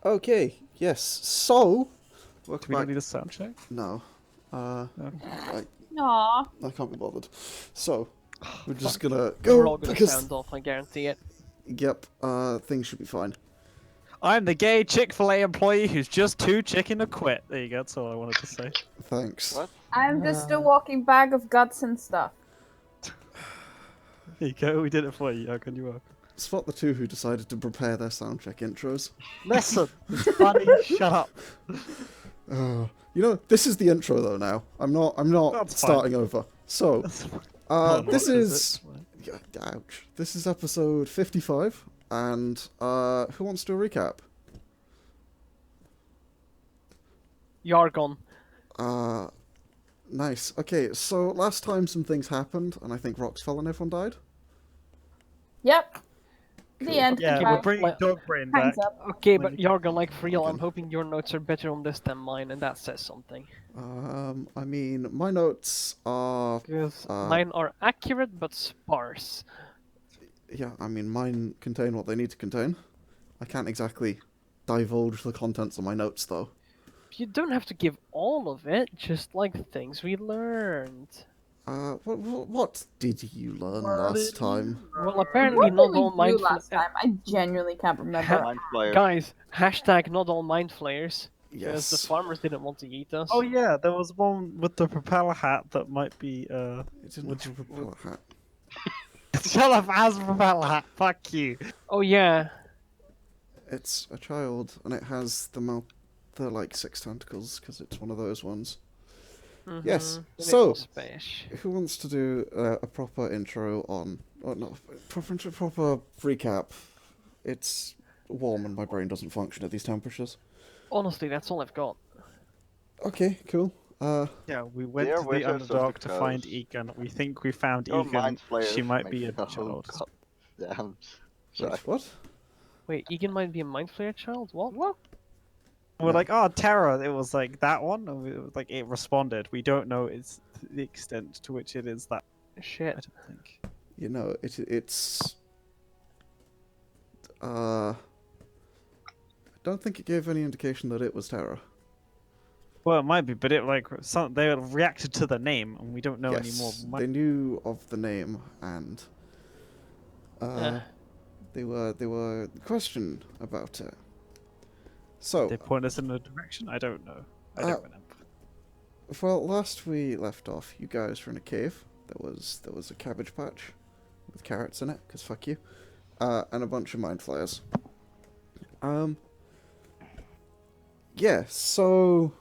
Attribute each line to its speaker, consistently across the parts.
Speaker 1: Okay, yes. So,
Speaker 2: Do
Speaker 1: welcome
Speaker 2: we not
Speaker 1: back.
Speaker 2: need a sound check?
Speaker 1: No,
Speaker 2: No.
Speaker 3: Aww.
Speaker 1: I can't be bothered. So, we're just
Speaker 4: Fine.
Speaker 1: gonna
Speaker 4: We're
Speaker 1: go
Speaker 4: all gonna
Speaker 1: because
Speaker 4: sound off, I guarantee it.
Speaker 1: yep, things should be fine.
Speaker 2: I'm the gay Chick-fil-A employee who's just too chicken to quit. There you go. That's all I wanted to say.
Speaker 1: Thanks.
Speaker 5: What?
Speaker 3: I'm just a walking bag of guts and stuff.
Speaker 2: There you go. We did it for you, Yargon. You welcome.
Speaker 1: Spot the two who decided to prepare their soundcheck intros.
Speaker 2: Listen, it's funny. Shut up.
Speaker 1: You know, this is the intro though. Now, I'm not
Speaker 2: That's
Speaker 1: starting over. So,
Speaker 2: That's fine.
Speaker 1: this
Speaker 2: What
Speaker 1: is
Speaker 2: it?
Speaker 1: yeah, ouch. This is episode 55, and who wants to do a recap?
Speaker 4: Yargon.
Speaker 1: Nice. Okay, so last time some things happened, and I think rocks fell and everyone died.
Speaker 3: Yep. The end.
Speaker 2: Yeah,
Speaker 3: Goodbye.
Speaker 2: we're bringing dog brain
Speaker 3: Hands
Speaker 2: back.
Speaker 3: up.
Speaker 4: Okay,
Speaker 2: When
Speaker 4: but
Speaker 2: you-
Speaker 4: Yargon, like for real, I'm
Speaker 1: Okay.
Speaker 4: hoping your notes are better on this than mine, and that says something.
Speaker 1: I mean, my notes are
Speaker 4: Because
Speaker 1: Uh,
Speaker 4: mine are accurate but sparse.
Speaker 1: yeah. I mean, mine contain what they need to contain. I can't exactly divulge the contents of my notes though.
Speaker 4: You don't have to give all of it, just like things we learned.
Speaker 1: What did you learn last time?
Speaker 4: Well, apparently
Speaker 3: What
Speaker 4: not
Speaker 3: did we
Speaker 4: all
Speaker 3: do
Speaker 4: mind
Speaker 3: last time? I genuinely can't remember.
Speaker 5: Mind flayer.
Speaker 4: Guys, hashtag not all mind flayers. Because the
Speaker 1: Yes.
Speaker 4: farmers didn't want to eat us.
Speaker 2: Oh yeah, there was one with the propeller hat that might be.
Speaker 1: It didn't
Speaker 2: Would
Speaker 1: have
Speaker 2: you
Speaker 1: a propeller hat.
Speaker 2: Shut up, has a propeller hat. Fuck you.
Speaker 4: Oh yeah.
Speaker 1: It's a child, and it has the like 6 tentacles because it's one of those ones. Yes,
Speaker 4: The
Speaker 1: so-
Speaker 4: little Space.
Speaker 1: Who wants to do a proper intro on? Oh no, proper recap. It's warm and my brain doesn't function at these temperatures.
Speaker 4: Honestly, that's all I've got.
Speaker 1: Okay, cool.
Speaker 2: Yeah, we went
Speaker 5: Dear
Speaker 2: to the
Speaker 5: wizards of
Speaker 2: underdog
Speaker 5: the
Speaker 2: to find
Speaker 5: coast,
Speaker 2: Egan. We think we found
Speaker 5: Your
Speaker 2: Egan.
Speaker 5: mind flayers
Speaker 2: She might be a
Speaker 5: make the whole
Speaker 2: child.
Speaker 5: goddamn-
Speaker 1: Wait,
Speaker 5: Sorry.
Speaker 1: what?
Speaker 4: Wait, Egan might be a mind flayer child? What?
Speaker 2: We're
Speaker 1: No.
Speaker 2: like, oh, Terra. It was like that one. And we, like it responded. We don't know it's the extent to which it is that. I
Speaker 4: Shit.
Speaker 2: don't think.
Speaker 1: You know, it's. I don't think it gave any indication that it was Terra.
Speaker 2: Well, it might be, but it like they reacted to the name, and we don't know
Speaker 1: Yes,
Speaker 2: anymore.
Speaker 1: they knew of the name, and they were questioned about it. So,
Speaker 2: They point us in a direction. I don't know. I
Speaker 1: Uh,
Speaker 2: don't remember.
Speaker 1: well, last we left off, you guys were in a cave. There was a cabbage patch with carrots in it, cause fuck you, and a bunch of mind flayers. Yeah. So,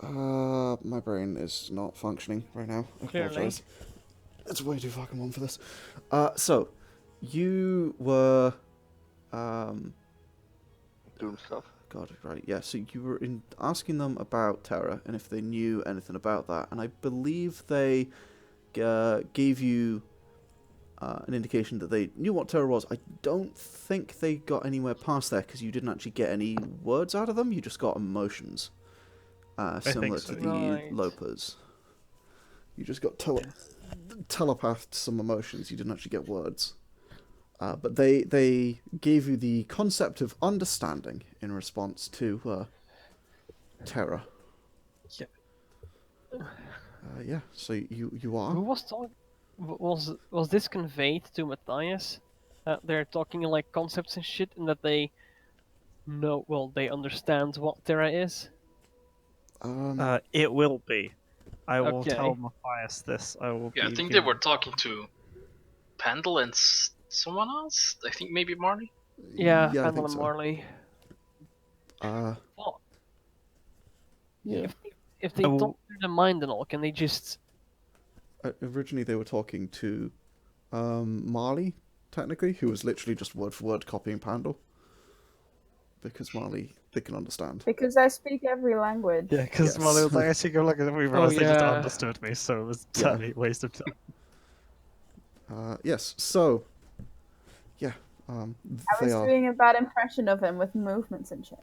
Speaker 1: my brain is not functioning right now. I
Speaker 4: Clearly.
Speaker 1: apologize. It's way too fucking warm for this. So, you were,
Speaker 5: Doing stuff.
Speaker 1: God, right, yeah, so you were asking them about Terra and if they knew anything about that, and I believe they gave you an indication that they knew what Terra was. I don't think they got anywhere past there, because you didn't actually get any words out of them, you just got emotions, similar
Speaker 2: so.
Speaker 1: to the
Speaker 4: Right.
Speaker 1: Lopers. You just got telepathed some emotions, you didn't actually get words. But they gave you the concept of understanding in response to Terra.
Speaker 2: Yeah.
Speaker 1: Yeah. So you
Speaker 4: Who
Speaker 1: are.
Speaker 4: was talking? Was this conveyed to Mathias? They're talking like concepts and shit, and that they know. Well, they understand what Terra is.
Speaker 2: It will be. I will
Speaker 4: Okay.
Speaker 2: tell Mathias this. I will.
Speaker 6: Yeah, I
Speaker 2: be
Speaker 6: think they
Speaker 2: giving-
Speaker 6: were talking to Pandal and someone else. I think maybe Marlie.
Speaker 4: Yeah,
Speaker 1: I
Speaker 4: Pandal
Speaker 1: think
Speaker 4: and
Speaker 1: so.
Speaker 4: Marlie. Well,
Speaker 1: Yeah.
Speaker 4: if they
Speaker 2: I will-
Speaker 4: talk through the mind and all, can they just?
Speaker 1: Originally, they were talking to Marlie, technically, who was literally just word for word copying Pandal. Because Marlie, they can understand.
Speaker 3: Because I speak every language.
Speaker 2: Yeah, because
Speaker 1: Yes.
Speaker 2: Molly was like, I should go look at it. We realized they just
Speaker 4: yeah.
Speaker 2: understood me, so it was
Speaker 1: Yeah.
Speaker 2: totally a waste of time.
Speaker 1: Yes. So, yeah.
Speaker 3: I
Speaker 1: They
Speaker 3: was
Speaker 1: are.
Speaker 3: doing a bad impression of him with movements and shit.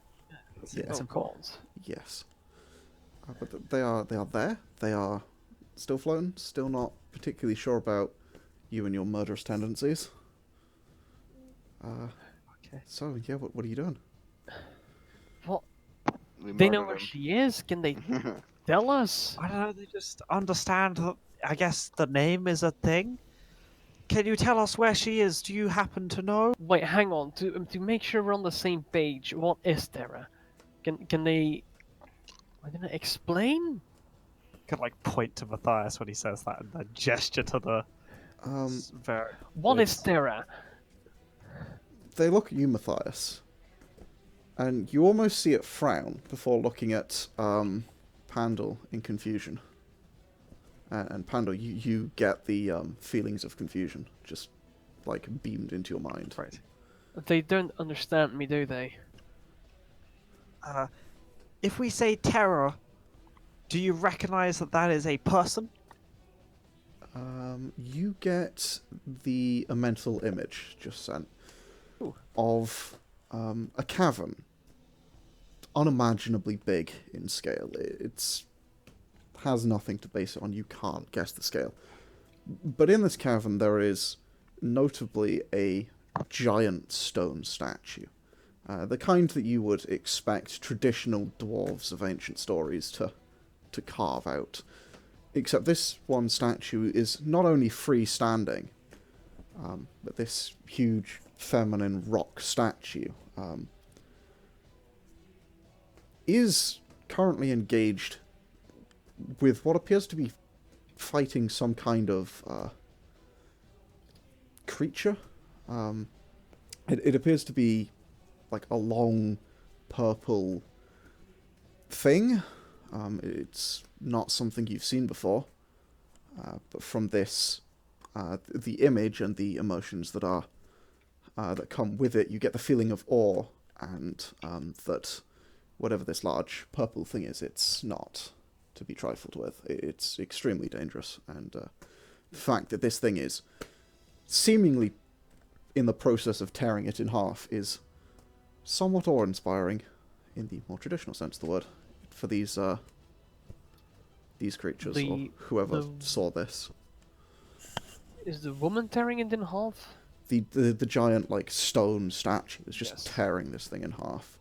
Speaker 1: Yes.
Speaker 4: Oh god.
Speaker 1: Yes. But they are there. They are still floating. Still not particularly sure about you and your murderous tendencies. So yeah, what are you doing?
Speaker 4: What?
Speaker 5: We
Speaker 4: They know
Speaker 5: murdered
Speaker 4: where
Speaker 5: him.
Speaker 4: she is. Can they tell us?
Speaker 2: I don't know. They just understand that. I guess the name is a thing. Can you tell us where she is? Do you happen to know?
Speaker 4: Wait, hang on. To make sure we're on the same page, what is Terra? Can they? I don't know. Explain?
Speaker 2: Could like point to Mathias when he says that and then gesture to the very.
Speaker 4: What is
Speaker 1: It's-
Speaker 4: Terra?
Speaker 1: They look at you, Mathias, and you almost see it frown before looking at Pandal in confusion. And Pandal, you get the feelings of confusion just like beamed into your mind.
Speaker 2: Right.
Speaker 4: They don't understand me, do they?
Speaker 2: If we say terror, do you recognize that that is a person?
Speaker 1: You get a mental image just sent of a cavern, unimaginably big in scale. It's has nothing to base it on. You can't guess the scale. But in this cavern, there is notably a giant stone statue. The kind that you would expect traditional dwarves of ancient stories to carve out. Except this one statue is not only freestanding, but this huge feminine rock statue is currently engaged with what appears to be fighting some kind of creature. It appears to be like a long purple thing. It's not something you've seen before, but from this, the image and the emotions that are that come with it, you get the feeling of awe and that whatever this large purple thing is, it's not to be trifled with. It's extremely dangerous, and the fact that this thing is seemingly in the process of tearing it in half is somewhat awe-inspiring, in the more traditional sense of the word, for these creatures or whoever saw this.
Speaker 4: Is the woman tearing it in half?
Speaker 1: The giant like stone statue is just
Speaker 4: Yes.
Speaker 1: tearing this thing in half.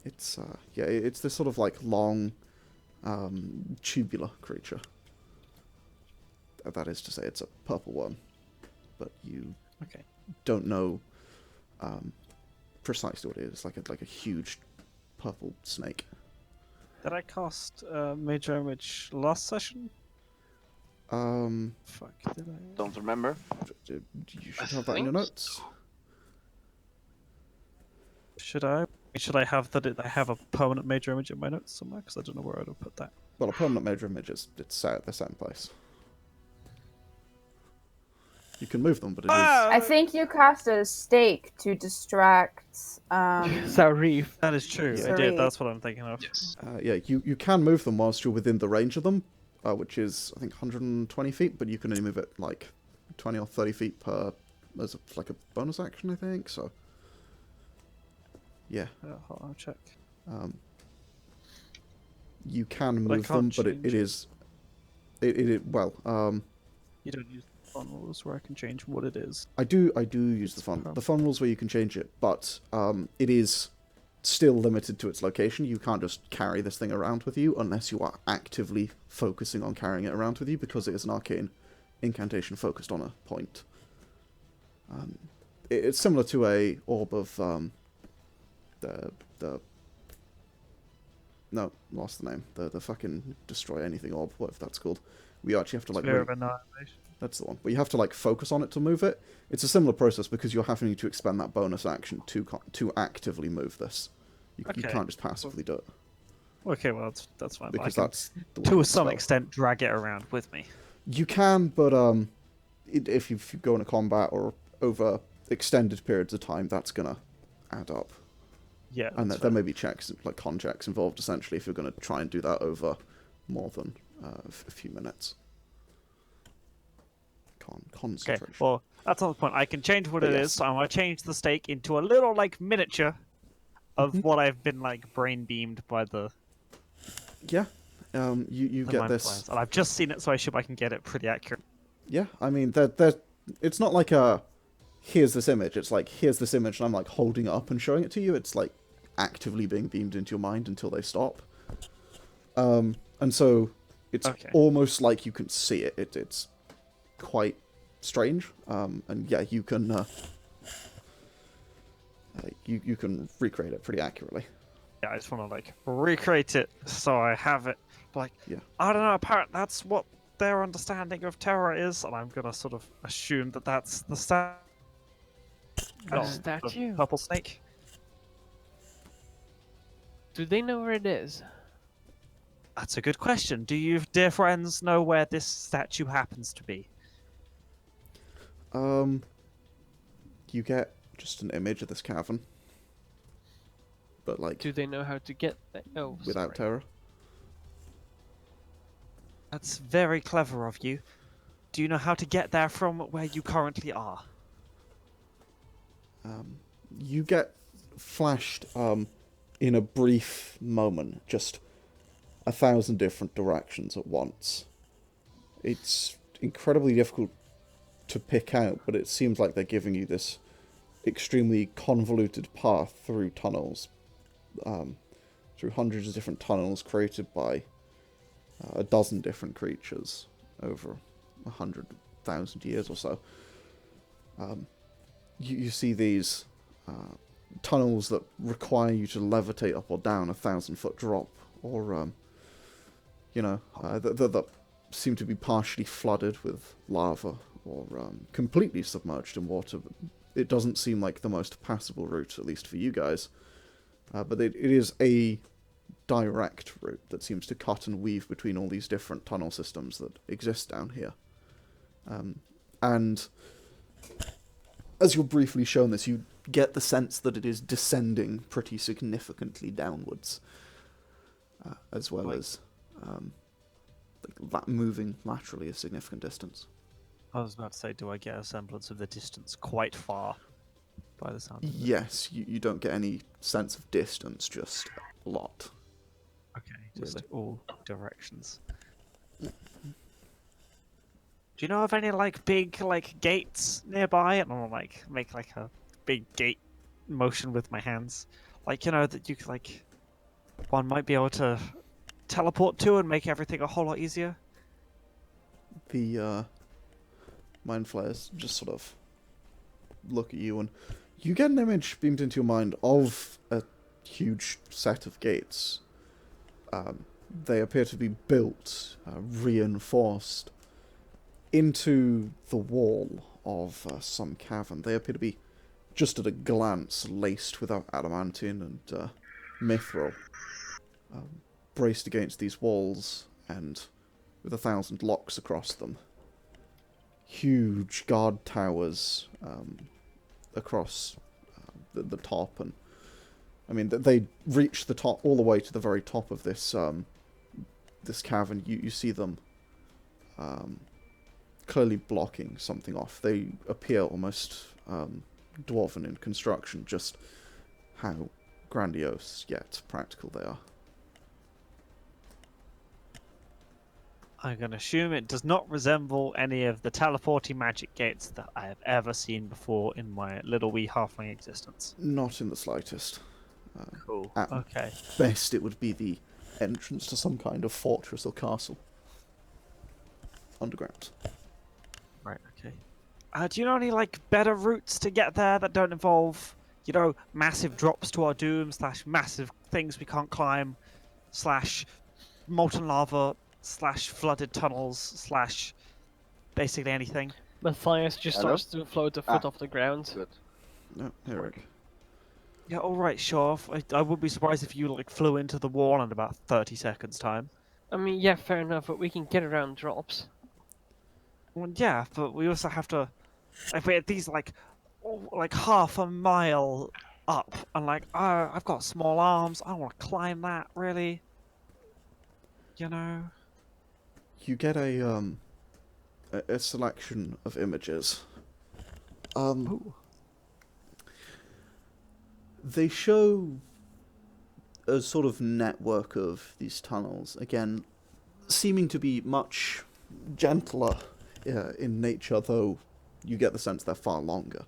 Speaker 1: It's it's this sort of like long, tubular creature. That is to say, it's a purple one, but you
Speaker 2: Okay.
Speaker 1: don't know precisely what it is. It's like a huge purple snake.
Speaker 2: Did I cast Major Image last session? Fuck, did I?
Speaker 5: Don't remember.
Speaker 1: You should
Speaker 6: I
Speaker 1: have that in your
Speaker 6: think
Speaker 1: notes.
Speaker 2: Should I? Should I have that? I have a permanent Major Image in my notes somewhere because I don't know where I'd have put that.
Speaker 1: Well, a permanent major image is they're set in place. You can move them, but it is.
Speaker 3: I think you cast a stake to distract.
Speaker 4: Sauriv.
Speaker 2: That is true. I
Speaker 3: Sorry.
Speaker 2: did. That's what I'm thinking of.
Speaker 6: Yes.
Speaker 1: Yeah, you can move them whilst you're within the range of them, which is I think 120 feet, but you can only move it like 20 or 30 feet per as like a bonus action, I think. So yeah,
Speaker 2: Hold on, I'll check.
Speaker 1: you can
Speaker 2: But I
Speaker 1: move them,
Speaker 2: can't
Speaker 1: but
Speaker 2: change
Speaker 1: it is well.
Speaker 2: You don't use the fun rules where I can change what it is.
Speaker 1: I do use the fun rules where you can change it, but it is still limited to its location. You can't just carry this thing around with you unless you are actively focusing on carrying it around with you, because it is an arcane incantation focused on a point. It's similar to a orb of no, lost the name. The fucking destroy anything orb, whatever that's called. We actually have to like
Speaker 2: Sphere of Annihilation.
Speaker 1: that's the one. But you have to like focus on it to move it. It's a similar process because you're having to expend that bonus action to actively move this. You
Speaker 2: Okay.
Speaker 1: can't just passively do it
Speaker 2: Okay, well that's fine. but I
Speaker 1: because
Speaker 2: can,
Speaker 1: that's the way
Speaker 2: to
Speaker 1: it's
Speaker 2: some
Speaker 1: spelled.
Speaker 2: extent drag it around with me.
Speaker 1: You can, but if you go into combat or over extended periods of time, that's gonna add up.
Speaker 2: Yeah,
Speaker 1: And
Speaker 2: that's
Speaker 1: there
Speaker 2: fair.
Speaker 1: may be checks, like con checks involved, essentially, if you're going to try and do that over more than a few minutes.
Speaker 2: Okay,
Speaker 1: Concentration.
Speaker 2: well, that's not the point. I can change what it is,
Speaker 1: Yes.
Speaker 2: so I'm going to change the stake into a little, like, miniature of what I've been, like, brain beamed by the...
Speaker 1: Yeah. You
Speaker 2: The
Speaker 1: get
Speaker 2: mind
Speaker 1: this.
Speaker 2: flares. And I've just seen it, so I assume I can get it pretty accurate.
Speaker 1: Yeah, I mean, it's not like here's this image. It's like, here's this image, and I'm like holding it up and showing it to you. It's like actively being beamed into your mind until they stop. And so it's almost like you can see it. It's quite strange. And yeah, you can you can recreate it pretty accurately.
Speaker 2: Yeah, I just want to like recreate it so I have it. Like,
Speaker 1: Yeah.
Speaker 2: I don't know. Apparently, that's what their understanding of terror is, and I'm gonna sort of assume that that's the
Speaker 4: statue?
Speaker 2: purple snake.
Speaker 4: Do they know where it is?
Speaker 2: That's a good question. Do you, dear friends, know where this statue happens to be?
Speaker 1: You get just an image of this cavern, but like
Speaker 4: Do they know how to get there? Oh,
Speaker 1: without
Speaker 4: sorry.
Speaker 1: terror.
Speaker 2: That's very clever of you. Do you know how to get there from where you currently are?
Speaker 1: You get flashed in a brief moment, just 1,000 different directions at once. It's incredibly difficult to pick out, but it seems like they're giving you this extremely convoluted path through tunnels, through hundreds of different tunnels created by a dozen different creatures over 100,000 years or so. You see these tunnels that require you to levitate up or down 1,000-foot drop, or that seem to be partially flooded with lava, or completely submerged in water. But it doesn't seem like the most passable route, at least for you guys. But it is a direct route that seems to cut and weave between all these different tunnel systems that exist down here. And as you're briefly shown this, you get the sense that it is descending pretty significantly downwards, as well as moving laterally a significant distance.
Speaker 2: I was about to say, do I get a semblance of the distance quite far by the sound of it?
Speaker 1: Yes, you don't get any sense of distance, just a lot.
Speaker 2: Okay, just
Speaker 1: Really.
Speaker 2: all directions. Do you know of any like big like gates nearby? And I'll like make like a big gate motion with my hands, like, you know, that you could like one might be able to teleport to and make everything a whole lot easier.
Speaker 1: The mind flayers just sort of look at you, and you get an image beamed into your mind of a huge set of gates. They appear to be built, reinforced into the wall of some cavern. They appear to be, just at a glance, laced with adamantine and mithril, braced against these walls, and with 1,000 locks across them. Huge guard towers across the top, and I mean they reach the top, all the way to the very top of this this cavern. You see them clearly blocking something off. They appear almost dwarven in construction, just how grandiose yet practical they are.
Speaker 2: I'm gonna assume it does not resemble any of the teleporting magic gates that I have ever seen before in my little wee halfling existence.
Speaker 1: Not in the slightest.
Speaker 2: Cool.
Speaker 1: At
Speaker 2: Okay.
Speaker 1: best, it would be the entrance to some kind of fortress or castle. Underground.
Speaker 2: Right. Okay. Do you know any like better routes to get there that don't involve, you know, massive drops to our doom / massive things we can't climb / molten lava / flooded tunnels / basically anything?
Speaker 4: Mathias just
Speaker 5: Hello?
Speaker 4: starts to float a foot off the ground.
Speaker 5: Good.
Speaker 1: No, Eric.
Speaker 2: Yeah. All right. Sure. I would be surprised if you like flew into the wall in about 30 seconds time.
Speaker 4: I mean, yeah, fair enough, but we can get around drops.
Speaker 2: Well, yeah, but we also have to. If we're at these like half a mile up, and like, oh, I've got small arms. I don't want to climb that, really. You know.
Speaker 1: You get a selection of images.
Speaker 2: Ooh.
Speaker 1: They show a sort of network of these tunnels. Again, seeming to be much gentler in nature, though you get the sense they're far longer.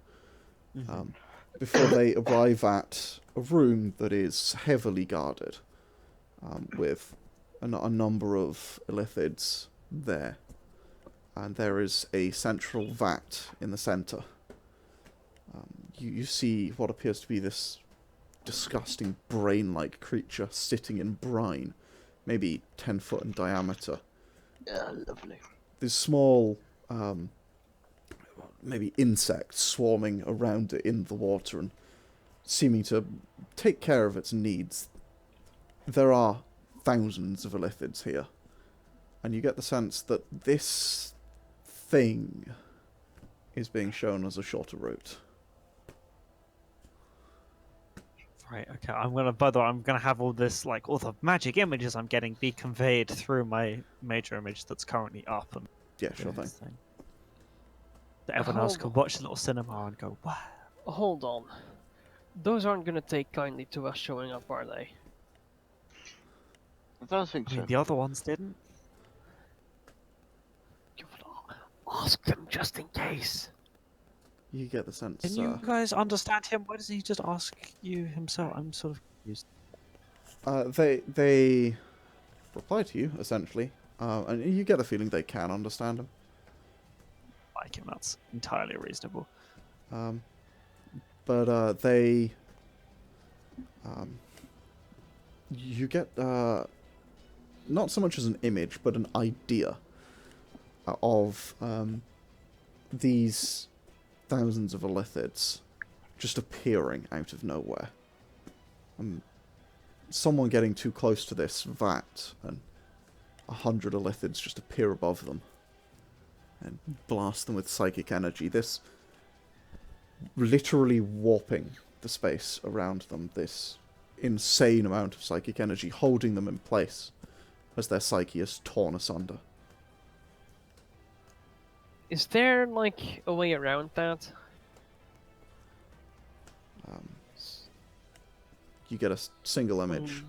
Speaker 1: Before they arrive at a room that is heavily guarded, with a number of illithids there. And there is a central vat in the centre. You see what appears to be this disgusting brain-like creature sitting in brine, maybe 10 foot in diameter.
Speaker 5: Yeah, lovely.
Speaker 1: There's small, maybe insects swarming around it in the water and seeming to take care of its needs. There are thousands of illithids here, and you get the sense that this thing is being shown as a shorter route.
Speaker 2: Right, okay. By the way, I'm gonna have all this, like, all the magic images I'm getting be conveyed through my major image that's currently up. And
Speaker 1: Yeah, sure thing.
Speaker 2: that everyone else can watch the little cinema and go, wow.
Speaker 4: Hold on. Those aren't gonna take kindly to us showing up, are they?
Speaker 5: I don't think
Speaker 2: I
Speaker 5: so.
Speaker 2: mean, the other ones didn't.
Speaker 4: Ask them just in case.
Speaker 1: You get the sense.
Speaker 2: Can you guys understand him? Why doesn't he just ask you himself? I'm sort of confused.
Speaker 1: They reply to you essentially, and you get the feeling they can understand him.
Speaker 2: Like him, that's entirely reasonable.
Speaker 1: But they, you get not so much as an image, but an idea of these thousands of illithids just appearing out of nowhere. Someone getting too close to this vat, and 100 illithids just appear above them and blast them with psychic energy. This literally warping the space around them, this insane amount of psychic energy holding them in place as their psyche is torn asunder.
Speaker 4: Is there, like, a way around that?
Speaker 1: You get a single image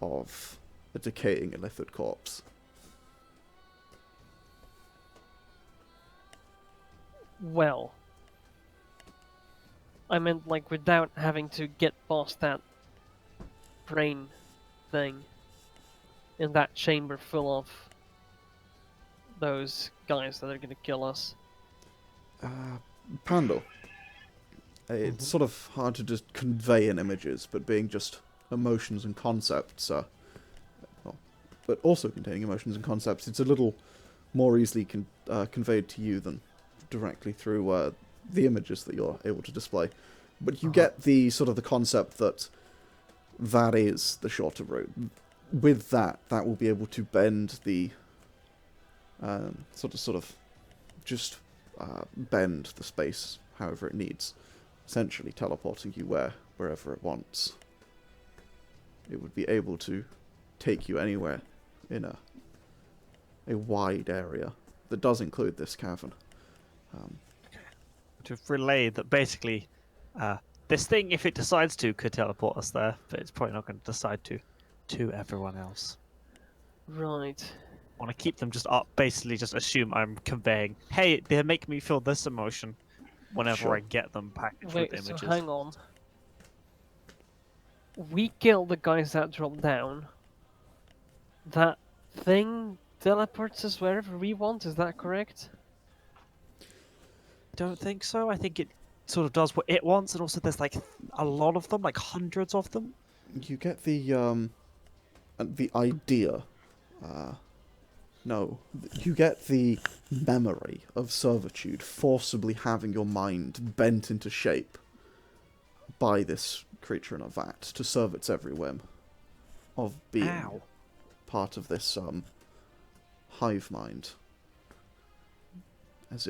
Speaker 1: of a decaying illithid corpse.
Speaker 4: Well, I meant, like, without having to get past that brain thing in that chamber full of those guys that are gonna kill us.
Speaker 1: Pandal. It's sort of hard to just convey in images, but being just emotions and concepts, but also containing emotions and concepts, it's a little more easily conveyed to you than directly through the images that you're able to display. But you get the sort of the concept that is the shorter route. With that will be able to bend the bend the space however it needs, essentially teleporting you wherever it wants. It would be able to take you anywhere in a wide area that does include this cavern.
Speaker 2: To relay that basically, this thing, if it decides to, could teleport us there, but it's probably not going to decide to everyone else.
Speaker 4: Right.
Speaker 2: I want to keep them just up, basically just assume I'm conveying, hey, they make me feel this emotion whenever
Speaker 1: Sure.
Speaker 2: I get them packaged
Speaker 4: Wait,
Speaker 2: with
Speaker 4: so
Speaker 2: images.
Speaker 4: hang on. We killed the guys that dropped down. That thing teleports us wherever we want, is that correct?
Speaker 2: Don't think so. I think it sort of does what it wants, and also there's like a lot of them, like hundreds of them.
Speaker 1: You get the idea. No, you get the memory of servitude forcibly having your mind bent into shape by this creature in a vat to serve its every whim of being
Speaker 2: Ow.
Speaker 1: part of this hive mind. As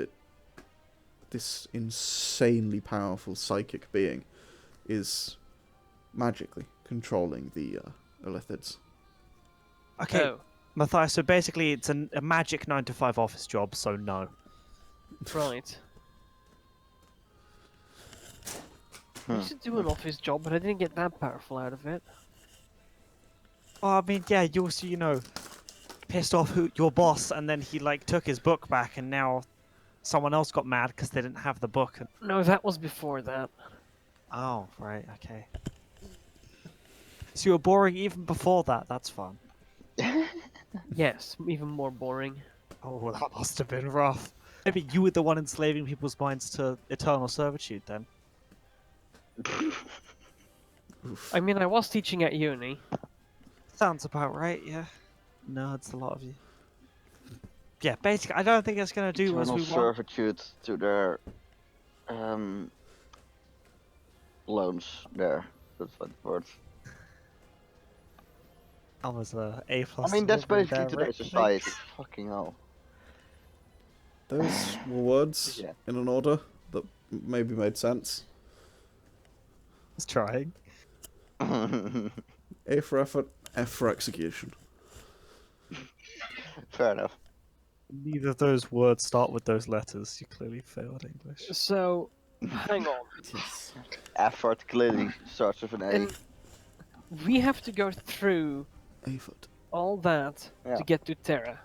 Speaker 1: this insanely powerful psychic being is magically controlling the illithids.
Speaker 2: Okay,
Speaker 4: Oh,
Speaker 2: Mathias, so basically it's a magic 9-to-5 office job, so no.
Speaker 4: right. I used to do an office job, but I didn't get that powerful out of it.
Speaker 2: Well, I mean, yeah, you also, pissed off your boss, and then he like took his book back, and now someone else got mad because they didn't have the book.
Speaker 4: No, that was before that.
Speaker 2: Oh, right, okay. So you were boring even before that. That's fun.
Speaker 4: Yes, even more boring.
Speaker 2: Oh, that must have been rough. Maybe you were the one enslaving people's minds to eternal servitude then.
Speaker 4: I mean, I was teaching at uni.
Speaker 2: Sounds about right, yeah. No, it's a lot of you. Yeah, basically, I don't think it's going to do as
Speaker 5: Eternal
Speaker 2: we want.
Speaker 5: servitude to their loans there. That's what the word.
Speaker 2: I was A+.
Speaker 5: I mean, that's basically today's
Speaker 2: direct,
Speaker 5: society. Fucking hell.
Speaker 1: Those were words
Speaker 5: Yeah.
Speaker 1: in an order that maybe made sense.
Speaker 2: I was trying.
Speaker 1: A for effort, F for execution.
Speaker 5: Fair enough.
Speaker 2: Neither of those words start with those letters. You clearly failed English.
Speaker 4: So, hang on.
Speaker 1: Yes.
Speaker 5: Effort clearly starts with an A.
Speaker 4: And we have to go through
Speaker 1: A foot.
Speaker 4: all that
Speaker 5: Yeah.
Speaker 4: to get to Terra.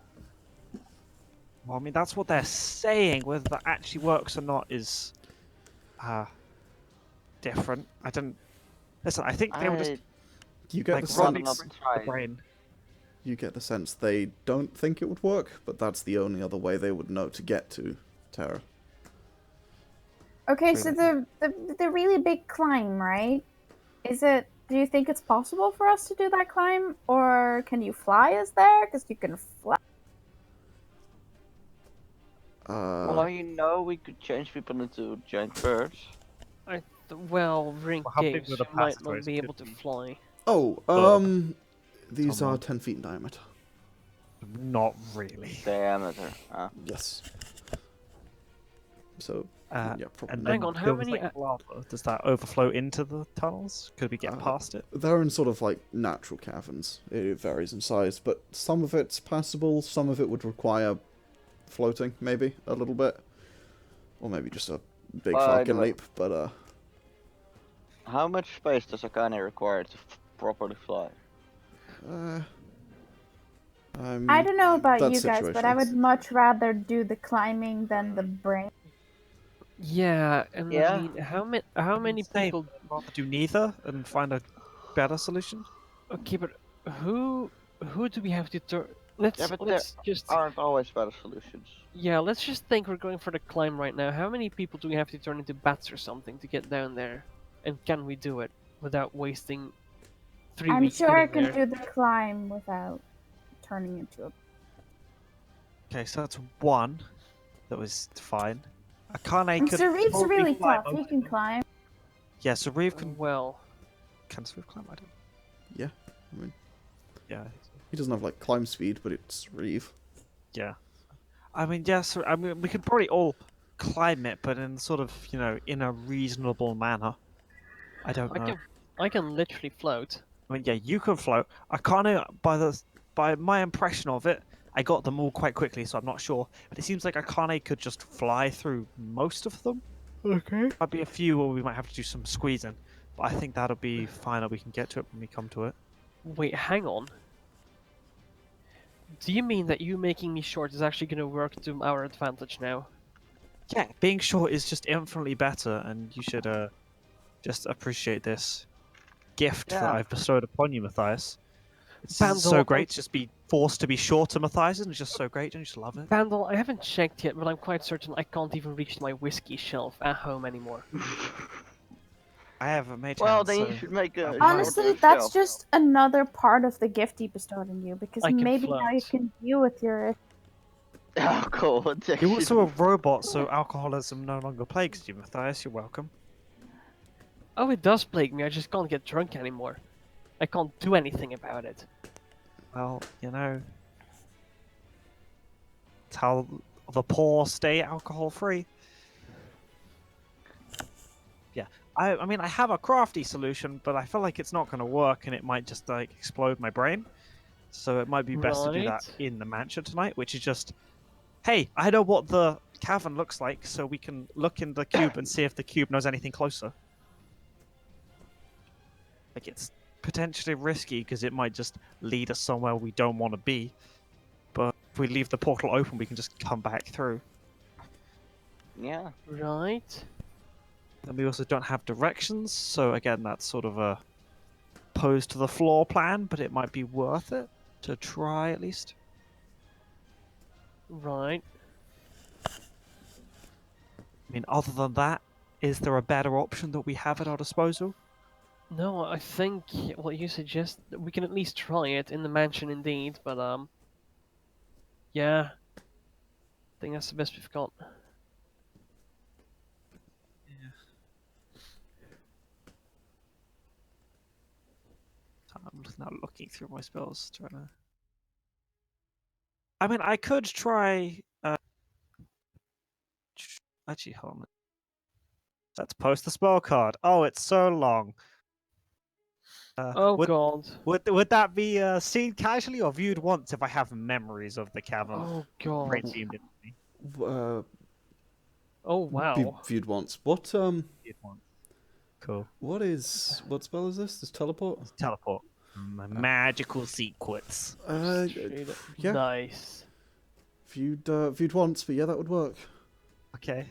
Speaker 2: Well, I mean, that's what they're saying. Whether that actually works or not is different. I don't. Listen, I think they were just
Speaker 1: You get
Speaker 2: like
Speaker 1: the
Speaker 2: robbing
Speaker 1: sense.
Speaker 2: the brain.
Speaker 1: You get the sense they don't think it would work, but that's the only other way they would know to get to Terra.
Speaker 3: Okay, so the really big climb, right? Do you think it's possible for us to do that climb? Or can you fly us there? Because you can fly.
Speaker 5: Well, you know, we could change people into giant birds.
Speaker 4: Well, ring
Speaker 2: Well, how big
Speaker 4: games
Speaker 2: were the
Speaker 4: might not
Speaker 2: passageways?
Speaker 4: be able
Speaker 2: Could
Speaker 4: to
Speaker 2: be-
Speaker 4: fly.
Speaker 1: Oh, these
Speaker 2: Come
Speaker 1: are
Speaker 2: on.
Speaker 1: 10 feet in diameter.
Speaker 2: Not really.
Speaker 5: Diameter.
Speaker 1: Yes. So,
Speaker 2: Uh,
Speaker 1: yeah, probably
Speaker 2: And
Speaker 1: not.
Speaker 4: Hang
Speaker 2: then
Speaker 4: on, how
Speaker 2: there was,
Speaker 4: many
Speaker 2: like, lava. Does that overflow into the tunnels? Could we get past it?
Speaker 1: They're in sort of like natural caverns. It varies in size, but some of it's passable, some of it would require floating, maybe, a little bit. Or maybe just a big
Speaker 5: By the
Speaker 1: fucking
Speaker 5: way-
Speaker 1: leap, but
Speaker 5: How much space does Akane require to properly fly?
Speaker 3: I don't know about
Speaker 1: That's
Speaker 3: you guys, but I
Speaker 1: situational.
Speaker 3: would much rather do the climbing than the brain.
Speaker 4: Yeah, and
Speaker 5: Yeah.
Speaker 4: I mean, how many
Speaker 2: Same.
Speaker 4: people?
Speaker 2: Rather do neither and find a better solution?
Speaker 4: Okay, but who do we have to turn? Let's
Speaker 5: Yeah, but
Speaker 4: let's just
Speaker 5: Aren't always better solutions.
Speaker 4: let's just think we're going for the climb right now. How many people do we have to turn into bats or something to get down there? And can we do it without wasting 3
Speaker 3: I'm
Speaker 4: weeks
Speaker 3: sure I
Speaker 4: getting
Speaker 3: can
Speaker 4: there?
Speaker 3: do the climb without turning into a.
Speaker 2: Okay, so that's one. That was fine. Akane
Speaker 3: And
Speaker 2: could.
Speaker 3: Sauriv's
Speaker 2: probably
Speaker 3: really
Speaker 2: fly
Speaker 3: tough. He
Speaker 2: most
Speaker 3: can
Speaker 2: of them.
Speaker 3: climb.
Speaker 2: Yeah, Sauriv can.
Speaker 4: Well,
Speaker 2: Can Sauriv climb? I don't.
Speaker 1: Yeah, I mean,
Speaker 2: Yeah.
Speaker 1: he doesn't have like climb speed, but it's Reeve.
Speaker 2: Yeah. I mean, yes. I mean, we could probably all climb it, but in sort of, in a reasonable manner. I don't know.
Speaker 4: I can literally float.
Speaker 2: I mean, yeah, you can float. Akane, by my impression of it, I got them all quite quickly, so I'm not sure. But it seems like Akane could just fly through most of them.
Speaker 4: Okay.
Speaker 2: Might be a few where we might have to do some squeezing, but I think that'll be fine. Or we can get to it when we come to it.
Speaker 4: Wait, hang on. Do you mean that you making me short is actually going to work to our advantage now?
Speaker 2: Yeah, being short is just infinitely better, and you should just appreciate this gift that
Speaker 5: Yeah.
Speaker 2: I've bestowed upon you, Mathias. It's so
Speaker 4: Pandal,
Speaker 2: great to just be forced to be shorter, Mathias, and it's just so great, and you just love it.
Speaker 4: Pandal, I haven't checked yet, but I'm quite certain I can't even reach my whiskey shelf at home anymore.
Speaker 2: I have a mage
Speaker 5: Well,
Speaker 2: hand,
Speaker 5: then
Speaker 2: so
Speaker 5: you should make a.
Speaker 3: Honestly,
Speaker 5: shorter
Speaker 3: that's
Speaker 5: shelf.
Speaker 3: just another part of the gift he bestowed on you, because
Speaker 4: I can
Speaker 3: maybe now you
Speaker 4: float.
Speaker 3: can deal with your.
Speaker 5: Oh, cool. It's
Speaker 2: You're
Speaker 5: actually-
Speaker 2: also a robot, so alcoholism no longer plagues you, Mathias. You're welcome.
Speaker 4: Oh, it does plague me, I just can't get drunk anymore. I can't do anything about it.
Speaker 2: Well, it's how the poor stay alcohol-free. Yeah, I mean, I have a crafty solution, but I feel like it's not going to work, and it might just like explode my brain. So it might be best to do that
Speaker 4: Right.
Speaker 2: in the mansion tonight, which is just, hey, I know what the cavern looks like, so we can look in the cube and see if the cube knows anything closer. Like, it's potentially risky because it might just lead us somewhere we don't want to be. But if we leave the portal open, we can just come back through.
Speaker 5: Yeah.
Speaker 4: Right.
Speaker 2: And we also don't have directions, so again, that's sort of a opposed to the floor plan, but it might be worth it to try at least.
Speaker 4: Right.
Speaker 2: I mean, other than that, is there a better option that we have at our disposal?
Speaker 4: No, I think what you suggest, we can at least try it in the mansion indeed, but yeah. I think that's the best we've got.
Speaker 2: I'm just now looking through my spells, trying to. I mean, I could try. Actually, hold on. Let's post the spell card. Oh, it's so long.
Speaker 4: Oh
Speaker 2: would,
Speaker 4: god.
Speaker 2: would that be seen casually or viewed once if I have memories of the cavern?
Speaker 4: Oh god.
Speaker 2: Radiumed into me?
Speaker 4: Oh
Speaker 1: Be
Speaker 4: wow.
Speaker 1: viewed once. What
Speaker 2: Viewed once. Cool.
Speaker 1: what spell is this? This teleport?
Speaker 2: Teleport. Magical sequence.
Speaker 4: Straight up.
Speaker 1: yeah.
Speaker 4: Nice.
Speaker 1: Viewed once, but yeah, that would work.
Speaker 2: Okay.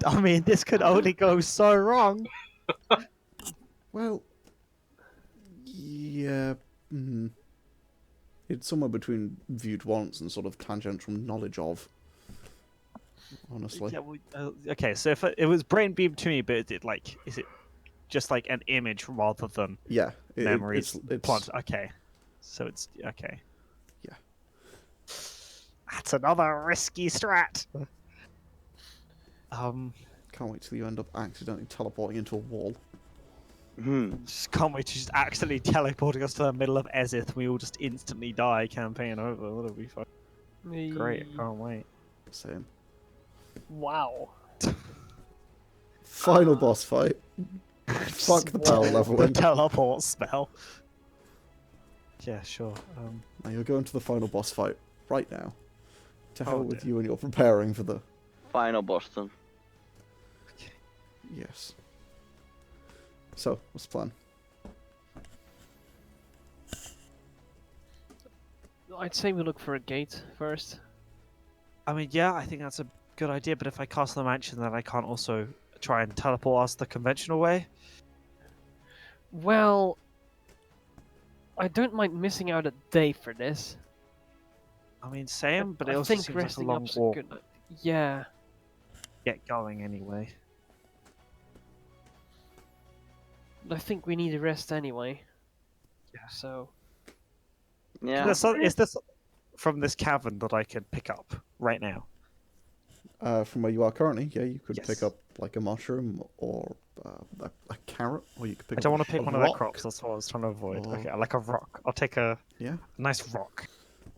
Speaker 2: I mean, this could only go so wrong.
Speaker 1: Well, yeah. It's somewhere between viewed once and sort of tangential knowledge of. Honestly.
Speaker 2: Yeah, okay, so if it was brain beamed to me, but is it just like an image rather than
Speaker 1: Yeah.
Speaker 2: memories?
Speaker 1: It's
Speaker 2: Plot? Okay, so it's okay.
Speaker 1: Yeah.
Speaker 2: That's another risky strat.
Speaker 1: Can't wait till you end up accidentally teleporting into a wall.
Speaker 2: Just can't wait to just accidentally teleporting us to the middle of Ezith. We all just instantly die. Campaign over. That'll be fun. Great. I can't wait.
Speaker 1: Same.
Speaker 4: Wow.
Speaker 1: Final boss fight. Fuck the power
Speaker 2: The
Speaker 1: leveling.
Speaker 2: teleport spell. Yeah, sure.
Speaker 1: Now you're going to the final boss fight right now. To hell
Speaker 2: Oh,
Speaker 1: with
Speaker 2: dear.
Speaker 1: you, and you're preparing for the.
Speaker 5: Final Boston.
Speaker 1: Yes. So, what's the plan?
Speaker 4: I'd say we look for a gate first.
Speaker 2: I mean, yeah, I think that's a good idea. But if I cast the mansion, then I can't also try and teleport us the conventional way.
Speaker 4: Well, I don't mind missing out a day for this.
Speaker 2: I mean, same, but it
Speaker 4: I
Speaker 2: also
Speaker 4: think
Speaker 2: seems like a
Speaker 4: resting
Speaker 2: long
Speaker 4: up's
Speaker 2: walk
Speaker 4: good. Yeah.
Speaker 2: to get going anyway.
Speaker 4: I think we need a rest anyway.
Speaker 2: Yeah.
Speaker 4: So.
Speaker 5: Yeah.
Speaker 2: Is this from this cavern that I can pick up right now?
Speaker 1: From where you are currently, yeah, you could
Speaker 2: Yes.
Speaker 1: pick up like a mushroom or a carrot, or you could pick
Speaker 2: I
Speaker 1: up
Speaker 2: don't
Speaker 1: a
Speaker 2: want to pick
Speaker 1: a
Speaker 2: one of their
Speaker 1: rock.
Speaker 2: crops. That's what I was trying to avoid.
Speaker 1: Or-
Speaker 2: Okay, like a rock. I'll take a
Speaker 1: Yeah.
Speaker 2: nice rock.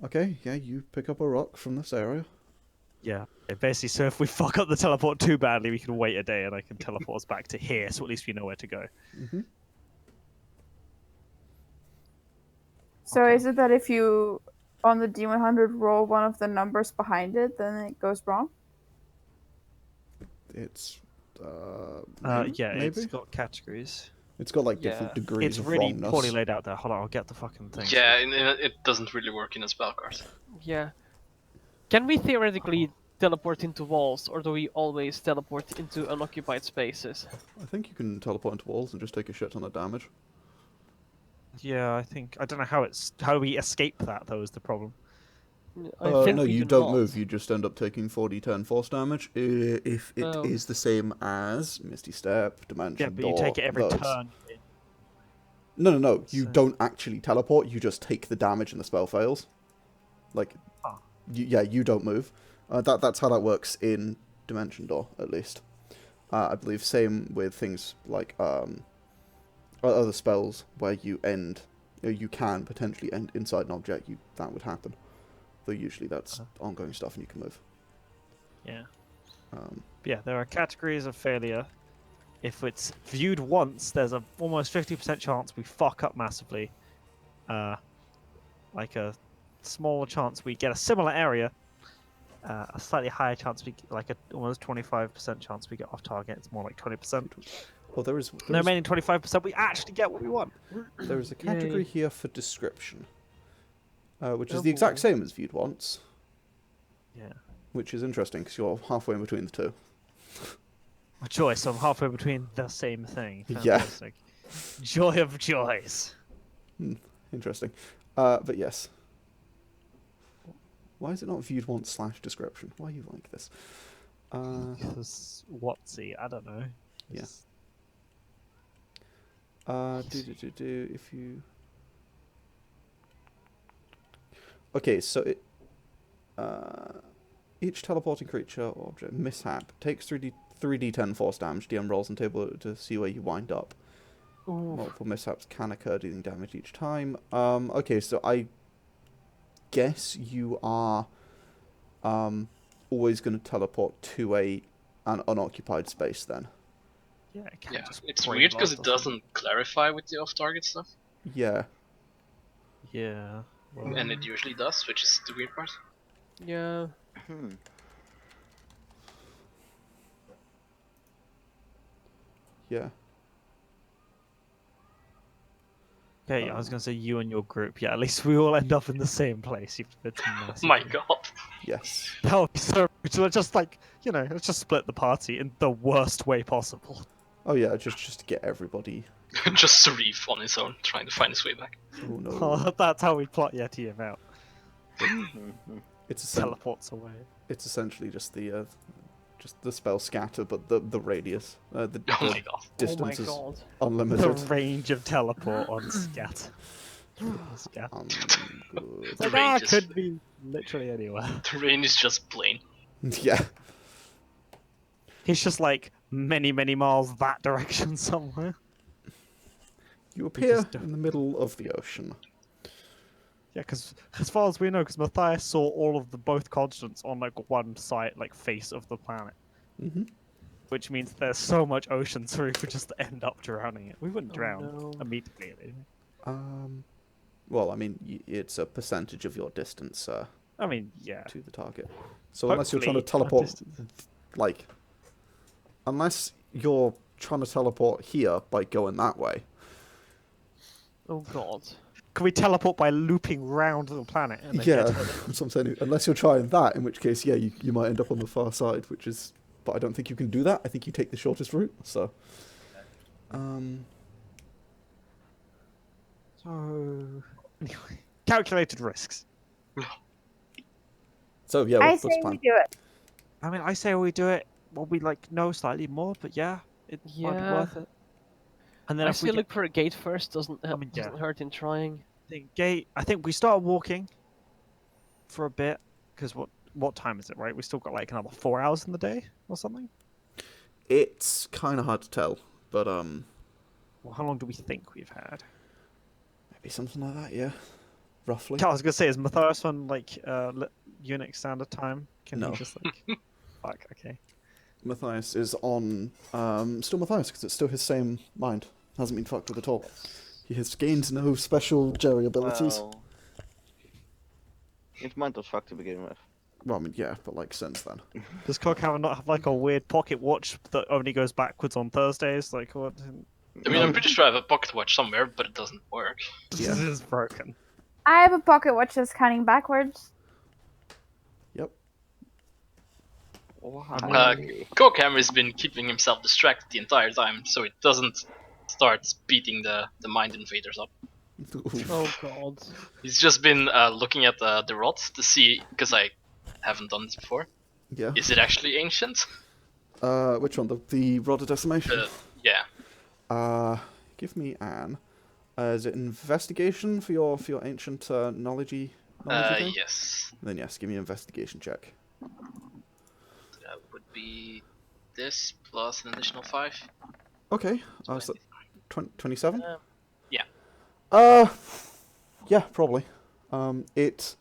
Speaker 1: Okay, yeah, you pick up a rock from this area.
Speaker 2: Yeah. Basically, so if we fuck up the teleport too badly, we can wait a day and I can teleport us back to here, so at least we know where to go.
Speaker 1: Mm-hmm.
Speaker 3: So
Speaker 2: Okay.
Speaker 3: is it that if you on the D100 roll one of the numbers behind it, then it goes wrong?
Speaker 1: It's
Speaker 2: Yeah,
Speaker 1: maybe
Speaker 2: it's got categories.
Speaker 1: it's got like different
Speaker 4: Yeah.
Speaker 1: degrees
Speaker 2: It's
Speaker 1: of
Speaker 2: really
Speaker 1: wrongness.
Speaker 2: poorly laid out there. Hold on, I'll get the fucking thing.
Speaker 6: Yeah, it doesn't really work in a spell card.
Speaker 4: Yeah. Can we theoretically teleport into walls, or do we always teleport into unoccupied spaces?
Speaker 1: I think you can teleport into walls and just take a shit ton of damage.
Speaker 2: Yeah, I don't know how we escape that though is the problem.
Speaker 4: I think
Speaker 1: No,
Speaker 4: we
Speaker 1: you
Speaker 4: do
Speaker 1: don't
Speaker 4: not.
Speaker 1: move. You just end up taking 4d10 force damage. If it is
Speaker 4: Oh.
Speaker 1: the same as Misty Step, Dimension
Speaker 2: Yeah, but
Speaker 1: Door,
Speaker 2: you take it every
Speaker 1: those.
Speaker 2: turn.
Speaker 1: No. You
Speaker 2: So-
Speaker 1: don't actually teleport. You just take the damage and the spell fails. Like,
Speaker 2: Ah.
Speaker 1: you don't move. That's how that works in Dimension Door, at least. I believe same with things like other spells where you end. You can potentially end inside an object. That would happen. Though usually that's ongoing stuff and you can move.
Speaker 2: Yeah.
Speaker 1: Um,
Speaker 2: Yeah, there are categories of failure. If it's viewed once, there's a almost 50% chance we fuck up massively. Like a smaller chance we get a similar area. A slightly higher chance like a almost 25% chance we get off target. It's more like 20%.
Speaker 1: well, there is
Speaker 2: The remaining 25% we actually get what we want.
Speaker 1: there is a category
Speaker 4: Yay.
Speaker 1: here for description. which is
Speaker 4: Oh
Speaker 1: the exact
Speaker 4: boy.
Speaker 1: same as viewed once,
Speaker 2: Yeah.
Speaker 1: which is interesting because you're halfway in between the two.
Speaker 2: A joy, so I'm halfway between the same thing.
Speaker 1: Yeah.
Speaker 2: Fantastic. Joy of joys.
Speaker 1: Interesting. But yes. Why is it not viewed once / description? Why are you like this?
Speaker 2: Because whatsy, I don't know.
Speaker 1: Yeah.
Speaker 2: It's-
Speaker 1: If you... Okay, so it... each teleporting creature or object mishap takes 3d10 force damage. DM rolls on table to see where you wind up.
Speaker 4: Ooh.
Speaker 1: Multiple mishaps can occur, dealing damage each time. Okay, so I guess you are always going to teleport to an unoccupied space then.
Speaker 2: Yeah, it can't
Speaker 6: Yeah,
Speaker 2: just
Speaker 6: it's
Speaker 2: brain
Speaker 6: weird because
Speaker 2: blast
Speaker 6: it
Speaker 2: or something.
Speaker 6: doesn't clarify with the off-target stuff,
Speaker 1: Yeah.
Speaker 2: Yeah. Well,
Speaker 6: and it usually does, which is the weird part.
Speaker 4: Yeah.
Speaker 5: Hmm.
Speaker 1: Yeah.
Speaker 2: okay, I was gonna say you and your group. Yeah, at least we all end up in the same place. Even if it's
Speaker 6: Oh
Speaker 2: massive.
Speaker 6: my god.
Speaker 1: Yes.
Speaker 2: That would be so brutal. Just like, let's just split the party in the worst way possible.
Speaker 1: Oh yeah, just to get everybody.
Speaker 6: Just Sauriv on his own, trying to find his way back.
Speaker 1: Oh no.
Speaker 2: Oh, that's how we plot Yeti him out.
Speaker 1: It's
Speaker 2: Teleports away.
Speaker 1: it's essentially just the spell scatter, but the radius,
Speaker 6: Oh
Speaker 1: the
Speaker 6: my god.
Speaker 1: distance
Speaker 4: Oh
Speaker 1: is
Speaker 4: my god.
Speaker 2: The
Speaker 1: unlimited.
Speaker 2: range of teleport on scat. Scat.
Speaker 1: Good.
Speaker 6: The
Speaker 2: Like,
Speaker 6: range is-
Speaker 2: could be literally anywhere.
Speaker 6: The range is just plain.
Speaker 1: Yeah.
Speaker 2: He's just like many, many miles that direction somewhere.
Speaker 1: You appear
Speaker 2: just don't-
Speaker 1: in the middle of the ocean.
Speaker 2: Yeah, because as far as we know, because Mathias saw all of the both continents on like one side, like face of the planet,
Speaker 1: Mm-hmm.
Speaker 2: which means there's so much ocean, so we could just end up drowning it. We wouldn't
Speaker 4: Oh,
Speaker 2: drown
Speaker 4: no.
Speaker 2: immediately. Anyway.
Speaker 1: Well, I mean, it's a percentage of your distance
Speaker 2: I mean, yeah.
Speaker 1: to the target. So unless you're trying to
Speaker 2: Hopefully,
Speaker 1: teleport,
Speaker 2: distance.
Speaker 1: like, unless you're trying to teleport here by going that way.
Speaker 4: Oh god.
Speaker 2: Can we teleport by looping round the planet? And then
Speaker 1: Yeah,
Speaker 2: get to
Speaker 1: that's what I'm saying. Unless you're trying that, in which case, yeah, you might end up on the far side, which is... But I don't think you can do that. I think you take the shortest route, so...
Speaker 2: So, anyway, calculated risks.
Speaker 1: So, yeah,
Speaker 3: I
Speaker 1: what's the
Speaker 3: say we
Speaker 1: plan?
Speaker 3: do it.
Speaker 2: I mean, I say we do it. Well, we like know slightly more, but yeah, it might be
Speaker 4: Yeah.
Speaker 2: worth it. And then
Speaker 4: I
Speaker 2: if
Speaker 4: say
Speaker 2: we get
Speaker 4: look for a gate first. Doesn't
Speaker 2: I mean, yeah.
Speaker 4: doesn't hurt in trying.
Speaker 2: the gate, I think we start walking for a bit because what time is it? Right, we still got like another 4 hours in the day or something.
Speaker 1: It's kind of hard to tell, but
Speaker 2: Well, how long do we think we've had?
Speaker 1: maybe something like that, yeah. Roughly.
Speaker 2: I was gonna say, is Mathias on like Unix standard time? Can
Speaker 1: No.
Speaker 2: he just like? Fuck. Okay.
Speaker 1: Mathias is on still Mathias because it's still his same mind. Hasn't been fucked with at all. He has gained no special Jerry abilities.
Speaker 5: Well, his mind was fucked to begin with.
Speaker 1: Well, I mean, yeah, but like since then.
Speaker 2: Does Coghammer not have like a weird pocket watch that only goes backwards on Thursdays? Like what?
Speaker 6: I mean, I'm pretty sure I have a pocket watch somewhere, but it doesn't work.
Speaker 1: Yeah.
Speaker 2: This is broken.
Speaker 3: I have a pocket watch that's counting backwards.
Speaker 1: Yep.
Speaker 6: Coghammer's been keeping himself distracted the entire time, so it doesn't start beating the mind invaders up.
Speaker 4: Oh god.
Speaker 6: He's just been looking at the rod to see, because I haven't done this before.
Speaker 1: Yeah.
Speaker 6: Is it actually ancient?
Speaker 1: Which one? The Rod of Decimation?
Speaker 6: Yeah.
Speaker 1: Give me an. Is it investigation for your ancient knowledgey thing?
Speaker 6: Yes.
Speaker 1: Then yes, give me an investigation check.
Speaker 6: That would be this plus an additional 5.
Speaker 1: Okay. So 27?
Speaker 6: Yeah.
Speaker 1: Yeah, probably. It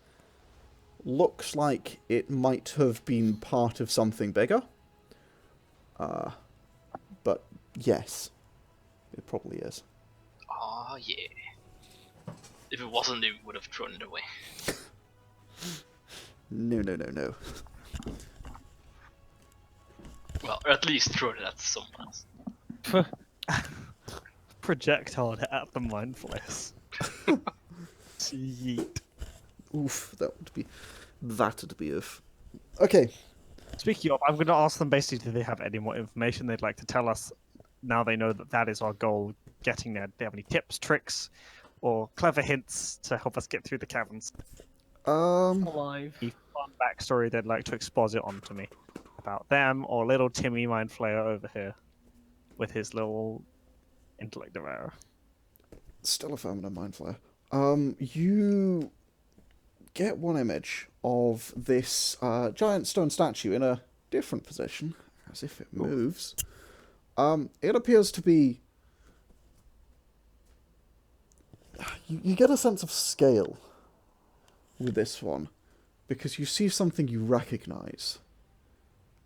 Speaker 1: looks like it might have been part of something bigger. But yes, it probably is.
Speaker 6: Oh yeah. If it wasn't, they would have thrown it away.
Speaker 1: No.
Speaker 6: Well, or at least thrown it at someone else.
Speaker 2: Projectile at the mind flares. Yeet.
Speaker 1: Oof, that'd be oof. Okay.
Speaker 2: Speaking of, I'm going to ask them basically, do they have any more information they'd like to tell us now they know that that is our goal, getting there? Do they have any tips, tricks, or clever hints to help us get through the caverns?
Speaker 4: Alive.
Speaker 2: Any fun backstory they'd like to exposit onto me about them, or little Timmy Mind Flayer over here with his little intellect of error?
Speaker 1: Still a feminine mind flare. You get one image of this giant stone statue in a different position, as if it moves. It appears to be... You get a sense of scale with this one, because you see something you recognize.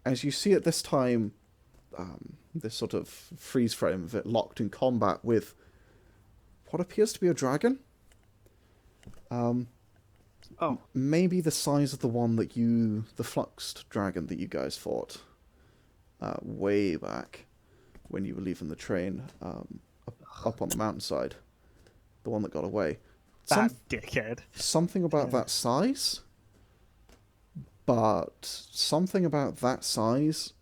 Speaker 1: As you see it this time, this sort of freeze frame of it locked in combat with what appears to be a dragon. Maybe the size of the one that the fluxed dragon that you guys fought way back when you were leaving the train up on the mountainside. The one that got away.
Speaker 2: That dickhead.
Speaker 1: Something about that size, but something about that size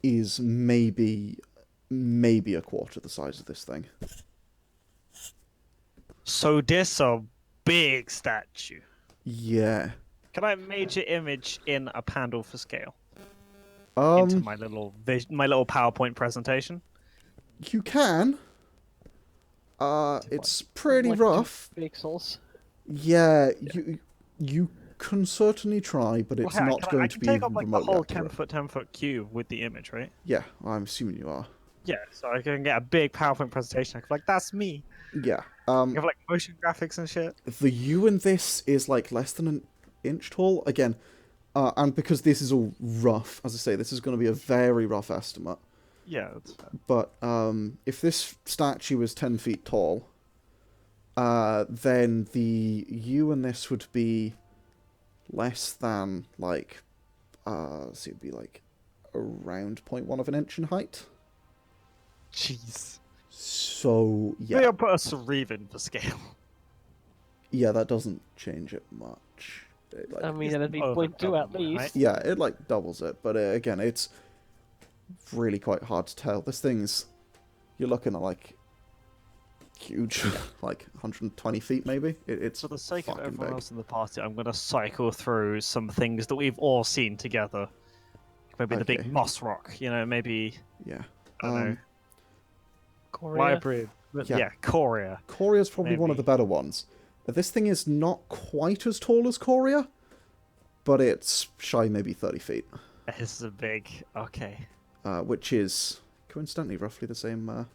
Speaker 1: is maybe a quarter the size of this thing.
Speaker 2: So this a big statue.
Speaker 1: Yeah.
Speaker 2: Can I major image in a Pandal for scale
Speaker 1: Um,
Speaker 2: into my little PowerPoint presentation?
Speaker 1: you can. It's pretty
Speaker 4: Like
Speaker 1: rough.
Speaker 4: 2 pixels.
Speaker 1: Yeah, you can certainly try, but it's not
Speaker 2: I
Speaker 1: going
Speaker 2: can
Speaker 1: to be
Speaker 2: take up like the
Speaker 1: remotely
Speaker 2: whole
Speaker 1: accurate.
Speaker 2: 10-foot cube with the image, right?
Speaker 1: Yeah, I'm assuming you are.
Speaker 2: Yeah, so I can get a big PowerPoint presentation. I can be like, that's me.
Speaker 1: Yeah.
Speaker 2: I have like motion graphics and shit.
Speaker 1: The U in this is like less than an inch tall. Again, and because this is all rough, as I say, this is going to be a very rough estimate.
Speaker 2: Yeah, that's fair.
Speaker 1: But if this statue is 10 feet tall, then the U in this would be less than like, so it'd be like around 0.1 of an inch in height.
Speaker 2: Jeez.
Speaker 1: So
Speaker 2: Maybe
Speaker 1: yeah,
Speaker 2: I'll put a Sauriv in for scale.
Speaker 1: yeah, that doesn't change it much. It, like,
Speaker 4: I mean,
Speaker 2: It's
Speaker 4: that'd be
Speaker 2: over
Speaker 4: 0.2 at
Speaker 2: double,
Speaker 4: least.
Speaker 2: right?
Speaker 1: yeah, it like doubles it, but again, it's really quite hard to tell. This thing's, you're looking at like huge, like 120 feet maybe. It's
Speaker 2: For the sake of
Speaker 1: fucking
Speaker 2: everyone
Speaker 1: big.
Speaker 2: else in the party, I'm going to cycle through some things that we've all seen together. Maybe the big
Speaker 1: Okay.
Speaker 2: moss rock,
Speaker 1: Yeah.
Speaker 2: I don't know.
Speaker 4: Korea.
Speaker 2: Library.
Speaker 1: yeah.
Speaker 2: Yeah, Korea.
Speaker 1: Coria's probably one of the
Speaker 2: Maybe.
Speaker 1: better ones. This thing is not quite as tall as Coria, but it's shy maybe 30 feet,
Speaker 2: This is a big. Okay.
Speaker 1: which is coincidentally roughly the same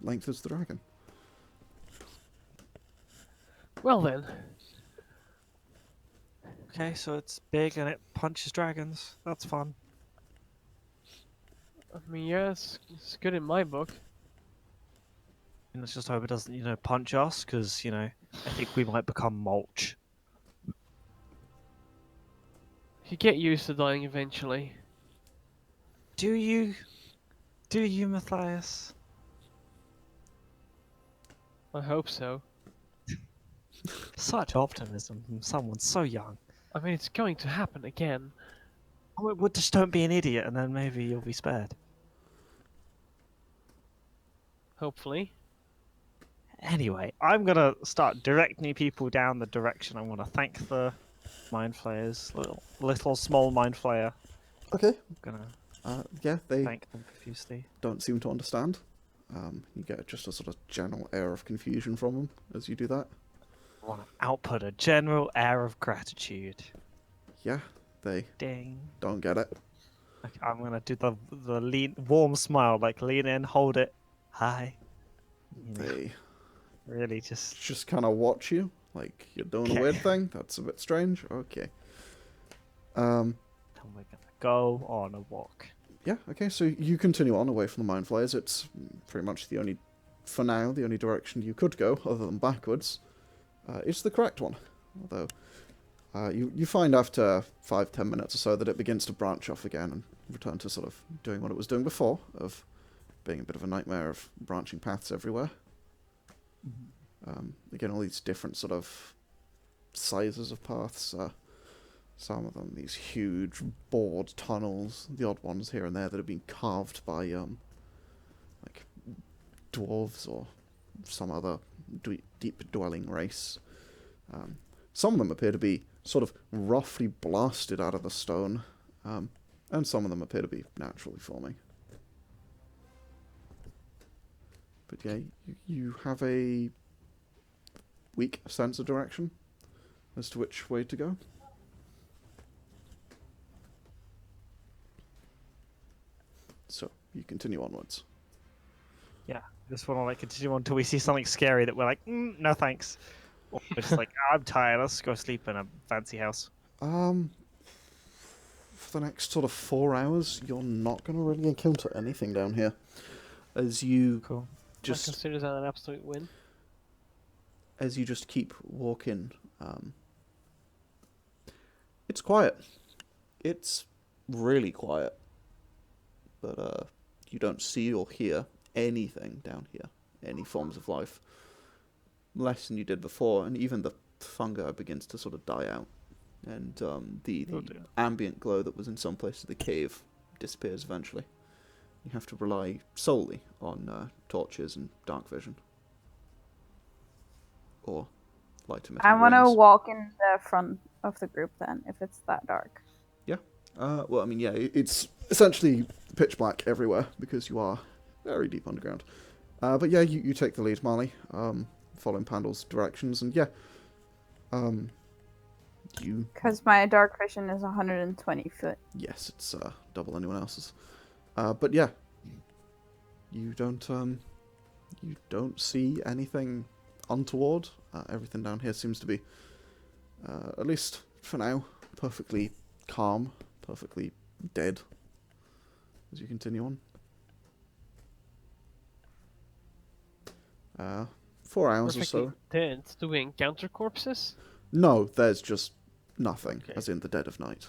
Speaker 1: length as the dragon.
Speaker 4: Well then.
Speaker 2: Okay, so it's big and it punches dragons. That's fun.
Speaker 4: I mean, yeah, it's good in my book.
Speaker 2: And let's just hope it doesn't, punch us, because, I think we might become mulch.
Speaker 4: You get used to dying eventually.
Speaker 2: Do you? Do you, Mathias?
Speaker 4: I hope so.
Speaker 2: Such optimism from someone so young.
Speaker 4: I mean, it's going to happen again.
Speaker 2: Oh, well, just don't be an idiot, and then maybe you'll be spared.
Speaker 4: Hopefully.
Speaker 2: Anyway, I'm gonna start directing people down the direction. I want to thank the mind flayers, little small mind flayer.
Speaker 1: Okay.
Speaker 2: I'm gonna
Speaker 1: Yeah, they
Speaker 2: thank them profusely.
Speaker 1: don't seem to understand. You get just a sort of general air of confusion from them as you do that.
Speaker 2: I want to output a general air of gratitude.
Speaker 1: Yeah, they
Speaker 2: Ding.
Speaker 1: don't get it.
Speaker 2: Okay, I'm gonna do the warm smile, like lean in, hold it. Hi.
Speaker 1: They
Speaker 2: Really just.
Speaker 1: just kind of watch you, like you're doing
Speaker 2: Okay.
Speaker 1: a weird thing. That's a bit strange. Okay.
Speaker 2: And we're gonna go on a walk.
Speaker 1: Yeah, okay, so you continue on away from the Mind Flayers. It's pretty much the only direction you could go, other than backwards. It's the correct one. Although, you find after 5-10 minutes or so that it begins to branch off again and return to sort of doing what it was doing before, of being a bit of a nightmare of branching paths everywhere. Again, all these different sort of sizes of paths. Some of them, these huge bored tunnels, the odd ones here and there that have been carved by, like, dwarves or some other deep-dwelling race. Some of them appear to be sort of roughly blasted out of the stone, and some of them appear to be naturally forming. But yeah, you have a weak sense of direction as to which way to go. So, you continue onwards.
Speaker 2: Yeah, just want to like continue on until we see something scary that we're like, no thanks. Or we're just like, I'm tired, let's go sleep in a fancy house.
Speaker 1: For the next sort of 4 hours, you're not going to really encounter anything down here. As you
Speaker 2: Cool.
Speaker 4: I
Speaker 1: just
Speaker 4: consider that an absolute win.
Speaker 1: as you just keep walking, it's quiet. It's really quiet. But you don't see or hear anything down here, any forms of life. Less than you did before, and even the fungi begins to sort of die out. And the ambient glow that was in some places of the cave disappears eventually. You have to rely solely on torches and dark vision. Or light emitting
Speaker 3: I want to
Speaker 1: rings.
Speaker 3: walk in the front of the group then, if it's that dark.
Speaker 1: Well, I mean, yeah, it's essentially pitch black everywhere because you are very deep underground. But yeah, you take the lead, Marlie, following Pandal's directions, and yeah, you...
Speaker 3: Because my dark vision is 120 foot.
Speaker 1: Yes, it's double anyone else's. But yeah, you don't see anything untoward. Everything down here seems to be, at least for now, perfectly calm. Perfectly dead as you continue on. 4 hours
Speaker 4: Perfectly
Speaker 1: or so.
Speaker 4: dead. Do we encounter corpses?
Speaker 1: No, there's just nothing,
Speaker 4: Okay.
Speaker 1: as in the dead of night.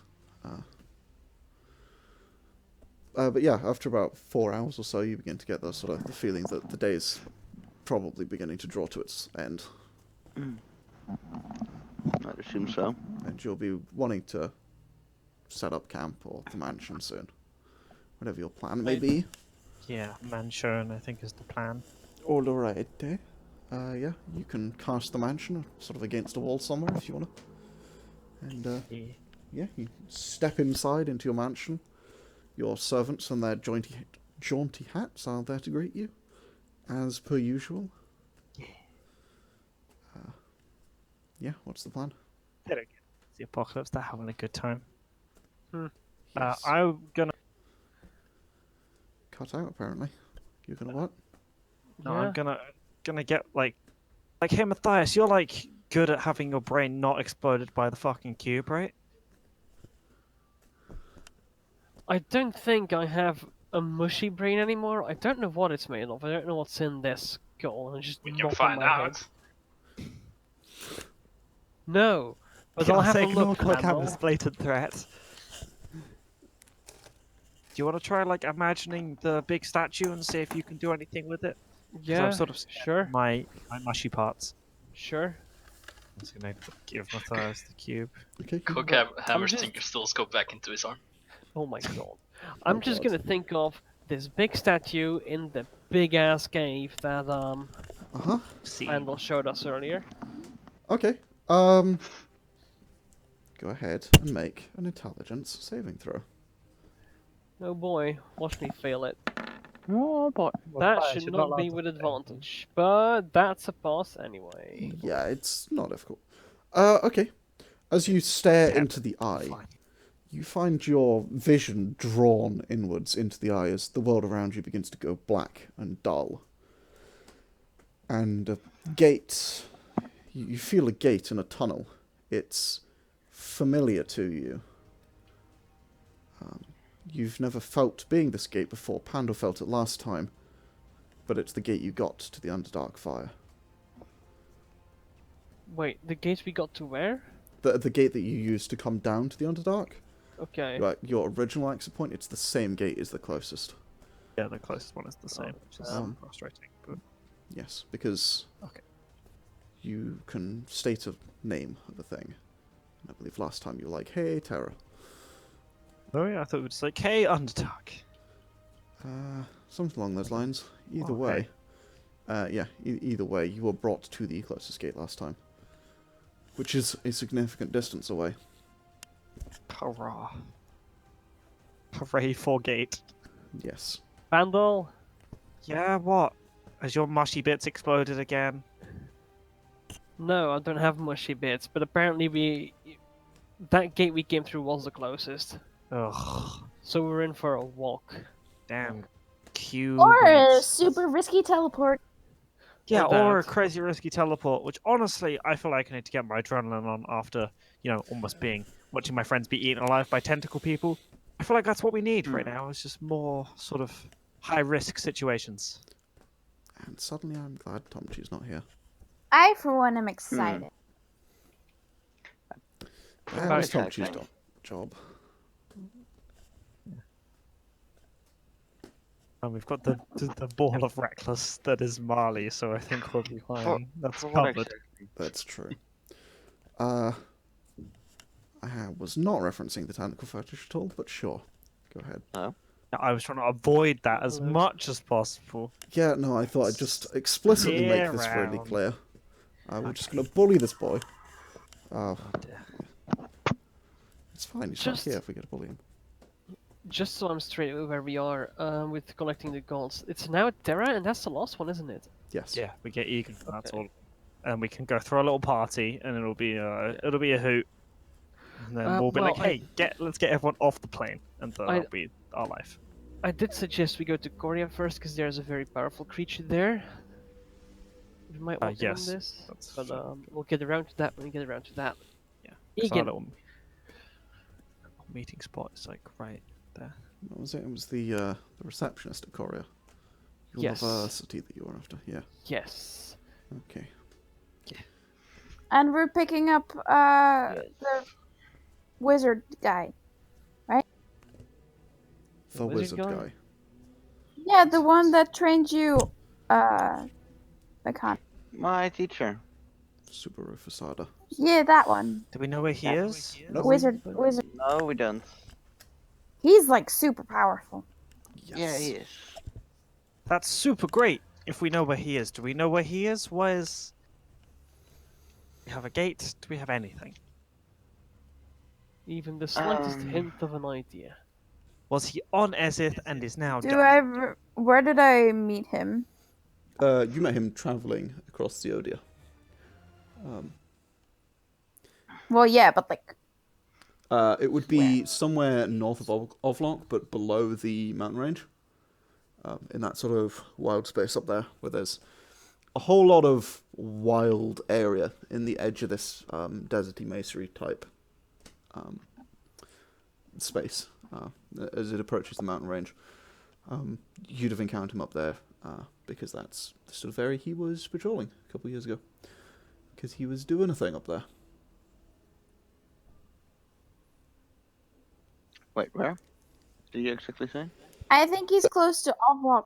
Speaker 1: But yeah, after about 4 hours or so, you begin to get the sort of the feeling that the day is probably beginning to draw to its end,
Speaker 5: I'd assume so.
Speaker 1: and you'll be wanting to set up camp or the mansion soon, whatever your plan may be.
Speaker 2: Yeah, mansion, I think is the plan.
Speaker 1: All right, yeah, you can cast the mansion sort of against a wall somewhere if you want to. And yeah, you step inside into your mansion. Your servants and their jaunty hats are there to greet you, as per usual. Yeah, what's the plan?
Speaker 2: It's the apocalypse, they're having a good time.
Speaker 1: Yes.
Speaker 2: I'm gonna.
Speaker 1: Cut out, apparently. You're gonna what?
Speaker 2: No,
Speaker 4: Yeah.
Speaker 2: I'm gonna get like, hey Mathias, you're like good at having your brain not exploded by the fucking cube, right?
Speaker 4: I don't think I have a mushy brain anymore. I don't know what it's made of. I don't know what's in this skull. And just
Speaker 6: We
Speaker 4: not
Speaker 6: can
Speaker 4: on
Speaker 6: find
Speaker 4: my head.
Speaker 6: out.
Speaker 4: No, but I'll have to look. Pandal.
Speaker 2: Coghammer's blatant threat. Do you want to try like imagining the big statue and see if you can do anything with it? 'Cause
Speaker 4: Yeah,
Speaker 2: I'm sort of
Speaker 4: sure,
Speaker 2: my mushy parts.
Speaker 4: sure.
Speaker 2: I'm just gonna give Mathias the cube.
Speaker 1: Okay.
Speaker 6: Coghammer's
Speaker 4: just-
Speaker 6: tinker stills go back into his arm.
Speaker 4: Oh my god. I'm just
Speaker 1: God.
Speaker 4: gonna think of this big statue in the big ass cave that
Speaker 1: Uh-huh.
Speaker 2: See,
Speaker 4: Pandal showed us earlier.
Speaker 1: Okay. Go ahead and make an intelligence saving throw.
Speaker 4: Oh boy, watch me fail it.
Speaker 7: Oh boy.
Speaker 4: That should not be with advantage, but that's a pass anyway.
Speaker 1: Yeah, it's not difficult. Okay. As you stare
Speaker 2: Yeah,
Speaker 1: into the eye,
Speaker 2: fine.
Speaker 1: you find your vision drawn inwards into the eye as the world around you begins to go black and dull. And a gate, you feel a gate in a tunnel. It's familiar to you. You've never felt being this gate before. Pandal felt it last time, but it's the gate you got to the Underdark Fire.
Speaker 4: Wait, the gate we got to where?
Speaker 1: The gate that you used to come down to the Underdark?
Speaker 4: Okay.
Speaker 1: Like your original exit point, it's the same gate as the closest.
Speaker 2: Yeah, the closest one is the same, which is
Speaker 1: Um,
Speaker 2: frustrating. But
Speaker 1: Yes, because
Speaker 2: Okay.
Speaker 1: you can state a name of the thing. I believe last time you were like, "Hey, Terra."
Speaker 2: Oh yeah, I thought it was like, hey, Underdark.
Speaker 1: Something along those lines. Either
Speaker 2: Oh,
Speaker 1: way, yeah. Either way, you were brought to the closest gate last time, which is a significant distance away.
Speaker 2: Hurrah. Hooray for gate.
Speaker 1: Yes.
Speaker 4: Pandal.
Speaker 2: Yeah, what? Has your mushy bits exploded again?
Speaker 4: No, I don't have mushy bits, but apparently that gate we came through was the closest.
Speaker 2: Ugh.
Speaker 4: So we're in for a walk.
Speaker 2: Damn. Cube.
Speaker 3: Or a super risky teleport.
Speaker 2: Yeah,
Speaker 4: Or
Speaker 2: or a
Speaker 4: that.
Speaker 2: crazy risky teleport, which honestly, I feel like I need to get my adrenaline on after, almost watching my friends be eaten alive by tentacle people. I feel like that's what we need right now. It's just more sort of high risk situations.
Speaker 1: And suddenly I'm glad Tomchi's not here.
Speaker 3: I, for one, am excited.
Speaker 1: That
Speaker 5: Very
Speaker 1: was Tomchi's
Speaker 5: exciting.
Speaker 1: job.
Speaker 2: And we've got the ball of reckless that is Marlie, so I think we'll be fine. That's
Speaker 5: For what
Speaker 2: covered.
Speaker 5: exactly?
Speaker 1: That's true. I was not referencing the tentacle fetish at all, but sure. Go ahead.
Speaker 2: I was trying to avoid that as
Speaker 4: Hello.
Speaker 2: much as possible.
Speaker 1: Yeah, no, I thought I'd just explicitly make
Speaker 2: Yeah,
Speaker 1: this really
Speaker 2: round.
Speaker 1: clear. We're just going to bully this boy. Oh, it's fine. He's not
Speaker 4: Just-
Speaker 1: here if we get to bully him.
Speaker 4: Just so I'm straight with where we are with collecting the goals. It's now Terra, and that's the last one, isn't it?
Speaker 1: Yes.
Speaker 2: Yeah, we get Egan. That's
Speaker 4: Okay.
Speaker 2: all. And we can go through a little party, and it'll be a hoot. And then we'll be
Speaker 4: well,
Speaker 2: like, hey, let's get everyone off the plane, and that'll
Speaker 4: I-
Speaker 2: be our life.
Speaker 4: I did suggest we go to Korea first, because there's a very powerful creature there. We might want to
Speaker 2: yes,
Speaker 4: on this,
Speaker 2: that's
Speaker 4: but
Speaker 2: fair.
Speaker 4: we'll get around to that when we get around to that.
Speaker 2: Yeah, 'cause our
Speaker 4: Egan.
Speaker 2: little meeting spot is like right there.
Speaker 1: What was it? It was the receptionist at Korea.
Speaker 4: Yes.
Speaker 1: University that you were after. Yeah.
Speaker 4: Yes.
Speaker 1: Okay.
Speaker 3: And we're picking up the wizard guy.
Speaker 1: The
Speaker 4: wizard
Speaker 1: wizard
Speaker 4: guy?
Speaker 1: guy.
Speaker 3: Yeah, the one that trained you, Akane.
Speaker 5: My teacher.
Speaker 1: Subaru Fasada.
Speaker 3: Yeah, that one.
Speaker 2: Do we know where he is?
Speaker 1: No.
Speaker 3: Wizard.
Speaker 5: No, we don't.
Speaker 3: He's like super powerful.
Speaker 1: Yes.
Speaker 5: Yeah, he is.
Speaker 2: That's super great. If we know where he is, do we know where he is? Where's? Do we have a gate? Do we have anything?
Speaker 4: Even the slightest
Speaker 5: Um,
Speaker 4: hint of an idea.
Speaker 2: Was he on Ezith and is now
Speaker 3: Do
Speaker 2: dead?
Speaker 3: Where did I meet him?
Speaker 1: You met him traveling across the Odia.
Speaker 3: Well, yeah, but like,
Speaker 1: It would be somewhere north of Ovlok, but below the mountain range. In that sort of wild space up there, where there's a whole lot of wild area in the edge of this deserty masonry type space. As it approaches the mountain range, you'd have encountered him up there because that's the sort of area he was patrolling a couple of years ago. Because he was doing a thing up there.
Speaker 5: Wait, where? Did you exactly say?
Speaker 3: I think he's close to Ovlok.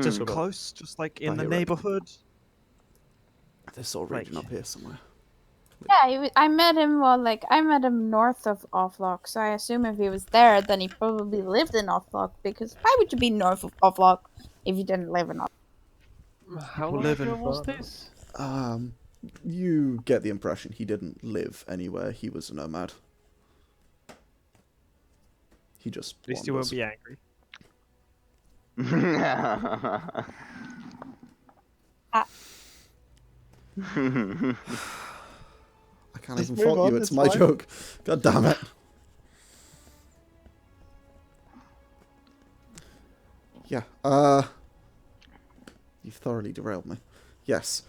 Speaker 2: Just
Speaker 5: Hmm.
Speaker 2: close, just like in
Speaker 1: Oh,
Speaker 2: the
Speaker 1: you're right.
Speaker 2: neighborhood.
Speaker 1: This sort of region
Speaker 2: Like-
Speaker 1: up here somewhere.
Speaker 3: Yeah, I met him. Well, like I met him north of Ovlok, so I assume if he was there, then he probably lived in Ovlok. Because why would you be north of Ovlok if you didn't live in Ovlok?
Speaker 4: How long
Speaker 2: live in
Speaker 4: ago was
Speaker 2: Burma.
Speaker 4: this?
Speaker 1: You get the impression he didn't live anywhere. He was a nomad. He just
Speaker 2: At least you won't
Speaker 1: wanders.
Speaker 2: be angry.
Speaker 1: I can't
Speaker 2: Just
Speaker 1: even
Speaker 2: move
Speaker 1: fault
Speaker 2: on,
Speaker 1: you. It's
Speaker 2: it's
Speaker 1: my
Speaker 2: fine.
Speaker 1: joke. God damn it. Yeah. You thoroughly derailed me. Yes.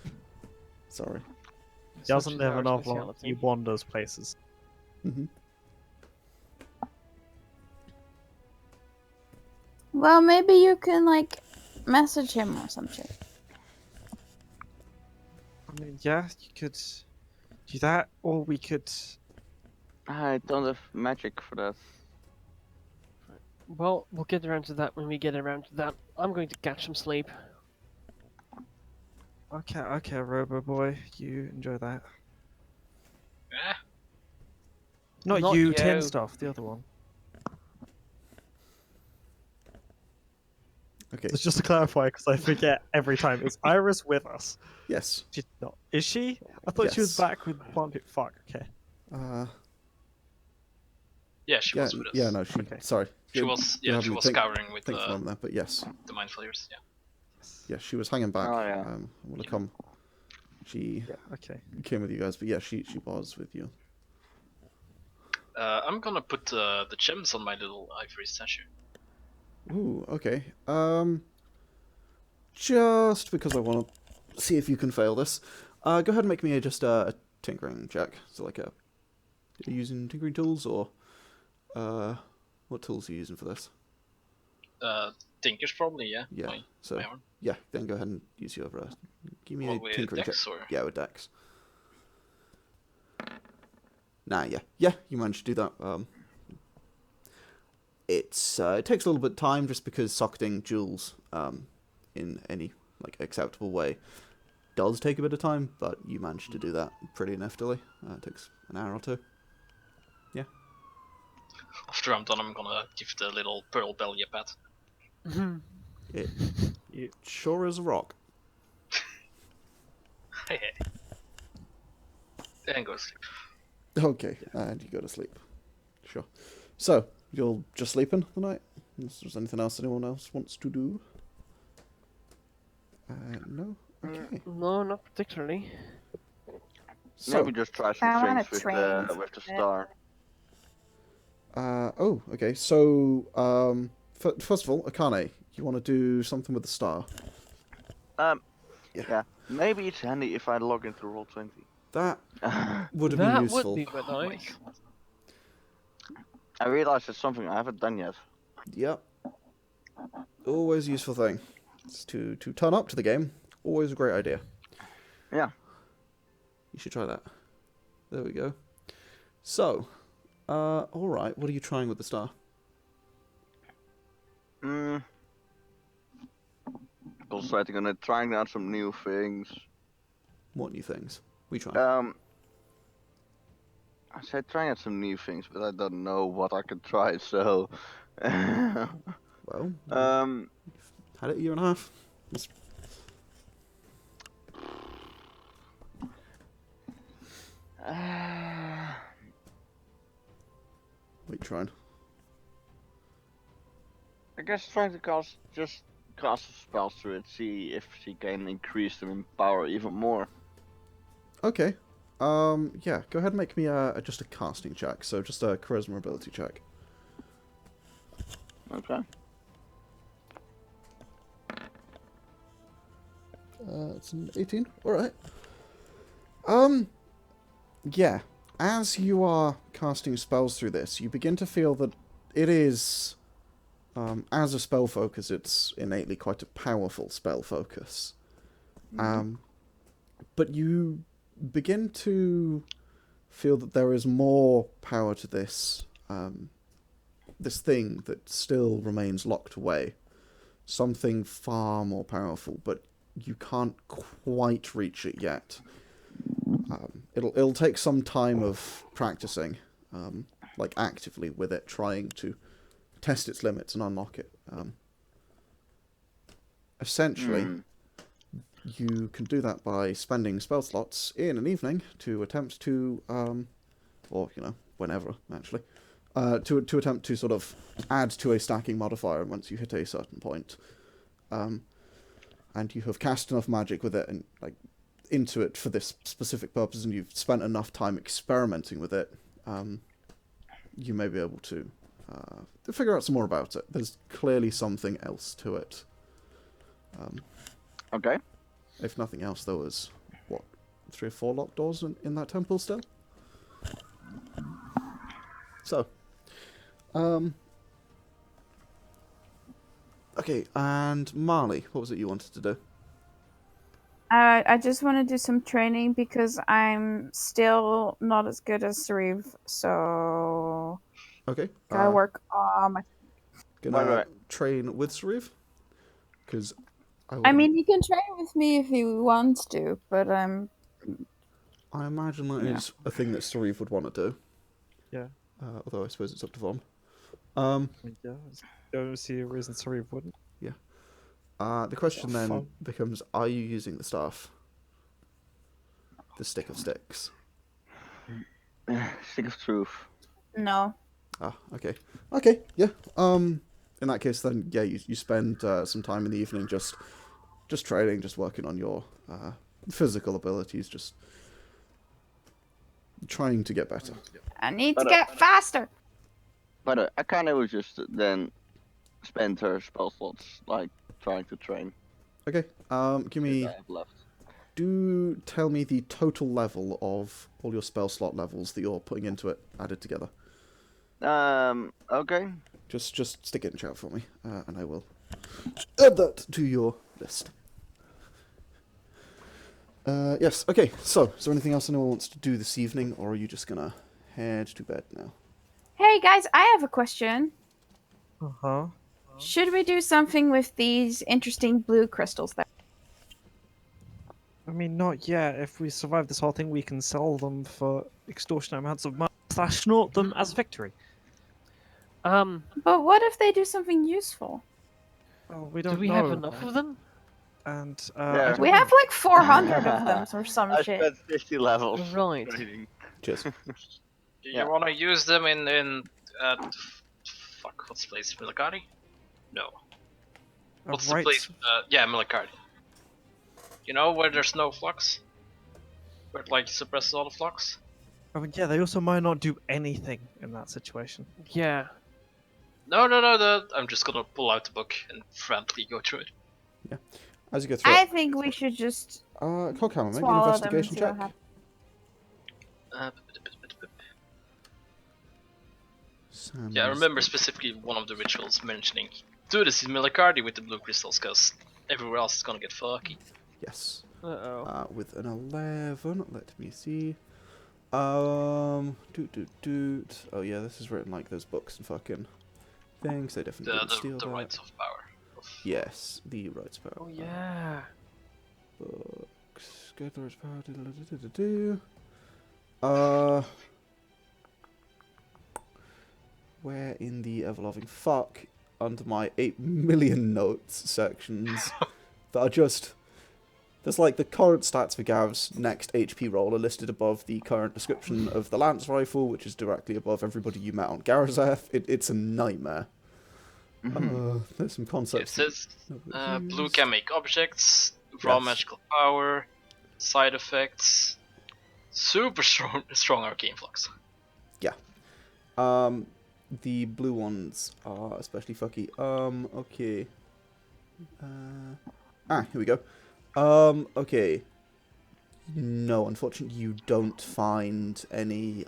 Speaker 1: Sorry.
Speaker 2: He
Speaker 4: Such
Speaker 2: doesn't
Speaker 4: is
Speaker 2: live
Speaker 4: our
Speaker 2: in Ovlok.
Speaker 4: speciality.
Speaker 2: He wanders places.
Speaker 1: Mm-hmm.
Speaker 3: Well, maybe you can like message him or some shit.
Speaker 2: I mean, yeah, you could do that, or we could.
Speaker 5: I don't have magic for that.
Speaker 4: Well, we'll get around to that when we get around to that. I'm going to catch some sleep.
Speaker 2: Okay, Robo Boy, you enjoy that.
Speaker 6: Eh,
Speaker 2: Not
Speaker 4: Not
Speaker 2: you,
Speaker 4: you.
Speaker 2: Tin Stuff, the other one.
Speaker 1: Okay.
Speaker 2: It's just to clarify, because I forget every time. Is Iris with us?
Speaker 1: Yes.
Speaker 2: She's not. Is she? I thought she was
Speaker 1: Yes.
Speaker 2: back with Plant. Fuck. Okay.
Speaker 6: yeah, she
Speaker 1: Yeah.
Speaker 6: was with us.
Speaker 1: Yeah. No. She.
Speaker 2: Okay.
Speaker 1: Sorry.
Speaker 6: She
Speaker 1: You-
Speaker 6: was
Speaker 1: you
Speaker 6: yeah,
Speaker 1: had
Speaker 6: she
Speaker 1: me
Speaker 6: was
Speaker 1: think
Speaker 6: scouring with
Speaker 1: for a moment there, but yes.
Speaker 6: the mind flayers. Yeah.
Speaker 1: Yeah. She was hanging back.
Speaker 5: Oh, yeah.
Speaker 1: I'm gonna come. She
Speaker 2: Yeah. Okay.
Speaker 1: came with you guys, but yeah, she was with you.
Speaker 6: I'm gonna put the gems on my little ivory statue.
Speaker 1: Ooh. Okay. Just because I want to see if you can fail this. Go ahead and make me a tinkering check. So like are you using tinkering tools or what tools are you using for this?
Speaker 6: Tinkers probably, yeah.
Speaker 1: Yeah. So
Speaker 6: my arm.
Speaker 1: yeah, then go ahead and use your give me a
Speaker 6: What, with
Speaker 1: tinkering check.
Speaker 6: Dex or?
Speaker 1: Yeah, with Dex. Nah, yeah, you managed to do that. It takes a little bit of time just because socketing jewels in any like acceptable way does take a bit of time, but you managed to do that pretty neftily. It takes an hour or two. Yeah.
Speaker 6: After I'm done, I'm gonna give the little pearl belly a pat.
Speaker 1: It sure is a rock.
Speaker 6: Hey. And go to sleep.
Speaker 1: Okay, and you go to sleep. Sure. So, you're just sleeping the night? Is there anything else anyone else wants to do? No? Okay.
Speaker 4: No, not particularly.
Speaker 1: So,
Speaker 5: Maybe just try some
Speaker 3: I wanna
Speaker 5: things
Speaker 3: train
Speaker 5: with the
Speaker 3: for it.
Speaker 5: star.
Speaker 1: oh, okay. So, first of all, Akane, you want to do something with the star?
Speaker 5: Yeah. Maybe it's handy if I log into Roll20.
Speaker 1: That would have been
Speaker 4: That
Speaker 1: useful.
Speaker 4: would be quite nice.
Speaker 5: I realize it's something I haven't done yet.
Speaker 1: Yep. Always a useful thing. It's to turn up to the game. Always a great idea.
Speaker 5: Yeah.
Speaker 1: You should try that. There we go. So, alright, what are you trying with the star?
Speaker 5: Concentrating on it, trying out some new things.
Speaker 1: What new things? We try.
Speaker 5: I said trying out some new things, but I don't know what I can try, so...
Speaker 1: Well,
Speaker 5: um...
Speaker 1: had it a year and a half. What are you trying?
Speaker 5: I guess trying to cast some spells through it, see if she can increase them in power even more.
Speaker 1: Okay. Yeah, go ahead and make me just a casting check, so just a charisma ability check.
Speaker 5: Okay.
Speaker 1: It's an 18. Alright. Yeah. As you are casting spells through this, you begin to feel that it is, as a spell focus, it's innately quite a powerful spell focus. But you begin to feel that there is more power to this, this thing that still remains locked away. Something far more powerful, but you can't quite reach it yet. It'll take some time of practicing, like actively with it, trying to test its limits and unlock it. Essentially, you can do that by spending spell slots in an evening to attempt to, or whenever actually, to attempt to sort of add to a stacking modifier once you hit a certain point. And you have cast enough magic with it and into it for this specific purpose, and you've spent enough time experimenting with it, you may be able to figure out some more about it. There's clearly something else to it.
Speaker 5: Okay.
Speaker 1: If nothing else, there was, 3 or 4 locked doors in that temple still? So, okay, and Marlie, what was it you wanted to do?
Speaker 3: I just want to do some training because I'm still not as good as Sauriv, so
Speaker 1: Okay.
Speaker 3: gotta work on my.
Speaker 1: Gonna
Speaker 5: Right.
Speaker 1: train with Sauriv? Because
Speaker 3: I
Speaker 1: wouldn't-
Speaker 3: mean, he can train with me if he wants to, but
Speaker 1: I imagine that
Speaker 3: Yeah.
Speaker 1: is a thing that Sauriv would want to do.
Speaker 2: Yeah.
Speaker 1: Although I suppose it's up to Von.
Speaker 2: I mean, yeah, I don't see a reason Sauriv wouldn't.
Speaker 1: The question then
Speaker 2: Fun.
Speaker 1: becomes: are you using the staff? The stick of sticks.
Speaker 5: Stick of truth.
Speaker 3: no.
Speaker 1: Ah, okay. Okay, yeah. In that case, then, yeah, you spend some time in the evening just training, just working on your physical abilities, just trying to get better.
Speaker 3: I need to
Speaker 5: But,
Speaker 3: get faster.
Speaker 5: But Akane would just then spend her spell slots like trying to train.
Speaker 1: Okay. Give me.
Speaker 5: I have left.
Speaker 1: Do tell me the total level of all your spell slot levels that you're putting into it, added together.
Speaker 5: Okay.
Speaker 1: Just stick it in chat for me, and I will add that to your list. Yes, okay, so, is there anything else anyone wants to do this evening, or are you just gonna head to bed now?
Speaker 3: Hey guys, I have a question.
Speaker 2: Uh-huh.
Speaker 3: Should we do something with these interesting blue crystals there?
Speaker 2: I mean, not yet. If we survive this whole thing, we can sell them for extortionate amounts of money / snort them as victory.
Speaker 3: But what if they do something useful?
Speaker 2: Oh, we
Speaker 4: do
Speaker 2: don't
Speaker 4: we
Speaker 2: know.
Speaker 4: have enough of them?
Speaker 2: And
Speaker 5: Yeah.
Speaker 2: I don't
Speaker 3: We
Speaker 2: know.
Speaker 3: have like 400 of them or some
Speaker 5: I
Speaker 3: shit.
Speaker 5: spent 50 levels.
Speaker 4: Right.
Speaker 5: training.
Speaker 1: Cheers.
Speaker 6: Do
Speaker 5: Yeah.
Speaker 6: you want to use them in fuck, what's the place? Millicari? No. What's the
Speaker 2: right.
Speaker 6: place? Yeah, Millicari. You know where there's no flux? Where it like suppresses all the flux?
Speaker 2: I mean, yeah, they also might not do anything in that situation.
Speaker 4: Yeah.
Speaker 6: No, I'm just gonna pull out the book and frantically go through it.
Speaker 1: As you go through
Speaker 3: I
Speaker 1: it,
Speaker 3: think we should just
Speaker 1: Coghammer, make an
Speaker 3: swallow them and
Speaker 1: investigation
Speaker 3: see what
Speaker 1: check.
Speaker 3: happens.
Speaker 6: Yeah, I remember specifically one of the rituals mentioning do this in Millicari with the blue crystals, cause everywhere else is gonna get fucky.
Speaker 1: Yes.
Speaker 4: Uh-oh.
Speaker 1: With an 11, let me see. Oh yeah, this is written like those books and fucking things. They definitely didn't steal
Speaker 6: The
Speaker 1: that.
Speaker 6: rights of power.
Speaker 1: Yes, the rights power.
Speaker 4: Oh, yeah.
Speaker 1: Books. Get the rights power. Where in the ever-loving fuck under my 8 million notes sections that are just... There's like the current stats for Gav's next HP roll are listed above the current description of the Lance Rifle, which is directly above everybody you met on Garazeth. It's a nightmare. There's some
Speaker 6: It
Speaker 1: concepts.
Speaker 6: says
Speaker 1: that
Speaker 6: blue
Speaker 1: used.
Speaker 6: can make objects, raw
Speaker 1: Yes.
Speaker 6: magical power, side effects, super strong arcane flux.
Speaker 1: The blue ones are especially fucky. Okay. Here we go. Okay. No, unfortunately, you don't find any,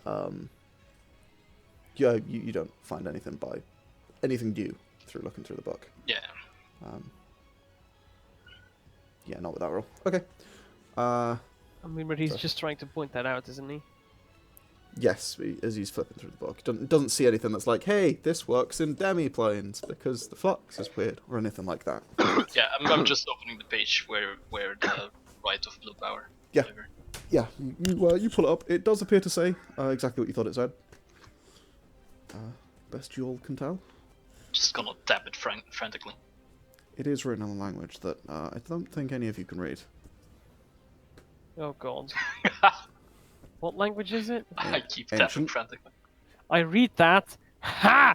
Speaker 1: yeah, you don't find anything new through looking through the book.
Speaker 6: Yeah.
Speaker 1: Yeah, not with that roll. Okay.
Speaker 4: I mean, but he's
Speaker 1: So-
Speaker 4: just trying to point that out, isn't he?
Speaker 1: Yes, as he's flipping through the book. Doesn't see anything that's like, hey, this works in demi-planes because the flux is weird, or anything like that.
Speaker 6: Yeah, I'm just opening the page where the right of blue power.
Speaker 1: Yeah.
Speaker 6: whatever.
Speaker 1: Yeah, you pull it up. It does appear to say exactly what you thought it said. Best you all can tell.
Speaker 6: Just gonna tap it frantically.
Speaker 1: It is written in a language that I don't think any of you can read.
Speaker 4: Oh, God. What language is it?
Speaker 6: I keep tapping
Speaker 1: Ancient.
Speaker 6: frantically.
Speaker 4: I read that. Ha!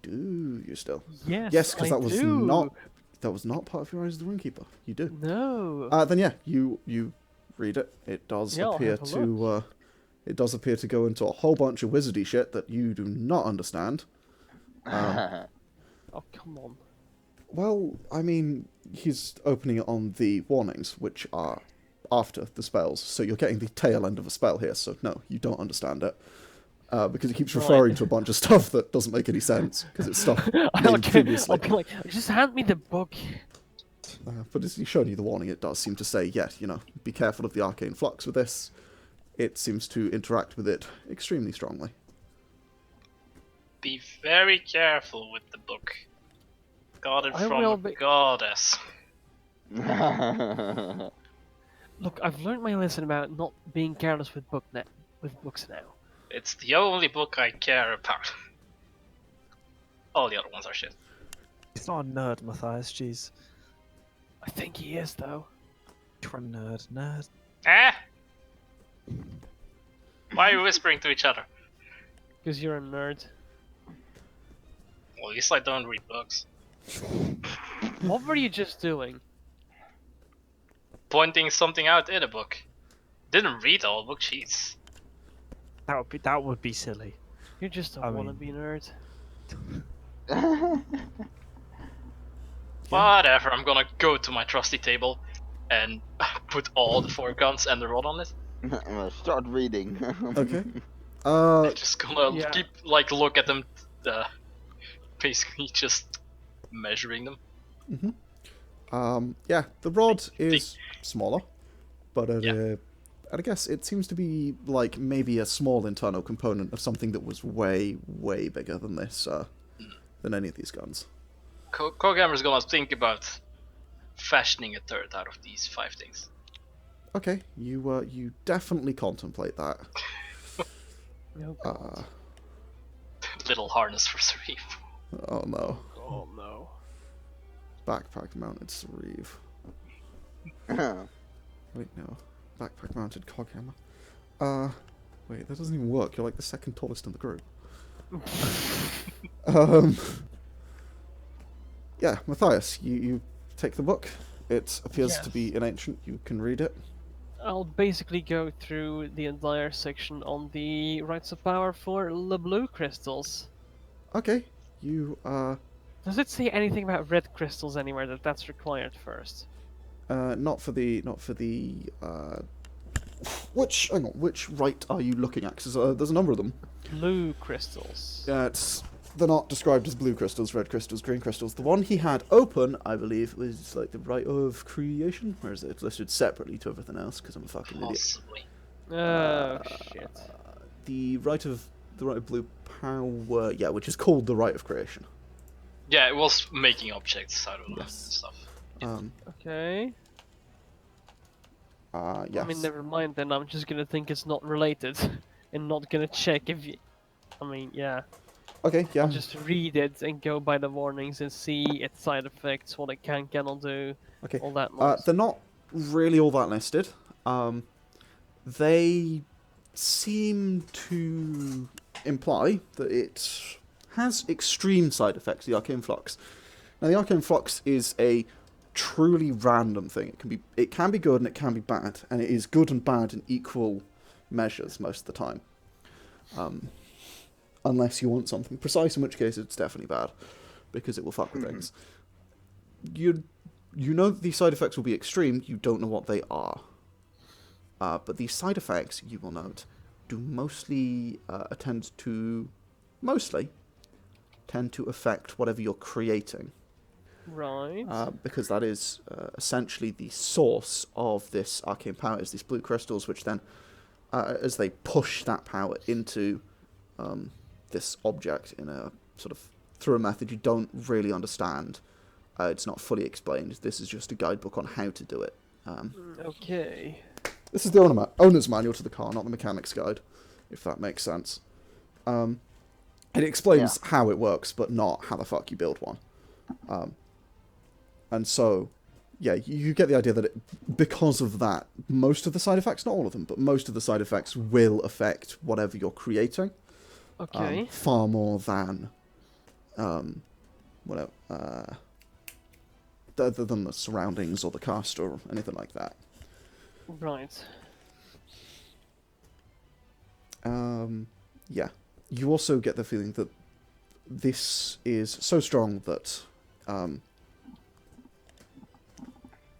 Speaker 1: Do you still?
Speaker 4: Yes,
Speaker 1: because
Speaker 4: I
Speaker 1: that was
Speaker 4: do.
Speaker 1: that was not part of your Rise of the Runekeeper. You do.
Speaker 4: No.
Speaker 1: Then yeah, you read it. It does
Speaker 4: Yeah, I'll
Speaker 1: appear
Speaker 4: have a
Speaker 1: to it does appear to go into a whole bunch of wizardy shit that you do not understand.
Speaker 4: Oh, come on.
Speaker 1: Well, I mean, he's opening it on the warnings, which are after the spells, so you're getting the tail end of a spell here, so no, you don't understand it. Because it keeps referring to a bunch of stuff that doesn't make any sense, because it's stuff named previously.
Speaker 4: I'll be like, just hand me the book.
Speaker 1: But as he's shown you the warning, it does seem to say, yeah, be careful of the arcane flux with this. It seems to interact with it extremely strongly.
Speaker 6: Be very careful with the book. Got it
Speaker 4: I
Speaker 6: from
Speaker 4: will
Speaker 6: a
Speaker 4: be-
Speaker 6: goddess.
Speaker 4: Look, I've learned my lesson about not being careless with books now.
Speaker 6: It's the only book I care about. All the other ones are shit.
Speaker 2: He's not a nerd, Matthias. Jeez.
Speaker 4: I think he is though.
Speaker 2: You're a nerd. Nerd.
Speaker 6: Ah! Why are you whispering to each other?
Speaker 4: Because you're a nerd.
Speaker 6: Well, at least I don't read books.
Speaker 4: What were you just doing?
Speaker 6: Pointing something out in a book. Didn't read the whole book, jeez.
Speaker 2: That would be silly.
Speaker 4: You're just a
Speaker 2: I mean-
Speaker 4: wannabe nerd.
Speaker 6: Whatever, I'm gonna go to my trusty table and put all the 4 guns and the rod on it.
Speaker 5: Start reading.
Speaker 1: Okay.
Speaker 6: I'm just gonna
Speaker 4: Yeah.
Speaker 6: keep, look at them, basically just measuring them.
Speaker 1: Yeah, the rod is smaller, but
Speaker 6: Yeah.
Speaker 1: I guess it seems to be like maybe a small internal component of something that was way, way bigger than this, than any of these guns.
Speaker 6: Coghammer's gonna think about fashioning a third out of these 5 things.
Speaker 1: Okay, you definitely contemplate that.
Speaker 4: No.
Speaker 6: Little harness for Sauriv.
Speaker 1: Oh no,
Speaker 4: Oh no.
Speaker 1: backpack mounted Sauriv. Wait, no, backpack mounted Coghammer. Wait, that doesn't even work. You're like the second tallest in the group. Yeah, Matthias, you take the book. It appears to
Speaker 4: Yes.
Speaker 1: be an ancient. You can read it.
Speaker 4: I'll basically go through the entire section on the rights of power for the blue crystals.
Speaker 1: Okay, you
Speaker 4: Does it say anything about red crystals anywhere that's required first?
Speaker 1: not for the which hang on, which right are you looking at? 'Cause there's a number of them.
Speaker 4: Blue crystals.
Speaker 1: They're not described as blue crystals, red crystals, green crystals. The one he had open, I believe, was like the right of creation, whereas it's listed separately to everything else because I'm a fucking idiot.
Speaker 6: Possibly.
Speaker 4: Oh shit.
Speaker 1: The right of blue power, yeah, which is called the right of creation.
Speaker 6: Yeah, it was making objects out of them and
Speaker 1: Yes.
Speaker 6: stuff.
Speaker 4: Okay.
Speaker 1: Yes.
Speaker 4: I mean, never mind then. I'm just gonna think it's not related, and not gonna check if you. I mean, yeah.
Speaker 1: Okay, yeah.
Speaker 4: I'll just read it and go by the warnings and see its side effects, what it cannot do,
Speaker 1: Okay.
Speaker 4: all that nonsense.
Speaker 1: They're not really all that listed. They seem to imply that it has extreme side effects, the arcane flux. Now, the arcane flux is a truly random thing. It can be good and it can be bad, and it is good and bad in equal measures most of the time. Unless you want something precise, in which case it's definitely bad, because it will fuck with things. You know that these side effects will be extreme, you don't know what they are. But these side effects, you will note, do mostly tend to affect whatever you're creating.
Speaker 4: Right.
Speaker 1: Because that is essentially the source of this arcane power, is these blue crystals, which then, as they push that power into this object in a sort of through a method you don't really understand. It's not fully explained. This is just a guidebook on how to do it.
Speaker 4: Okay.
Speaker 1: This is the owner's manual to the car, not the mechanic's guide, if that makes sense. It explains how it works, but not how the fuck you build one. And so, yeah, you get the idea that because of that, most of the side effects, not all of them, but most of the side effects will affect whatever you're creating.
Speaker 4: Okay.
Speaker 1: Far more than than the surroundings or the cast or anything like that.
Speaker 4: Right.
Speaker 1: Yeah. You also get the feeling that this is so strong that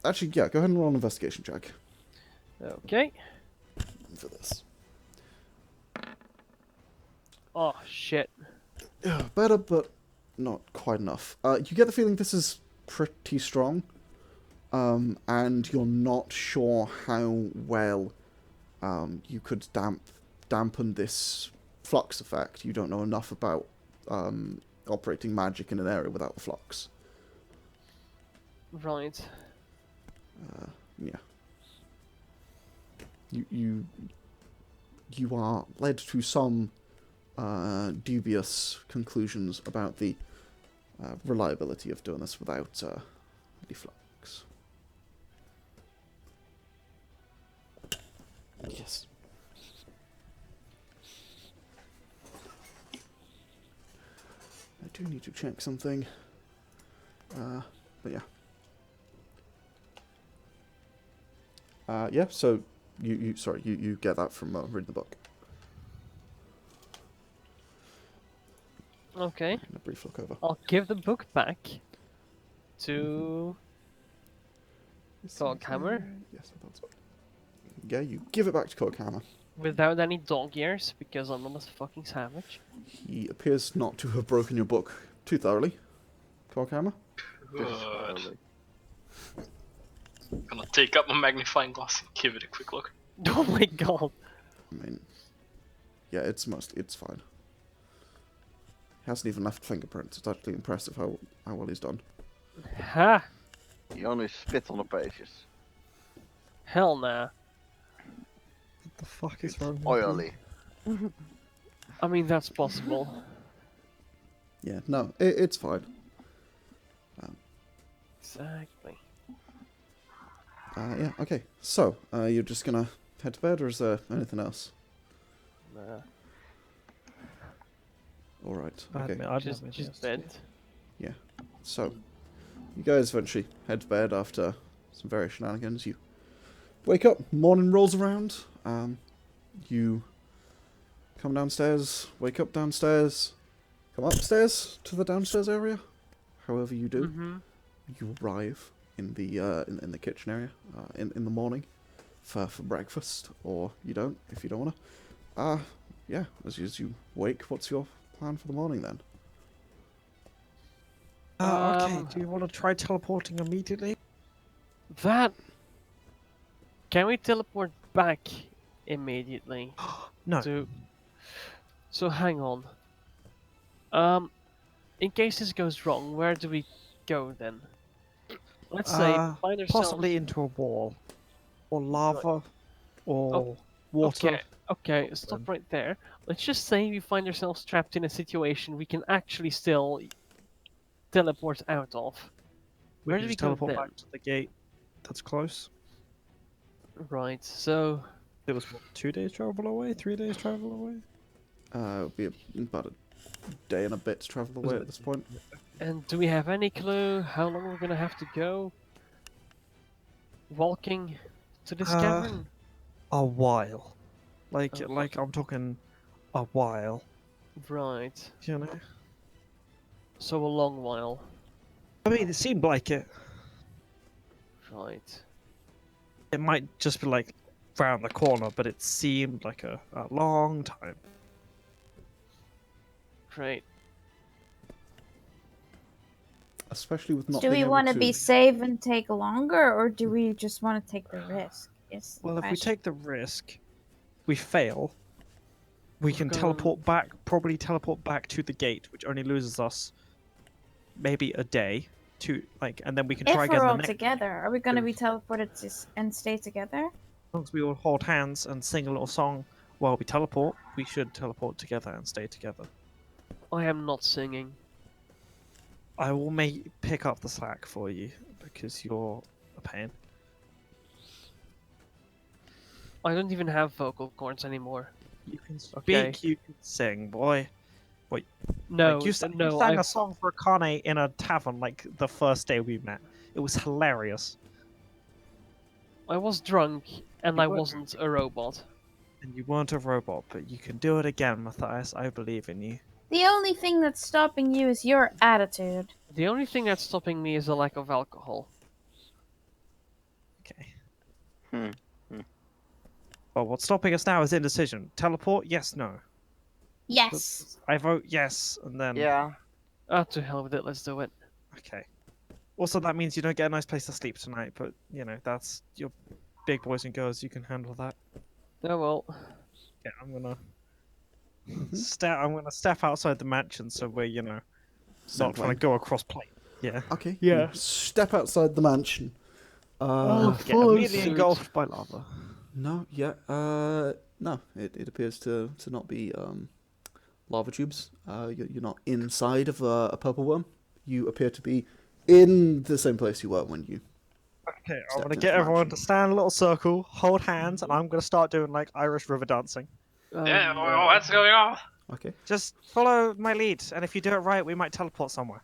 Speaker 1: actually, yeah, go ahead and roll an investigation check
Speaker 4: Okay.
Speaker 1: for this.
Speaker 4: Oh shit.
Speaker 1: Better, but not quite enough. You get the feeling this is pretty strong, and you're not sure how well you could dampen this flux effect. You don't know enough about operating magic in an area without the flux.
Speaker 4: Right.
Speaker 1: Yeah. You are led to some dubious conclusions about the reliability of doing this without deflux. Yes. I do need to check something. But yeah. Yeah, so you get that from reading the book.
Speaker 4: Okay.
Speaker 1: And a brief look over.
Speaker 4: I'll give the book back to Coghammer
Speaker 1: Yes, I thought so. Yeah, you give it back to Coghammer.
Speaker 4: without any dog ears because I'm not a fucking savage.
Speaker 1: He appears not to have broken your book too thoroughly. Coghammer?
Speaker 6: Good. Gonna take up my magnifying glass and give it a quick look.
Speaker 4: Oh my god.
Speaker 1: I mean, yeah, it's fine. He hasn't even left fingerprints. It's actually impressive how well he's done.
Speaker 4: Ha!
Speaker 5: You only spit on the pages.
Speaker 4: Hell nah.
Speaker 2: What the fuck is wrong with
Speaker 5: Oily.
Speaker 4: I mean, that's possible.
Speaker 1: Yeah, no, it's fine.
Speaker 4: Exactly.
Speaker 1: Yeah, okay. So, you're just gonna head to bed, or is there anything else?
Speaker 4: Nah.
Speaker 1: Alright,
Speaker 2: you?
Speaker 1: okay.
Speaker 4: Just bed.
Speaker 1: Yeah. So, you guys eventually head to bed after some various shenanigans. You wake up, morning rolls around. You come downstairs, wake up downstairs, come upstairs to the downstairs area. However you do, you arrive in the in the kitchen area in the morning for breakfast, or you don't if you don't wanna. Yeah. As you wake, what's your plan for the morning then?
Speaker 2: Okay, do you want to try teleporting immediately?
Speaker 4: That. Can we teleport back immediately?
Speaker 2: No.
Speaker 4: So hang on. In case this goes wrong, where do we go then? Let's say we find ourselves
Speaker 2: Possibly into a wall. Or lava. Or water.
Speaker 4: Okay, stop right there. Let's just say we find ourselves trapped in a situation we can actually still teleport out of. Where do we go
Speaker 2: teleport
Speaker 4: then?
Speaker 2: back to the gate that's close?
Speaker 4: Right, so
Speaker 2: It was what, 2 days travel away? 3 days travel away?
Speaker 1: It'll be about a day and a bit to travel away at this point.
Speaker 4: and do we have any clue how long we're gonna have to go walking to this cavern?
Speaker 2: A while. Like
Speaker 4: Oh,
Speaker 2: I'm talking a while.
Speaker 4: Right.
Speaker 2: You know?
Speaker 4: So a long while.
Speaker 2: I mean, it seemed like it.
Speaker 4: Right.
Speaker 2: It might just be like round the corner, but it seemed like a long time.
Speaker 4: Great.
Speaker 1: Especially with not
Speaker 3: Do
Speaker 1: being
Speaker 3: we
Speaker 1: able
Speaker 3: want to
Speaker 1: to
Speaker 3: be safe and take longer, or do we just want to take the risk? Yes.
Speaker 2: Well, if we take the risk, we fail. We can teleport back, probably teleport back to the gate, which only loses us maybe a day to and then we can try
Speaker 3: If
Speaker 2: again
Speaker 3: we're
Speaker 2: the
Speaker 3: all
Speaker 2: next.
Speaker 3: together, are we going to
Speaker 2: Good.
Speaker 3: be teleported and stay together?
Speaker 2: As long as we all hold hands and sing a little song while we teleport, we should teleport together and stay together.
Speaker 4: I am not singing.
Speaker 2: I will pick up the slack for you because you're a pain.
Speaker 4: I don't even have vocal cords anymore.
Speaker 2: You can speak,
Speaker 4: Okay.
Speaker 2: you can sing, boy.
Speaker 4: No,
Speaker 2: Like, you sang
Speaker 4: no,
Speaker 2: a song for Akane in a tavern like the first day we met. It was hilarious.
Speaker 4: I was drunk and
Speaker 2: You
Speaker 4: I
Speaker 2: were
Speaker 4: wasn't a robot.
Speaker 2: And you weren't a robot, but you can do it again, Mathias. I believe in you.
Speaker 3: The only thing that's stopping you is your attitude.
Speaker 4: The only thing that's stopping me is a lack of alcohol.
Speaker 2: Okay.
Speaker 5: Hmm.
Speaker 2: Well, what's stopping us now is indecision. Teleport? Yes, no.
Speaker 3: Yes.
Speaker 2: I vote yes, and then...
Speaker 5: Yeah.
Speaker 4: Ah, to hell with it, let's do it.
Speaker 2: Okay. Also, that means you don't get a nice place to sleep tonight, but, you know, that's... You're big boys and girls, you can handle that.
Speaker 4: Oh well.
Speaker 2: Yeah, I'm gonna... I'm gonna step outside the mansion so we're, you know, not trying to go across plate. Yeah.
Speaker 1: Okay.
Speaker 4: Yeah.
Speaker 1: You step outside the mansion.
Speaker 2: Get immediately engulfed by lava.
Speaker 1: No. Yeah. No. It appears to not be lava tubes. You're not inside of a purple worm. You appear to be in the same place you were when you.
Speaker 2: Okay, I'm
Speaker 1: Stepped
Speaker 2: gonna
Speaker 1: into
Speaker 2: get
Speaker 1: the
Speaker 2: everyone
Speaker 1: mansion.
Speaker 2: to stand in a little circle, hold hands, and I'm gonna start doing like Irish river dancing.
Speaker 6: Yeah, what's going on?
Speaker 1: Okay.
Speaker 2: Just follow my lead, and if you do it right, we might teleport somewhere.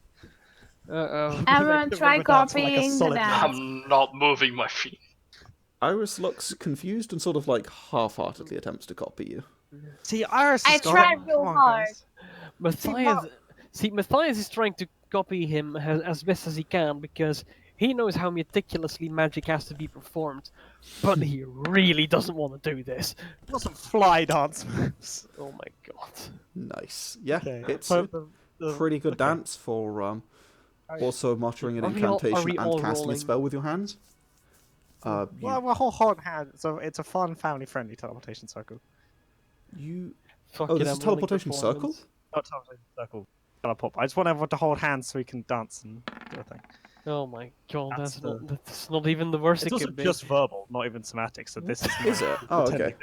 Speaker 4: Uh-oh.
Speaker 3: Everyone
Speaker 2: Make the
Speaker 3: try
Speaker 2: river dance like a
Speaker 3: copying the
Speaker 2: solid
Speaker 3: dance.
Speaker 6: I'm not moving my feet.
Speaker 1: Iris looks confused and sort of like half-heartedly attempts to copy you.
Speaker 2: See, Iris
Speaker 3: I
Speaker 2: has got
Speaker 3: tried
Speaker 2: it.
Speaker 3: real
Speaker 2: Come on,
Speaker 3: hard.
Speaker 2: guys.
Speaker 4: Matthias is trying to copy him as best as he can because he knows how meticulously magic has to be performed, but he really doesn't want to do this.
Speaker 2: Got some fly dance moves.
Speaker 4: Oh my god.
Speaker 1: Nice. Yeah.
Speaker 2: Okay.
Speaker 1: It's
Speaker 2: So
Speaker 1: a pretty good
Speaker 2: okay.
Speaker 1: dance for also muttering an
Speaker 4: Are we all
Speaker 1: incantation and casting
Speaker 4: rolling?
Speaker 1: a spell with your hands.
Speaker 2: Well, we're all holding hands, so it's a fun, family-friendly teleportation circle.
Speaker 1: You.
Speaker 4: Fuck
Speaker 1: Oh,
Speaker 4: it,
Speaker 1: this
Speaker 4: I'm
Speaker 1: is
Speaker 4: rolling
Speaker 1: teleportation circle?
Speaker 4: performance.
Speaker 2: Not teleportation circle. Teleport. I just want everyone to hold hands so we can dance and do a thing.
Speaker 4: Oh my god,
Speaker 2: That's
Speaker 4: that's not even the worst
Speaker 2: It's
Speaker 4: it
Speaker 2: also
Speaker 4: could be.
Speaker 2: just verbal, not even somatic. So this is.
Speaker 1: Is it? Oh, okay.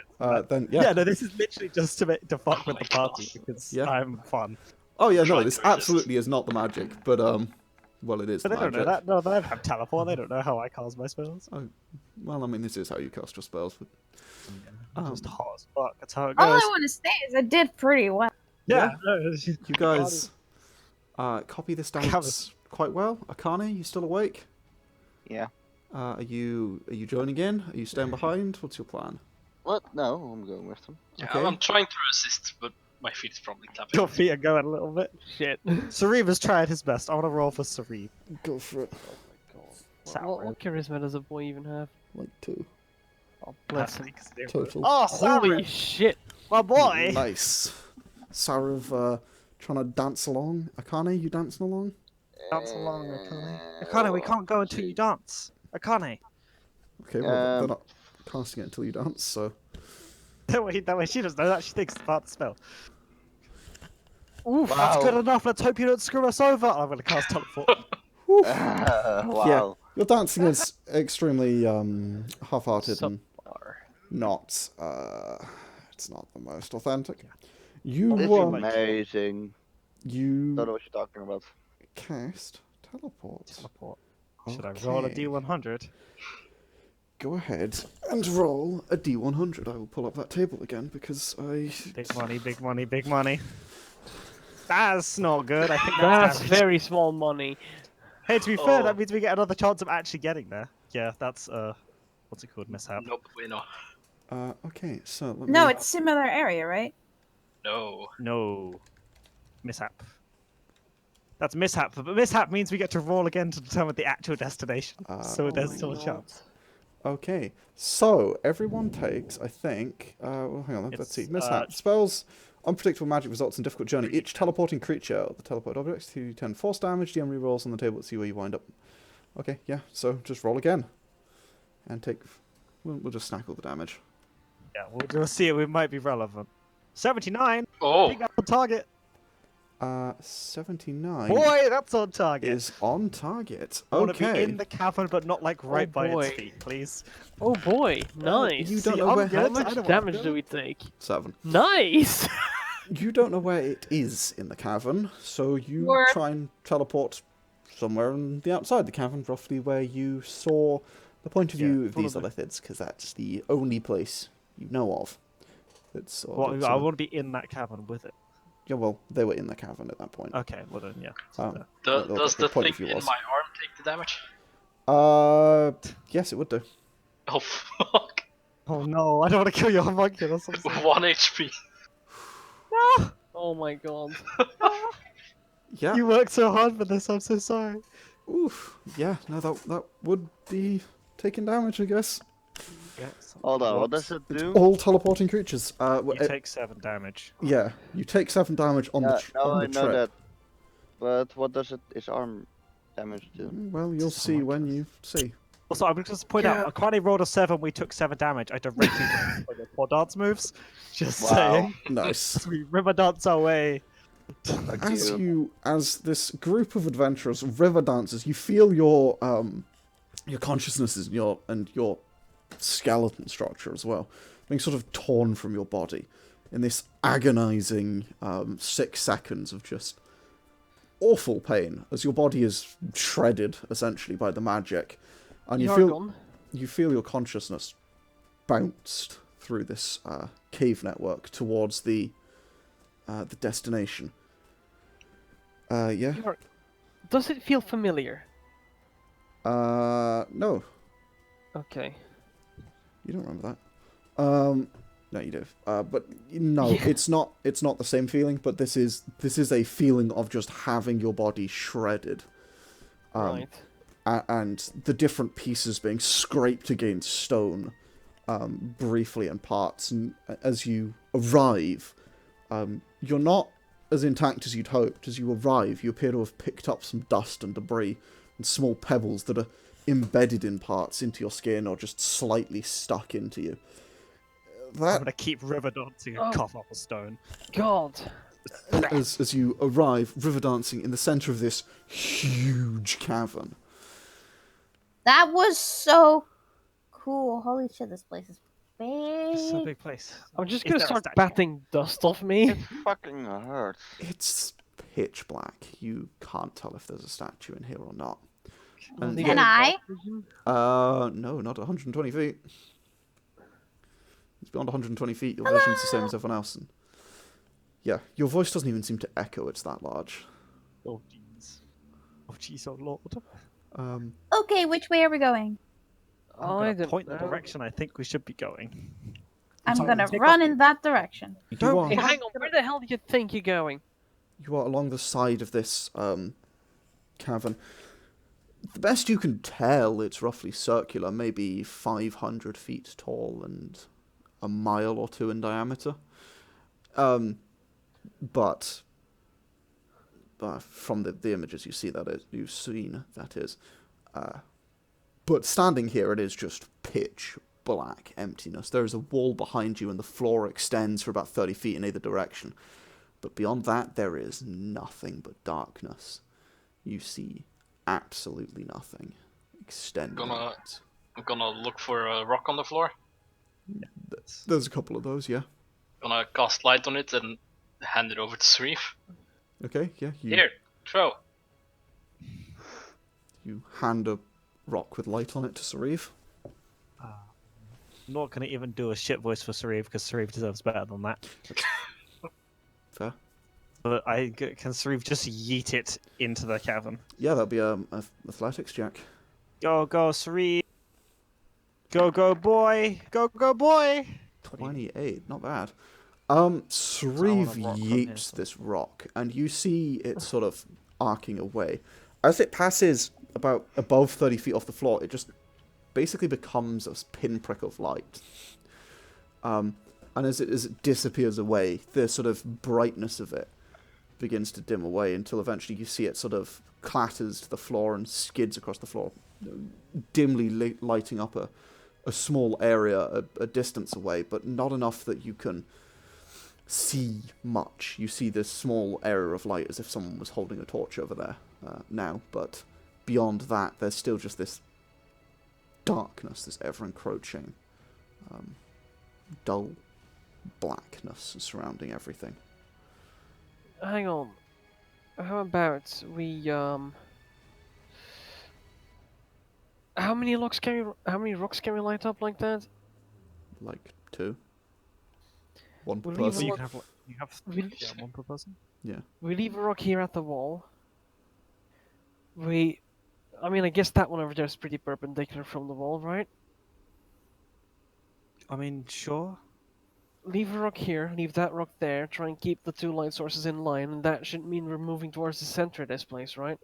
Speaker 1: Then yeah.
Speaker 2: Yeah, no, this is literally just to fuck with the party because
Speaker 1: Yeah.
Speaker 2: I'm fun.
Speaker 1: Oh yeah, no,
Speaker 6: Trying
Speaker 1: this
Speaker 6: to resist.
Speaker 1: absolutely is not the magic, but well, it is
Speaker 2: But
Speaker 1: the
Speaker 2: they don't know
Speaker 1: magic.
Speaker 2: that. No, they don't have teleport. They don't know how I cast my spells.
Speaker 1: Well, I mean, this is how you cast your spells. But,
Speaker 2: Just hot as fuck. That's how it
Speaker 3: All
Speaker 2: goes.
Speaker 3: I want to say is I did pretty well.
Speaker 2: Yeah.
Speaker 1: you guys copy this dance quite well. Akane, you still awake?
Speaker 5: Yeah.
Speaker 1: Are you joining in? Are you staying behind? What's your plan?
Speaker 5: What? No, I'm going with them.
Speaker 6: Yeah,
Speaker 1: Okay.
Speaker 6: I'm trying to resist, but my feet is probably clapping.
Speaker 2: Your feet are going a little bit.
Speaker 4: Shit.
Speaker 2: Sauriv has tried his best. I want to roll for Sauriv.
Speaker 1: Go for it.
Speaker 4: What charisma does a boy even have?
Speaker 1: Like 2
Speaker 4: Oh, bless him.
Speaker 1: total.
Speaker 2: Oh,
Speaker 4: Holy
Speaker 2: Sauriv,
Speaker 4: shit.
Speaker 2: my boy!
Speaker 1: Nice. Sauriv trying to dance along. Akane, you dancing along?
Speaker 2: Dance along, Akane. Akane, we can't go until you dance. Akane.
Speaker 1: Okay, well they're not casting it until you dance, so.
Speaker 2: That way she doesn't know that. She thinks it's part of the spell.
Speaker 5: Ooh,
Speaker 2: That's good enough. Let's hope you don't screw us over. I'm going to cast teleport.
Speaker 5: wow.
Speaker 1: Your dancing is extremely half-hearted and
Speaker 4: Subpar.
Speaker 1: not it's not the most authentic. You
Speaker 5: This is amazing.
Speaker 1: you
Speaker 5: Don't know what you're talking about.
Speaker 1: cast teleport.
Speaker 2: Teleport. Should I roll a
Speaker 1: Okay.
Speaker 2: D100?
Speaker 1: Go ahead and roll a D100. I will pull up that table again because I.
Speaker 2: Big money, big money, big money. That's not good. I think
Speaker 4: That's
Speaker 2: damage.
Speaker 4: very small money.
Speaker 2: Hey, to be fair,
Speaker 6: Oh.
Speaker 2: that means we get another chance of actually getting there. Yeah, that's what's it called? Mishap.
Speaker 6: Nope, we know.
Speaker 1: Okay, so let
Speaker 3: No,
Speaker 1: me.
Speaker 3: it's similar area, right?
Speaker 6: No.
Speaker 2: No. Mishap. That's mishap, but mishap means we get to roll again to determine the actual destination. So there's still a chance.
Speaker 1: Okay, so everyone takes, I think. Well, hang on. Let's see.
Speaker 2: It's,
Speaker 1: Mishap spells. Unpredictable magic results in difficult journey. Each teleporting creature, the teleport objects, to 10 force damage. DM rerolls on the table to see where you wind up. Okay, yeah. So just roll again, and take. We'll just stack all the damage.
Speaker 2: Yeah, we'll see it. We might be relevant. 79.
Speaker 6: Oh,
Speaker 2: I think that's on target.
Speaker 1: 79
Speaker 2: Boy, that's on target.
Speaker 1: is on target.
Speaker 2: I want to be
Speaker 1: Okay.
Speaker 2: in the cavern, but not like right by
Speaker 4: boy.
Speaker 2: its feet, please.
Speaker 4: Oh boy,
Speaker 1: Well,
Speaker 4: nice.
Speaker 1: you don't
Speaker 2: See,
Speaker 1: know
Speaker 2: I'm
Speaker 1: where.
Speaker 2: good.
Speaker 4: How
Speaker 2: I
Speaker 4: much
Speaker 2: don't
Speaker 4: damage
Speaker 2: wanna
Speaker 4: do
Speaker 2: go.
Speaker 4: we take?
Speaker 1: 7.
Speaker 4: Nice!
Speaker 1: You don't know where it is in the cavern, so you
Speaker 3: Word.
Speaker 1: try and teleport somewhere on the outside the cavern, roughly where you saw the point of
Speaker 2: Yeah,
Speaker 1: view of
Speaker 2: full
Speaker 1: these
Speaker 2: of
Speaker 1: lithids, because that's the only place you know of. It's
Speaker 2: Well, I want to be in that cavern with it.
Speaker 1: Yeah, well, they were in the cavern at that point.
Speaker 2: Okay, well then, yeah.
Speaker 1: Um,
Speaker 6: does
Speaker 1: Well,
Speaker 6: the
Speaker 1: point
Speaker 6: thing
Speaker 1: of view
Speaker 6: in
Speaker 1: was.
Speaker 6: my arm take the damage?
Speaker 1: Yes, it would do.
Speaker 6: Oh fuck!
Speaker 2: Oh no, I don't want to kill your homunculus. I'm sorry.
Speaker 6: 1 HP.
Speaker 2: No!
Speaker 4: Oh my god.
Speaker 1: Yeah.
Speaker 2: You worked so hard for this, I'm so sorry.
Speaker 1: Oof. Yeah. No, that would be taking damage, I guess.
Speaker 2: Yeah,
Speaker 5: Hold on, what does it do?
Speaker 1: All teleporting creatures.
Speaker 2: You take 7 damage.
Speaker 1: Yeah, you take 7 damage on the
Speaker 5: No,
Speaker 1: on
Speaker 5: I
Speaker 1: the
Speaker 5: know
Speaker 1: trip.
Speaker 5: that. But what does his arm damage do?
Speaker 1: Well, you'll see when you see.
Speaker 2: Also, I'm going to just point out, Akane rolled a 7, we took 7 damage. I directly went for the poor dance moves. Just
Speaker 5: Wow.
Speaker 2: saying.
Speaker 1: Nice.
Speaker 2: We river dance our way
Speaker 1: As this group of adventurers, river dancers, you feel your consciousnesses and your skeleton structure as well being sort of torn from your body in this agonizing 6 seconds of just awful pain as your body is shredded essentially by the magic, and you feel your consciousness bounced through this cave network towards the destination. Yeah.
Speaker 4: Does it feel familiar?
Speaker 1: No.
Speaker 4: Okay.
Speaker 1: You don't remember that. No, you do. But no,
Speaker 4: Yeah.
Speaker 1: it's not the same feeling, but this is a feeling of just having your body shredded.
Speaker 4: Right.
Speaker 1: And the different pieces being scraped against stone, briefly in parts. And as you arrive, you're not as intact as you'd hoped. As you arrive, you appear to have picked up some dust and debris and small pebbles that are embedded in parts into your skin or just slightly stuck into you.
Speaker 2: I'm gonna keep river dancing and cough up a stone.
Speaker 4: God.
Speaker 1: As you arrive, river dancing in the center of this huge cavern.
Speaker 3: That was so cool. Holy shit, this place is big.
Speaker 2: It's a big place.
Speaker 4: I'm just
Speaker 2: Is
Speaker 4: gonna
Speaker 2: there a
Speaker 4: start
Speaker 2: statue?
Speaker 4: batting dust off me.
Speaker 5: It fucking hurts.
Speaker 1: It's pitch black. You can't tell if there's a statue in here or not. And
Speaker 3: Can I?
Speaker 1: no, not 120 feet. It's beyond 120 feet. Your vision's the same as everyone else. And yeah, your voice doesn't even seem to echo. It's that large.
Speaker 2: Oh jeez. Oh jeez, oh lord.
Speaker 3: Okay, which way are we going?
Speaker 2: I'm
Speaker 4: I
Speaker 2: gonna
Speaker 4: don't
Speaker 2: point the
Speaker 4: know.
Speaker 2: direction I think we should be going.
Speaker 3: I'm
Speaker 2: Sorry,
Speaker 3: gonna
Speaker 2: take
Speaker 3: run
Speaker 2: off.
Speaker 3: in that direction.
Speaker 1: You are,
Speaker 4: Hey, hang on. Where the hell do you think you're going?
Speaker 1: you are along the side of this cavern. The best you can tell, it's roughly circular, maybe 500 feet tall and a mile or two in diameter. But from the images you've seen, that is. But standing here, it is just pitch black emptiness. There is a wall behind you, and the floor extends for about 30 feet in either direction. But beyond that, there is nothing but darkness. You see absolutely nothing extending out.
Speaker 6: I'm gonna look for a rock on the floor.
Speaker 1: There's a couple of those, yeah.
Speaker 6: Gonna cast light on it and hand it over to Sauriv.
Speaker 1: Okay, yeah.
Speaker 6: Here, throw.
Speaker 1: You hand a rock with light on it to Sauriv.
Speaker 2: I'm not gonna even do a shit voice for Sauriv because Sauriv deserves better than that.
Speaker 1: Fair.
Speaker 2: But can Sauriv just yeet it into the cavern?
Speaker 1: Yeah, that'd be a athletics check.
Speaker 2: Go Sauriv! Go boy! Go boy!
Speaker 1: 28, not bad.
Speaker 2: I want
Speaker 1: Sauriv
Speaker 2: a rock from
Speaker 1: yeets
Speaker 2: here.
Speaker 1: this rock, and you see it sort of arcing away. As it passes about above 30 feet off the floor, it just basically becomes a pinprick of light. And as it disappears away, the sort of brightness of it begins to dim away until eventually you see it sort of clatters to the floor and skids across the floor, dimly lighting up a small area a distance away, but not enough that you can see much. You see this small area of light as if someone was holding a torch over there now, but beyond that, there's still just this darkness, this ever-encroaching, dull blackness surrounding everything.
Speaker 4: Hang on. How about we How many rocks can we light up like that?
Speaker 1: Like 2. 1 per
Speaker 4: We'll leave
Speaker 1: person.
Speaker 2: You
Speaker 4: a
Speaker 2: can
Speaker 4: rock.
Speaker 2: have
Speaker 4: We'll,
Speaker 2: one per person.
Speaker 1: Yeah.
Speaker 4: we leave a rock here at the wall. I mean, I guess that one over there is pretty perpendicular from the wall, right?
Speaker 2: I mean, sure.
Speaker 4: Leave a rock here, leave that rock there, try and keep the 2 light sources in line, and that should mean we're moving towards the center of this place, right?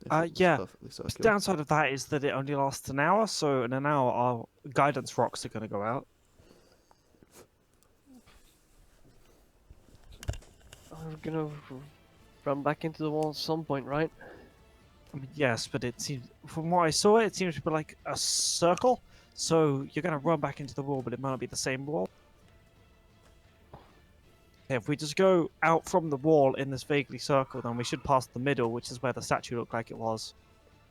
Speaker 1: If it was
Speaker 2: Yeah.
Speaker 1: perfectly
Speaker 2: The
Speaker 1: circular.
Speaker 2: downside of that is that it only lasts an hour, so in an hour our guidance rocks are going to go out.
Speaker 4: We're gonna run back into the wall at some point, right?
Speaker 2: I mean, yes, but it seems, from what I saw, it seems to be like a circle. So you're going to run back into the wall, but it might not be the same wall. If we just go out from the wall in this vaguely circle, then we should pass the middle, which is where the statue looked like it was.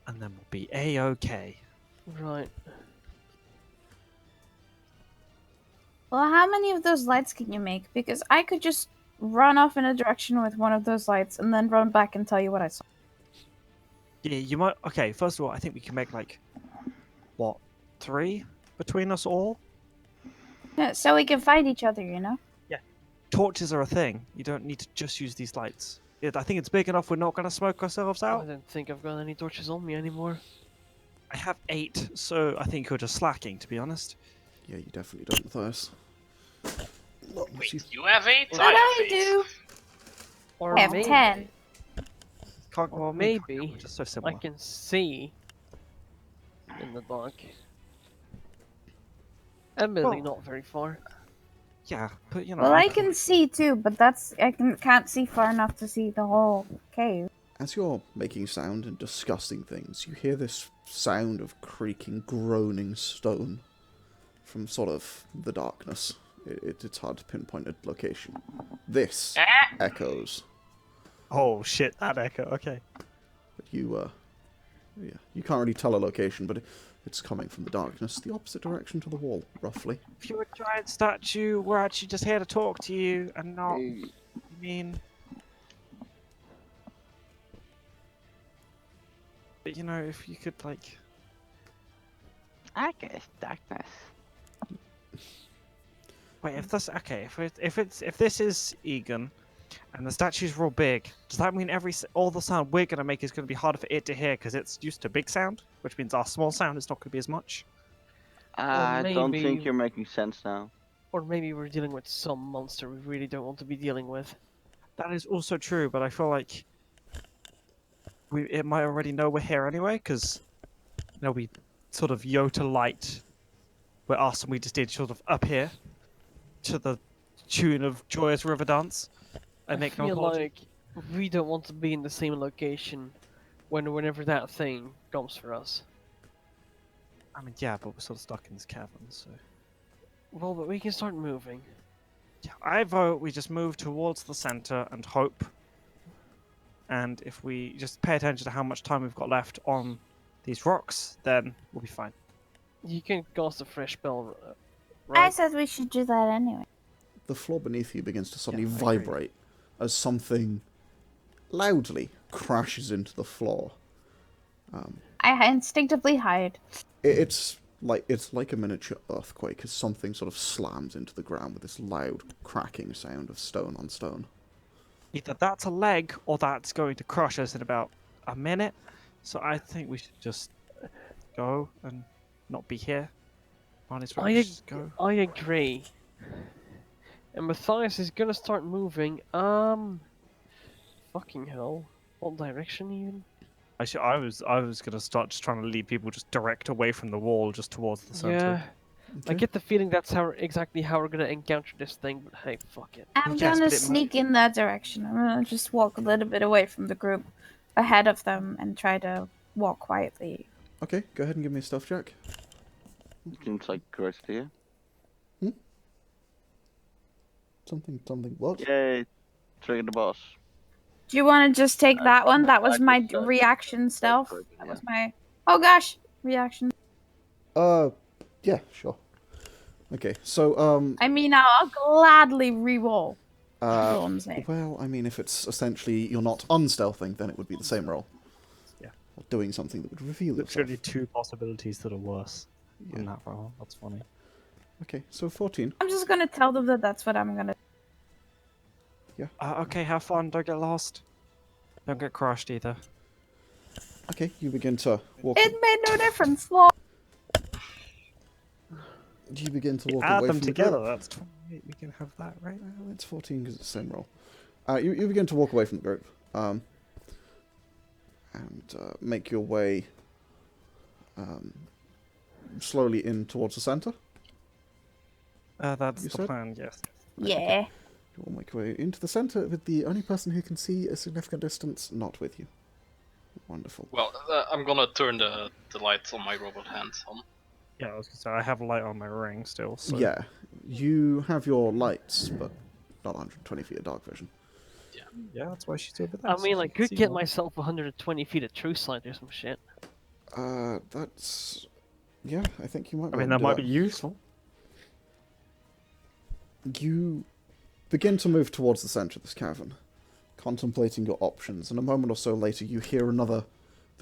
Speaker 2: And then we'll be A-okay.
Speaker 4: Right.
Speaker 3: Well, how many of those lights can you make? Because I could just run off in a direction with one of those lights and then run back and tell you what I saw.
Speaker 2: Yeah, you might... Okay, first of all, I think we can make, like... What? 3 between us all?
Speaker 3: Yeah, so we can fight each other, you know?
Speaker 2: Torches are a thing. You don't need to just use these lights. I think it's big enough we're not going to smoke ourselves
Speaker 4: I
Speaker 2: out.
Speaker 4: don't think I've got any torches on me anymore.
Speaker 2: I have 8, so I think you're just slacking, to be honest.
Speaker 1: Yeah, you definitely don't, Matthias.
Speaker 6: Wait, you have 8?
Speaker 3: But I do.
Speaker 4: Or
Speaker 3: I have
Speaker 4: maybe,
Speaker 3: 10.
Speaker 4: Or maybe
Speaker 2: We're just so
Speaker 4: I
Speaker 2: similar.
Speaker 4: can see in the dark. Admittedly, not very far.
Speaker 2: Yeah, but you know...
Speaker 3: Well, I can see too, but can't see far enough to see the whole cave.
Speaker 1: As you're making sound and discussing things, you hear this sound of creaking, groaning stone from sort of the darkness. It's hard to pinpoint a location. This echoes.
Speaker 2: Oh shit, that echo, okay.
Speaker 1: But you can't really tell a location, but it's coming from the darkness, the opposite direction to the wall, roughly.
Speaker 2: If you're a giant statue, we're actually just here to talk to you and not...
Speaker 5: Hey,
Speaker 2: I mean... But you know, if you could, like...
Speaker 5: I guess darkness.
Speaker 2: Wait, if this... Okay, if this is Egan, and the statue's real big, does that mean all the sound we're gonna make is gonna be harder for it to hear because it's used to big sound? Which means our small sound is not gonna be as much?
Speaker 5: I don't
Speaker 4: maybe-
Speaker 5: think you're making sense now.
Speaker 4: Or maybe we're dealing with some monster we really don't want to be dealing with.
Speaker 2: That is also true, but I feel like... It might already know we're here anyway, because... You know, we sort of Yota light with us, and we just did sort of up here to the tune of Joyous River Dance.
Speaker 4: I
Speaker 2: make no
Speaker 4: feel
Speaker 2: apology.
Speaker 4: like we don't want to be in the same location whenever that thing comes for us.
Speaker 2: I mean, yeah, but we're sort of stuck in this cavern, so...
Speaker 4: Well, but we can start moving.
Speaker 2: Yeah, I vote we just move towards the center and hope. And if we just pay attention to how much time we've got left on these rocks, then we'll be fine.
Speaker 4: You can cast a fresh spell,
Speaker 3: I
Speaker 4: right?
Speaker 3: said we should do that anyway.
Speaker 1: The floor beneath you begins to suddenly
Speaker 2: Yeah, I agree.
Speaker 1: vibrate as something loudly crashes into the floor.
Speaker 3: I instinctively hide.
Speaker 1: It's like a miniature earthquake as something sort of slams into the ground with this loud cracking sound of stone on stone.
Speaker 2: Either that's a leg, or that's going to crush us in about a minute. So I think we should just go and not be here. Honest, just go.
Speaker 4: I agree. And Mathias is gonna start moving. Fucking hell. What direction even?
Speaker 2: Actually, I was gonna start just trying to lead people just direct away from the wall, just towards the center.
Speaker 4: Yeah. I
Speaker 1: Okay.
Speaker 4: get the feeling that's exactly how we're gonna encounter this thing, but hey, fuck it.
Speaker 3: I'm
Speaker 2: Yes,
Speaker 3: gonna
Speaker 2: but it
Speaker 3: sneak in that direction. I'm gonna just walk a little bit away from the group, ahead of them, and try to walk quietly.
Speaker 1: Okay, go ahead and give me a stealth check.
Speaker 5: Seems like a great idea.
Speaker 1: Something, what?
Speaker 5: Yay! Trigger the boss.
Speaker 3: Do you want to just take that one? That was
Speaker 5: I
Speaker 3: my
Speaker 5: just,
Speaker 3: reaction stealth.
Speaker 5: good,
Speaker 3: That
Speaker 5: yeah.
Speaker 3: was my... Oh gosh! Reaction.
Speaker 1: Yeah, sure. Okay, so,
Speaker 3: I mean, I'll gladly re-roll. That's all I'm saying.
Speaker 1: well, I mean, if it's essentially you're not unstealthing, then it would be the same roll.
Speaker 2: Yeah.
Speaker 1: Or doing something that would reveal
Speaker 2: Literally
Speaker 1: itself.
Speaker 2: 2 possibilities that are worse than that roll. That's funny.
Speaker 1: Okay, so 14.
Speaker 3: I'm just gonna tell them that that's what I'm gonna...
Speaker 2: Okay, have fun. Don't get lost. Don't get crushed either.
Speaker 1: Okay, you begin to walk.
Speaker 3: It made no difference, lol.
Speaker 1: You begin to walk
Speaker 2: Add
Speaker 1: away
Speaker 2: them
Speaker 1: from
Speaker 2: together.
Speaker 1: the group.
Speaker 2: That's 28. We can have that, right?
Speaker 1: Well, it's 14 because it's the same roll. You begin to walk away from the group. And make your way slowly in towards the center.
Speaker 2: That's
Speaker 1: You
Speaker 2: the
Speaker 1: said?
Speaker 2: plan. Yes.
Speaker 3: Yeah.
Speaker 1: You will make your way into the center with the only person who can see a significant distance not with you. Wonderful.
Speaker 6: Well, I'm gonna turn the lights on my robot hand on.
Speaker 2: Yeah, I was gonna say I have a light on my ring still. So.
Speaker 1: Yeah, you have your lights, but not 120 feet of dark vision.
Speaker 2: Yeah, that's why she's over there.
Speaker 4: I mean,
Speaker 2: so
Speaker 4: I
Speaker 2: she can
Speaker 4: could
Speaker 2: see
Speaker 4: get
Speaker 2: more.
Speaker 4: myself 120 feet of true sight or some shit.
Speaker 1: That's... Yeah, I think you might
Speaker 2: I
Speaker 1: be
Speaker 2: mean,
Speaker 1: able
Speaker 2: that
Speaker 1: to do
Speaker 2: might be useful.
Speaker 1: You begin to move towards the centre of this cavern, contemplating your options, and a moment or so later you hear the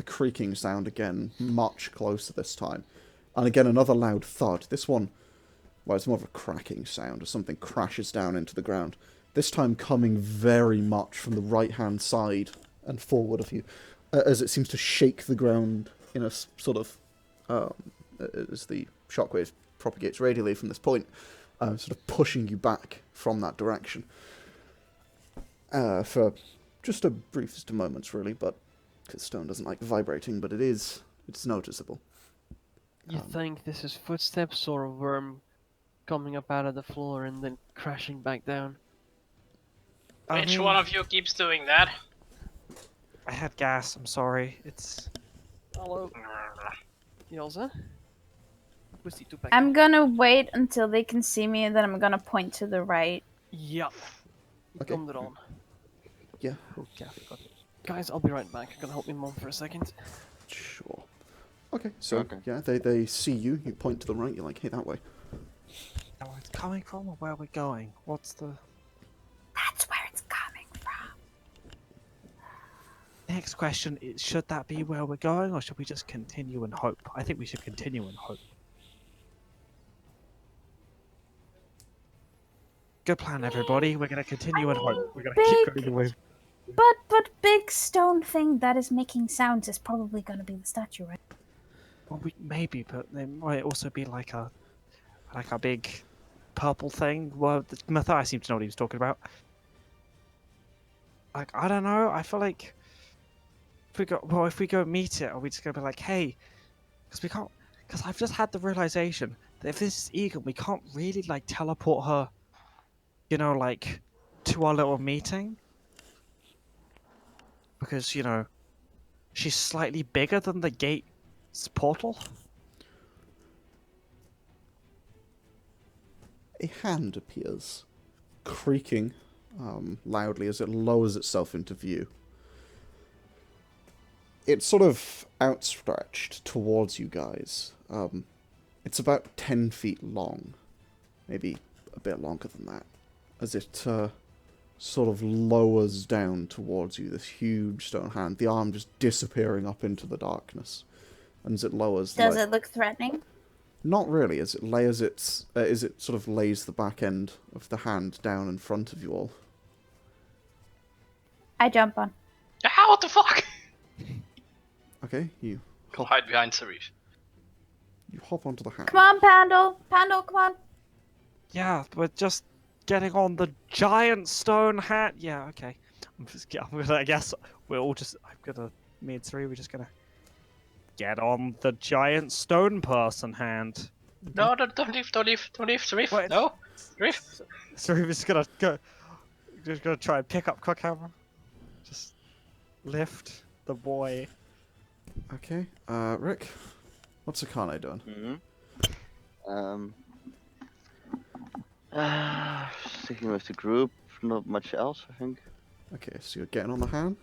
Speaker 1: creaking sound again, much closer this time. And again, another loud thud. This one, well, it's more of a cracking sound as something crashes down into the ground. This time coming very much from the right-hand side and forward of you, as it seems to shake the ground in a sort of, as the shockwave propagates radially from this point, sort of pushing you back from that direction. For just a briefest of moments, really, but because stone doesn't like vibrating, but it's noticeable.
Speaker 4: You think this is footsteps or a worm coming up out of the floor and then crashing back down?
Speaker 6: Which one of you keeps doing that?
Speaker 2: I had gas. I'm sorry. It's.
Speaker 4: Hello, Yelza?
Speaker 3: I'm gonna wait until they can see me, and then I'm gonna point to the right.
Speaker 4: Yeah.
Speaker 1: Okay.
Speaker 4: Come on.
Speaker 1: Yeah.
Speaker 2: Okay.
Speaker 4: Guys, I'll be right back. I'm gonna help my mom for a second.
Speaker 1: Sure. Okay, so,
Speaker 5: Okay.
Speaker 1: yeah, they see you, you point to the right, you're like, hey, that way.
Speaker 2: Now, where it's coming from, or where we're going? What's the
Speaker 3: That's where it's coming from.
Speaker 2: next question? Should that be where we're going, or should we just continue and hope? I think we should continue and hope. Good plan, everybody. We're gonna continue and hope. We're gonna keep going the way.
Speaker 3: But big stone thing that is making sounds is probably gonna be the statue, right?
Speaker 2: Well, maybe, but there might also be like a big purple thing. Well, Mathias seemed to know what he was talking about. Like, I don't know. I feel like if we go meet it, are we just gonna be like, hey, because we can't. Because I've just had the realization that if this is Egan, we can't really like teleport her. You know, like to our little meeting. Because she's slightly bigger than the gate's portal.
Speaker 1: A hand appears, creaking loudly as it lowers itself into view. It's sort of outstretched towards you guys. It's about 10 feet long, maybe a bit longer than that, as it sort of lowers down towards you, this huge stone hand, the arm just disappearing up into the darkness. And as it lowers...
Speaker 3: Does it look threatening?
Speaker 1: Not really, as it layers as it sort of lays the back end of the hand down in front of you all.
Speaker 3: I jump on.
Speaker 6: Ah, what the fuck?
Speaker 1: Okay, you
Speaker 6: Go hide behind Sauriv.
Speaker 1: hop onto the hand.
Speaker 3: Come on, Pandal! Pandal, come on!
Speaker 2: Yeah, we're just getting on the giant stone hat. Yeah, okay. I guess we're all just. Me and Sauriv, we're just gonna get on the giant stone person hand.
Speaker 6: No, don't leave, Sauriv.
Speaker 2: Wait.
Speaker 6: No, Sauriv.
Speaker 2: Sauriv is gonna go. Just gonna try and pick up Coghammer. Just lift the boy.
Speaker 1: Okay, Rick, what's Akane doing?
Speaker 5: Sticking with the group, not much else, I think.
Speaker 1: Okay, so you're getting on the hand?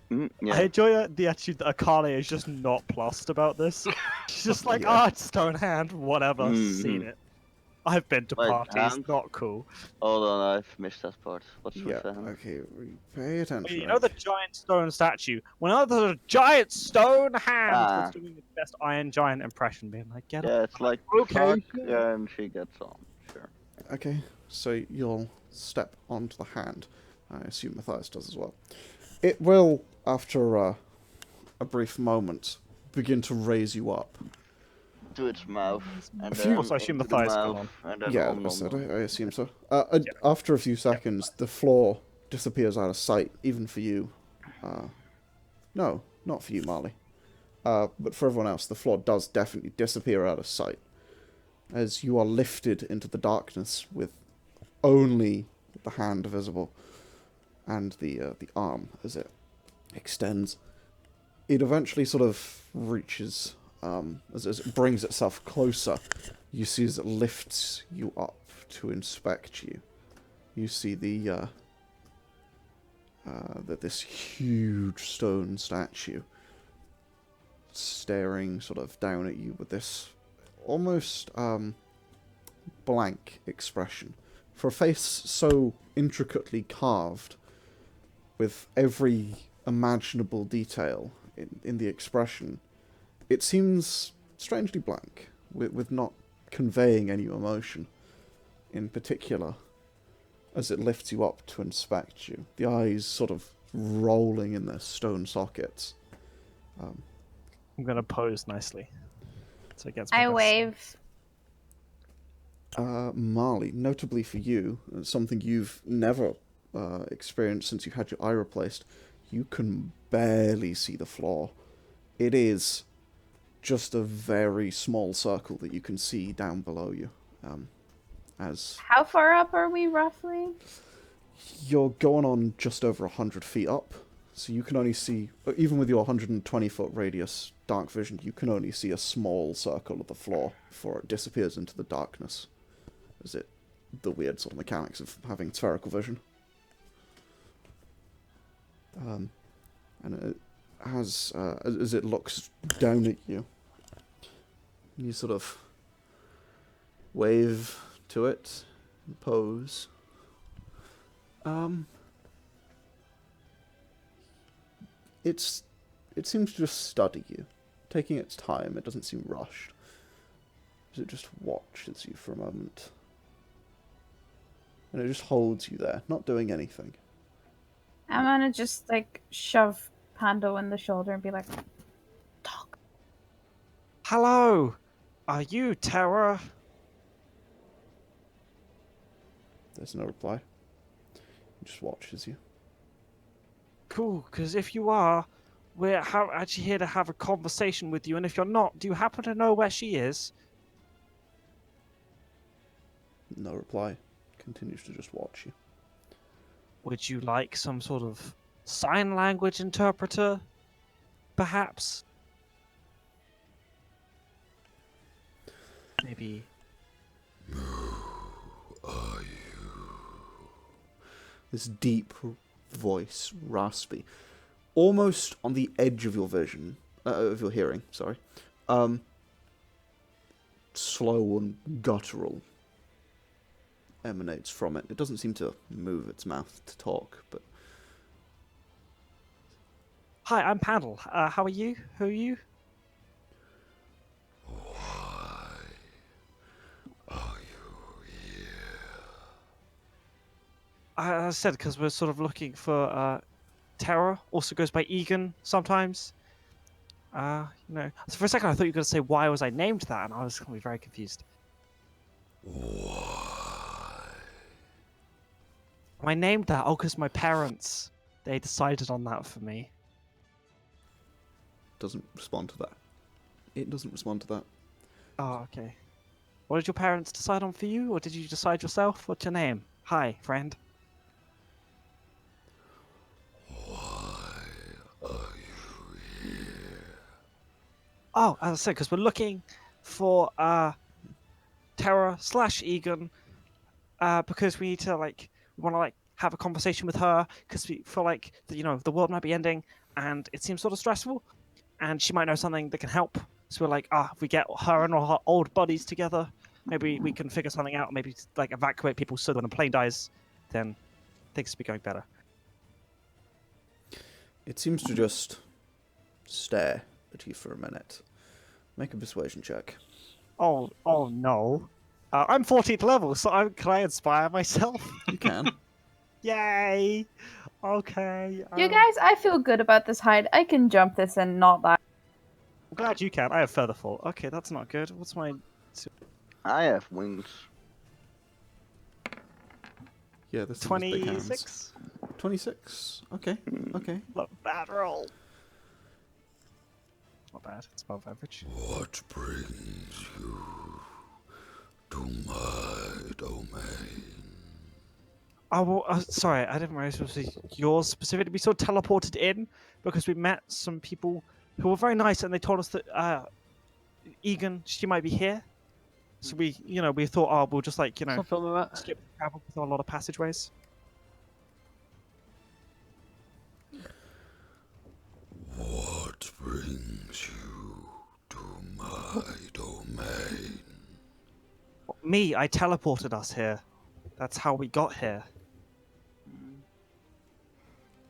Speaker 5: Yeah.
Speaker 2: I enjoy the attitude that Akane is just not plussed about this. She's just like,
Speaker 1: Yeah.
Speaker 2: it's stone hand, whatever, seen it. I've been to
Speaker 5: Wait,
Speaker 2: parties,
Speaker 5: hand?
Speaker 2: not cool.
Speaker 5: Hold on, I've missed that part. What's
Speaker 1: Yeah,
Speaker 5: with the hand?
Speaker 1: okay, pay attention.
Speaker 2: You know the giant stone statue? When the giant stone hand was doing the best Iron Giant impression, being like, get
Speaker 5: Yeah,
Speaker 2: up.
Speaker 5: it's like,
Speaker 2: Okay.
Speaker 5: fuck, and she gets on. Sure.
Speaker 1: Okay, so you'll step onto the hand. I assume Mathias does as well. It will, after a brief moment, begin to raise you up.
Speaker 5: To its mouth, and
Speaker 1: few-
Speaker 5: then
Speaker 2: Also, I assume
Speaker 5: into the
Speaker 2: Mathias got
Speaker 5: mouth, and then
Speaker 1: Yeah,
Speaker 5: on,
Speaker 1: I said,
Speaker 5: on.
Speaker 1: I assume so. After a few seconds, the floor disappears out of sight, even for you. No, not for you, Marlie. But for everyone else, the floor does definitely disappear out of sight, as you are lifted into the darkness with only the hand visible, and the arm as it extends. It eventually sort of reaches, as it brings itself closer, you see as it lifts you up to inspect you, you see that this huge stone statue staring sort of down at you with this almost blank expression. For a face so intricately carved, with every imaginable detail in the expression, it seems strangely blank, with not conveying any emotion in particular, as it lifts you up to inspect you, the eyes sort of rolling in their stone sockets.
Speaker 2: I'm gonna pose nicely, so it gets.
Speaker 3: I wave.
Speaker 1: Marlie, notably for you, something you've never experienced since you had your eye replaced, you can barely see the floor. It is just a very small circle that you can see down below you.
Speaker 3: How far up are we, roughly?
Speaker 1: You're going on just over 100 feet up, so you can only see, even with your 120-foot radius dark vision, you can only see a small circle of the floor before it disappears into the darkness. Is it the weird sort of mechanics of having spherical vision? And it has, as it looks down at you, you sort of wave to it and pose. It seems to just study you, taking its time. It doesn't seem rushed. It just watches you for a moment. And it just holds you there, not doing anything.
Speaker 3: I'm gonna just, like, shove Pandal in the shoulder and be like, talk.
Speaker 2: Hello! Are you Terra?
Speaker 1: There's no reply. It just watches you.
Speaker 2: Cool, because if you are, we're actually here to have a conversation with you, and if you're not, do you happen to know where she is?
Speaker 1: No reply. Continues to just watch you.
Speaker 2: Would you like some sort of sign language interpreter, perhaps? Maybe.
Speaker 1: Are you? This deep voice, raspy, almost on the edge of your vision, of your hearing. Sorry, slow and guttural emanates from it. It doesn't seem to move its mouth to talk, but.
Speaker 2: Hi, I'm Pandal. How are you? Who are you?
Speaker 7: Why are you here?
Speaker 2: I said because we're sort of looking for Terra. Also goes by Egan sometimes. So for a second I thought you were going to say why was I named that, and I was going to be very confused.
Speaker 7: Why?
Speaker 2: I named that because my parents, they decided on that for me.
Speaker 1: Doesn't respond to that. It doesn't respond to that.
Speaker 2: Oh, okay. What did your parents decide on for you, or did you decide yourself? What's your name? Hi, friend.
Speaker 7: Why are you here?
Speaker 2: Oh, as I said, because we're looking for Terra/Egan, because we need to we want to have a conversation with her because we feel like the world might be ending and it seems sort of stressful, and she might know something that can help. So we're like, if we get her and all her old buddies together, maybe we can figure something out. Maybe evacuate people so that when a plane dies, then things will be going better.
Speaker 1: It seems to just stare at you for a minute. Make a persuasion check.
Speaker 2: Oh no. I'm 14th level, so can I inspire myself?
Speaker 1: You can.
Speaker 2: Yay! Okay.
Speaker 3: You guys, I feel good about this hide. I can jump this and not die.
Speaker 2: I'm glad you can. I have feather fall. Okay, that's not good. What's my...
Speaker 5: I have wings.
Speaker 1: Yeah, this thing has big hands.
Speaker 2: 26?
Speaker 1: 26. Okay. Okay.
Speaker 2: Not a bad roll. Not bad. It's above average.
Speaker 7: What brings you to my domain?
Speaker 2: Oh, well, sorry, I didn't realize it was yours specifically. We sort of teleported in because we met some people who were very nice, and they told us that Egan, she might be here. So we thought, oh, we'll just like,
Speaker 4: Stop filming that.
Speaker 2: skip travel with a lot of passageways.
Speaker 7: What brings you to my domain?
Speaker 2: Me, I teleported us here. That's how we got here.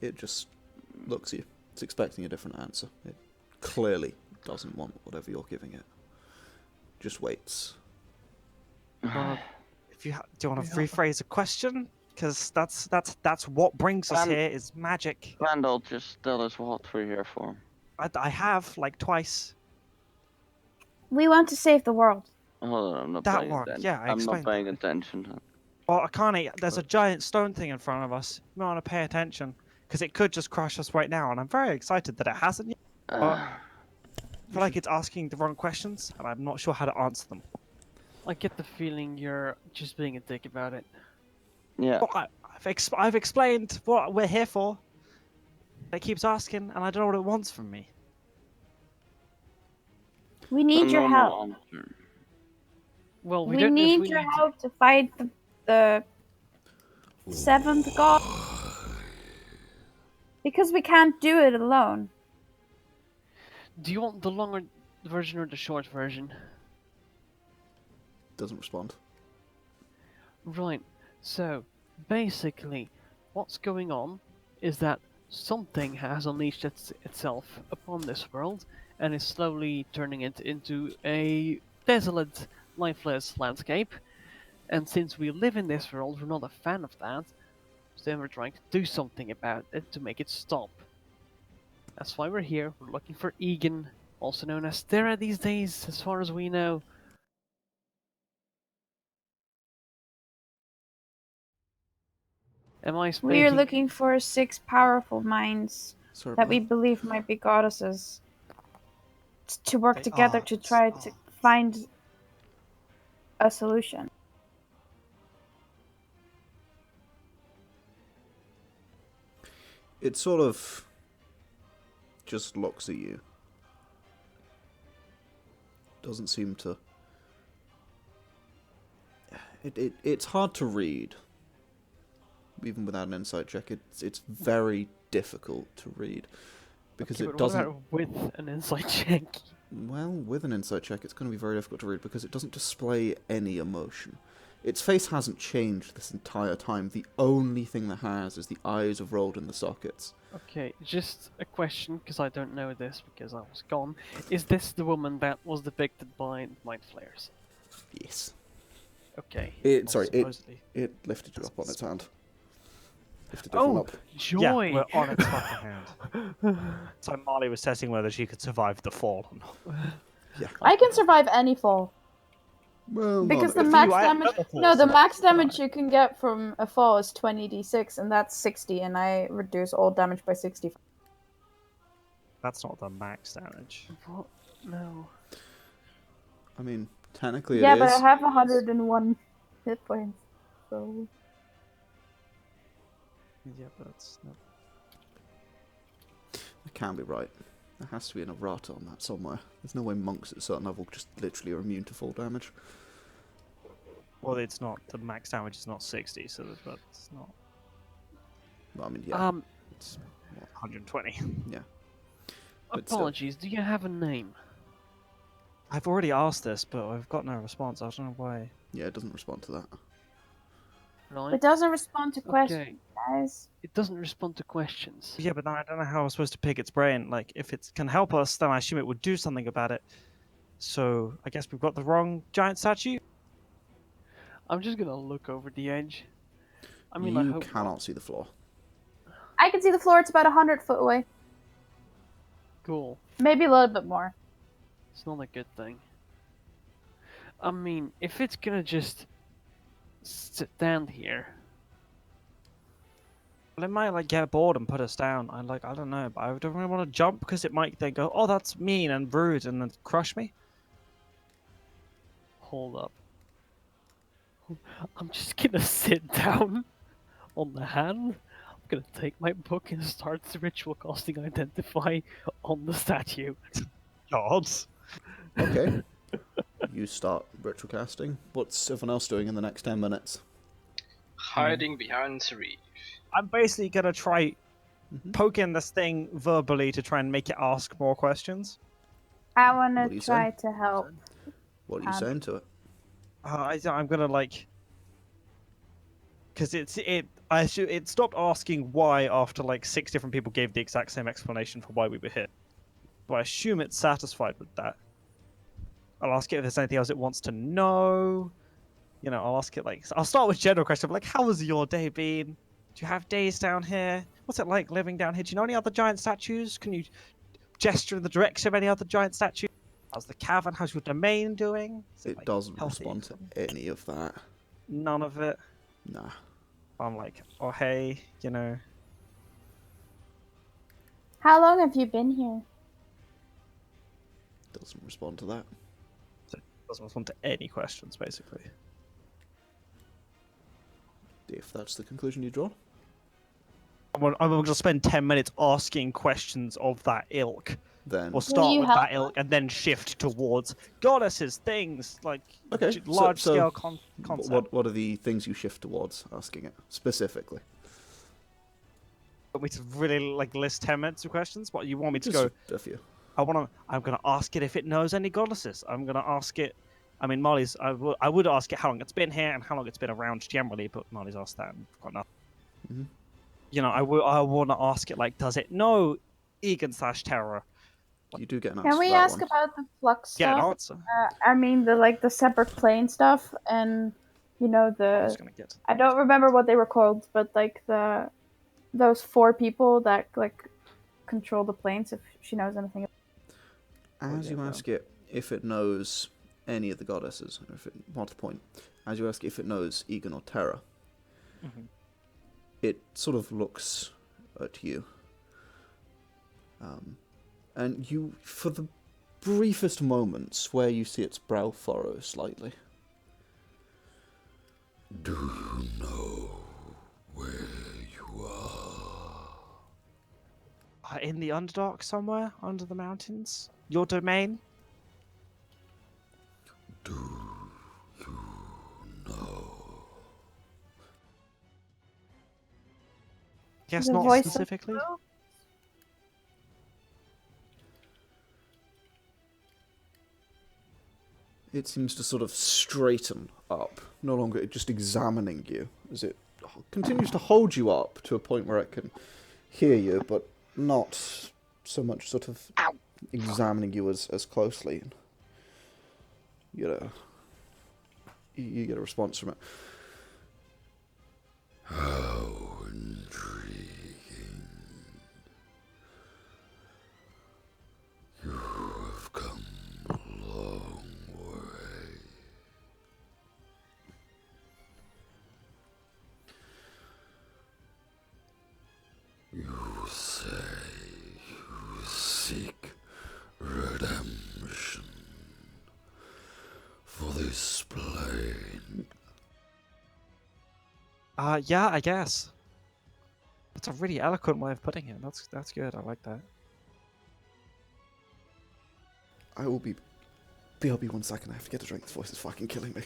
Speaker 1: It just looks at you. It's expecting a different answer. It clearly doesn't want whatever you're giving it. Just waits.
Speaker 2: If you do you want to rephrase a question? Because that's what brings us here is magic.
Speaker 5: Pandal, just tell us what we're here for.
Speaker 2: I have like twice.
Speaker 3: We want to save the world.
Speaker 5: Hold on, I'm not
Speaker 2: That
Speaker 5: paying
Speaker 2: one,
Speaker 5: attention.
Speaker 2: yeah, I
Speaker 5: I'm not
Speaker 2: explained
Speaker 5: paying
Speaker 2: that.
Speaker 5: attention.
Speaker 2: Well, Akane, there's a giant stone thing in front of us. We want to pay attention because it could just crush us right now, and I'm very excited that it hasn't yet. I feel like it's asking the wrong questions, and I'm not sure how to answer them.
Speaker 4: I get the feeling you're just being a dick about it.
Speaker 5: Yeah.
Speaker 2: Well, I've explained what we're here for. It keeps asking, and I don't know what it wants from me.
Speaker 3: We need your help.
Speaker 4: Well, we
Speaker 3: We
Speaker 4: don't know if
Speaker 3: need
Speaker 4: we
Speaker 3: your
Speaker 4: need
Speaker 3: help to fight the seventh god. Because we can't do it alone.
Speaker 4: Do you want the longer version or the short version?
Speaker 1: Doesn't respond.
Speaker 4: Right. So, basically, what's going on is that something has unleashed itself upon this world and is slowly turning it into a desolate, lifeless landscape. And since we live in this world, we're not a fan of that. So we're trying to do something about it to make it stop. That's why we're here. We're looking for Egan, also known as Terra these days, as far as we know. Am I speaking?
Speaker 3: We are looking for 6 powerful minds
Speaker 1: Sorry
Speaker 3: that
Speaker 1: about
Speaker 3: we
Speaker 1: that.
Speaker 3: believe might be goddesses to work
Speaker 2: They
Speaker 3: together
Speaker 2: are
Speaker 3: to try to
Speaker 2: gods.
Speaker 3: find a solution.
Speaker 1: It sort of just looks at you. Doesn't seem to... It's hard to read. Even without an insight check, it's very difficult to read. Because
Speaker 4: Okay,
Speaker 1: it
Speaker 4: but what
Speaker 1: doesn't...
Speaker 4: about with an insight check?
Speaker 1: Well, with an insight check, it's going to be very difficult to read because it doesn't display any emotion. Its face hasn't changed this entire time. The only thing that has is the eyes have rolled in the sockets.
Speaker 4: Okay, just a question, because I don't know this because I was gone. Is this the woman that was depicted by Mind Flayers?
Speaker 1: Yes.
Speaker 4: Okay.
Speaker 2: Supposedly.
Speaker 1: It lifted you up on its hand. Lifted everyone
Speaker 4: Oh,
Speaker 1: up.
Speaker 4: joy!
Speaker 2: Yeah, we're on its fucking hand. So Marlie was testing whether she could survive the fall or not.
Speaker 3: I can survive any fall.
Speaker 1: Well,
Speaker 3: Because
Speaker 1: not
Speaker 3: the
Speaker 1: if
Speaker 3: max
Speaker 2: you- I-
Speaker 3: damage...
Speaker 2: I-
Speaker 3: No, the max damage you can get from a fall is 20d6, and that's 60, and I reduce all damage by 60.
Speaker 2: That's not the max damage.
Speaker 4: What? No.
Speaker 1: I mean, technically
Speaker 3: Yeah,
Speaker 1: it
Speaker 3: but
Speaker 1: is.
Speaker 3: I have 101 hit points, so...
Speaker 2: Yeah, but that's not...
Speaker 1: It can be right. There has to be an errata on that somewhere. There's no way monks at a certain level just literally are immune to fall damage.
Speaker 2: Well, it's not. The max damage is not 60, so that's not
Speaker 1: Well, I mean, yeah. It's,
Speaker 2: 120.
Speaker 1: but still.
Speaker 4: Apologies, do you have a name?
Speaker 2: I've already asked this, but I've got no response. I don't know why.
Speaker 1: Yeah, it doesn't respond to that.
Speaker 4: Right?
Speaker 3: It doesn't respond to questions,
Speaker 4: Okay.
Speaker 3: guys.
Speaker 4: It doesn't respond to questions.
Speaker 2: Yeah, but then I don't know how I'm supposed to pick its brain. Like, if it can help us, then I assume it would do something about it. So, I guess we've got the wrong giant statue?
Speaker 4: I'm just gonna look over the edge. I mean, I
Speaker 1: You
Speaker 4: hope
Speaker 1: cannot
Speaker 4: not.
Speaker 1: see the floor.
Speaker 3: I can see the floor, it's about 100 foot away.
Speaker 4: Cool.
Speaker 3: Maybe a little bit more.
Speaker 4: It's not a good thing. I mean, if it's gonna just stand here,
Speaker 2: Well, it might, like, get bored and put us down. I don't know, but I don't really want to jump because it might then go, oh, that's mean and rude, and then crush me.
Speaker 4: hold up. I'm just gonna sit down on the hand. I'm gonna take my book and start the ritual casting Identify on the statue.
Speaker 2: God.
Speaker 1: Okay. you start ritual casting. What's everyone else doing in the next 10 minutes?
Speaker 6: Hiding behind Sauriv.
Speaker 2: I'm basically gonna try
Speaker 1: Mhm.
Speaker 2: poking this thing verbally to try and make it ask more questions.
Speaker 3: I want
Speaker 1: What do
Speaker 3: to
Speaker 1: you
Speaker 3: try
Speaker 1: say?
Speaker 3: to help.
Speaker 1: What are you
Speaker 3: Um,
Speaker 1: saying to it?
Speaker 2: I'm gonna like, because it stopped asking why after like 6 different people gave the exact same explanation for why we were here. So I assume it's satisfied with that. I'll ask it if there's anything else it wants to know. You know, I'll ask it like, I'll start with general question like, how has your day been? Do you have days down here? What's it like living down here? Do you know any other giant statues? Can you gesture in the direction of any other giant statues? How's the cavern? How's your domain doing? Is
Speaker 1: It
Speaker 2: like,
Speaker 1: doesn't
Speaker 2: healthy?
Speaker 1: respond to any of that.
Speaker 2: None of it.
Speaker 1: Nah.
Speaker 2: I'm like, oh hey, you know,
Speaker 3: How long have you been here?
Speaker 1: Doesn't respond to that.
Speaker 2: doesn't respond to any questions basically.
Speaker 1: If that's the conclusion you draw.
Speaker 2: I'm going to spend 10 minutes asking questions of that ilk.
Speaker 1: Then
Speaker 2: Or start
Speaker 3: you
Speaker 2: with
Speaker 3: help
Speaker 2: that ilk and then shift towards goddesses, things, like
Speaker 1: okay, so-
Speaker 2: large-scale
Speaker 1: so
Speaker 2: concept.
Speaker 1: what are the things you shift towards asking it specifically?
Speaker 2: Want me to really like list 10 minutes of questions? What you want me to
Speaker 1: Just
Speaker 2: go?
Speaker 1: a few.
Speaker 2: I'm gonna ask it if it knows any goddesses. I'm gonna ask it. I mean, Marlie's. I would ask it how long it's been here and how long it's been around generally, but Marlie's asked that and got nothing.
Speaker 1: Mhm.
Speaker 2: You know, I want to ask it like, does it know Egan/Terror?
Speaker 1: You do get an answer
Speaker 3: Can we
Speaker 1: for that
Speaker 3: ask
Speaker 1: one.
Speaker 3: about the flux
Speaker 2: Get an
Speaker 3: stuff?
Speaker 2: answer.
Speaker 3: I mean, the separate plane stuff, and you know
Speaker 2: I was
Speaker 3: the.
Speaker 2: gonna get.
Speaker 3: I don't remember what they were called, but like those 4 people that like control the planes. If she knows anything.
Speaker 1: As you ask it if it knows any of the goddesses, or if it wants the point, as you ask if it knows Egan or Terra,
Speaker 2: Mhm.
Speaker 1: it sort of looks at you. And you, for the briefest moment, swear you see its brow furrow slightly.
Speaker 7: Do you know where you are?
Speaker 2: In the Underdark somewhere, under the mountains. Your domain.
Speaker 7: Do you know?
Speaker 2: Guess
Speaker 3: The
Speaker 2: not
Speaker 3: voice of
Speaker 2: specifically.
Speaker 1: It seems to sort of straighten up, no longer just examining you, as it continues to hold you up to a point where it can hear you, but not so much sort of examining you as closely. You know, you get a response from it.
Speaker 7: How intriguing. You have come a long way. You say you seek redemption for this plane.
Speaker 2: Yeah, I guess. That's a really eloquent way of putting it. That's good. I like that.
Speaker 1: I will be... BRB 1 second, I have to get a drink. This voice is fucking killing me.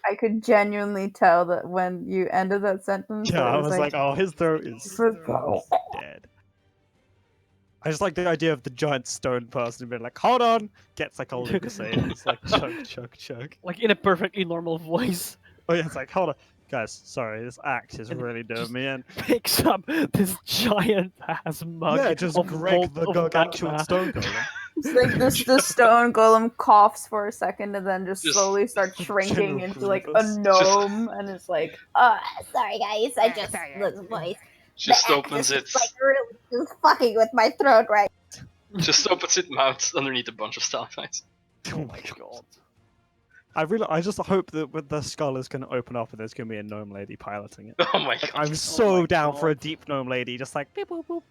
Speaker 3: I could genuinely tell that when you ended that sentence.
Speaker 2: Yeah,
Speaker 3: that
Speaker 2: I
Speaker 3: it
Speaker 2: was like, oh, his throat is dead. I just like the idea of the giant stone person being like, hold on, gets like a Lucasade. It's like chug, chug, chug.
Speaker 4: Like in a perfectly normal voice,
Speaker 2: Oh yeah, it's like, hold on. Guys, sorry, this axe is
Speaker 4: And
Speaker 2: really doing
Speaker 4: just-
Speaker 2: me in.
Speaker 4: picks up this giant ass mug
Speaker 2: Yeah, just
Speaker 4: of
Speaker 2: Greg the
Speaker 4: of
Speaker 2: gargantuan
Speaker 4: magma.
Speaker 2: stone golem.
Speaker 3: It's like the stone golem coughs for a second and then just
Speaker 6: Just
Speaker 3: slowly starts shrinking
Speaker 2: General
Speaker 3: into like a
Speaker 2: Grievous.
Speaker 3: gnome, and it's like, sorry guys, I just this voice.
Speaker 6: just
Speaker 3: the
Speaker 6: opens
Speaker 3: actress
Speaker 6: it.
Speaker 3: is, like really fucking with my throat right.
Speaker 6: Just opens its mouth underneath a bunch of stalagmites.
Speaker 2: Oh my god. I just hope that with the skull is going to open up and there's going to be a gnome lady piloting it.
Speaker 6: Oh my
Speaker 2: Like,
Speaker 6: god.
Speaker 2: I'm so
Speaker 4: my
Speaker 2: down for a
Speaker 4: God.
Speaker 2: deep gnome lady, just like beep boop boop.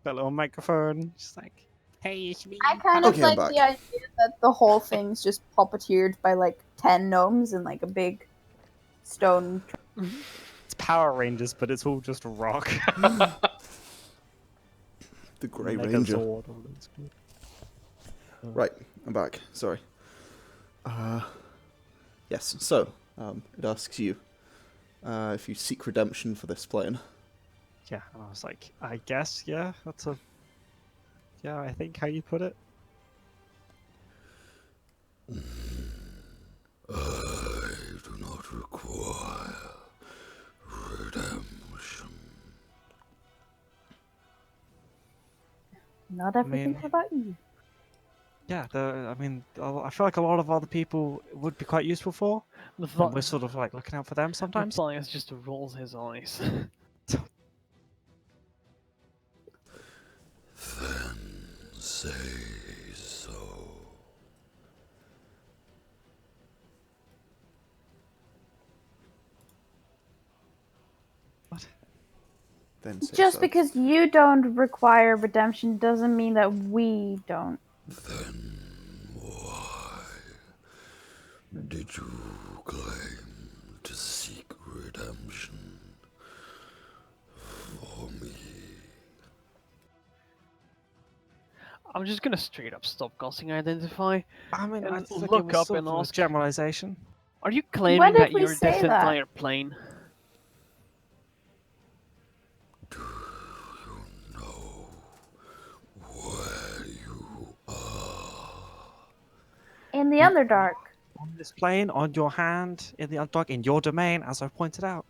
Speaker 2: That little microphone, just like, hey, it's me.
Speaker 3: I kind of
Speaker 1: Okay, I'm
Speaker 3: like
Speaker 1: back.
Speaker 3: the idea that the whole thing's just puppeteered by like 10 gnomes in like a big stone.
Speaker 2: It's Power Rangers, but it's all just rock.
Speaker 1: The Grey Ranger.
Speaker 2: Megazord, all those good.
Speaker 1: Right, I'm back. Sorry. Yes, so, it asks you if you seek redemption for this plane.
Speaker 2: Yeah, and I was like, I guess, yeah, that's a. Yeah, I think how you put it.
Speaker 7: I do not require redemption.
Speaker 3: Not everything's
Speaker 2: mean-
Speaker 3: about you.
Speaker 2: Yeah, I mean, I feel like a lot of other people would be quite useful for. And we're sort of like looking out for them sometimes.
Speaker 4: Mathias just rolls his eyes.
Speaker 7: Then say so.
Speaker 1: Then say
Speaker 3: Just
Speaker 1: so.
Speaker 3: because you don't require redemption doesn't mean that we don't.
Speaker 7: Then why did you claim to seek redemption for me?
Speaker 4: I'm just gonna straight up stop casting Identify
Speaker 2: I mean, I
Speaker 4: and
Speaker 2: think it
Speaker 4: look
Speaker 2: was
Speaker 4: up
Speaker 2: sort
Speaker 4: and
Speaker 2: of a
Speaker 4: ask,
Speaker 2: generalization.
Speaker 4: are you claiming
Speaker 3: did
Speaker 4: that
Speaker 3: we
Speaker 4: you're
Speaker 3: say
Speaker 4: this
Speaker 3: that?
Speaker 4: entire plane?
Speaker 7: Do you know where you are?
Speaker 3: In the Underdark.
Speaker 2: On this plane, on your hand, in the Underdark, in your domain, as I pointed out.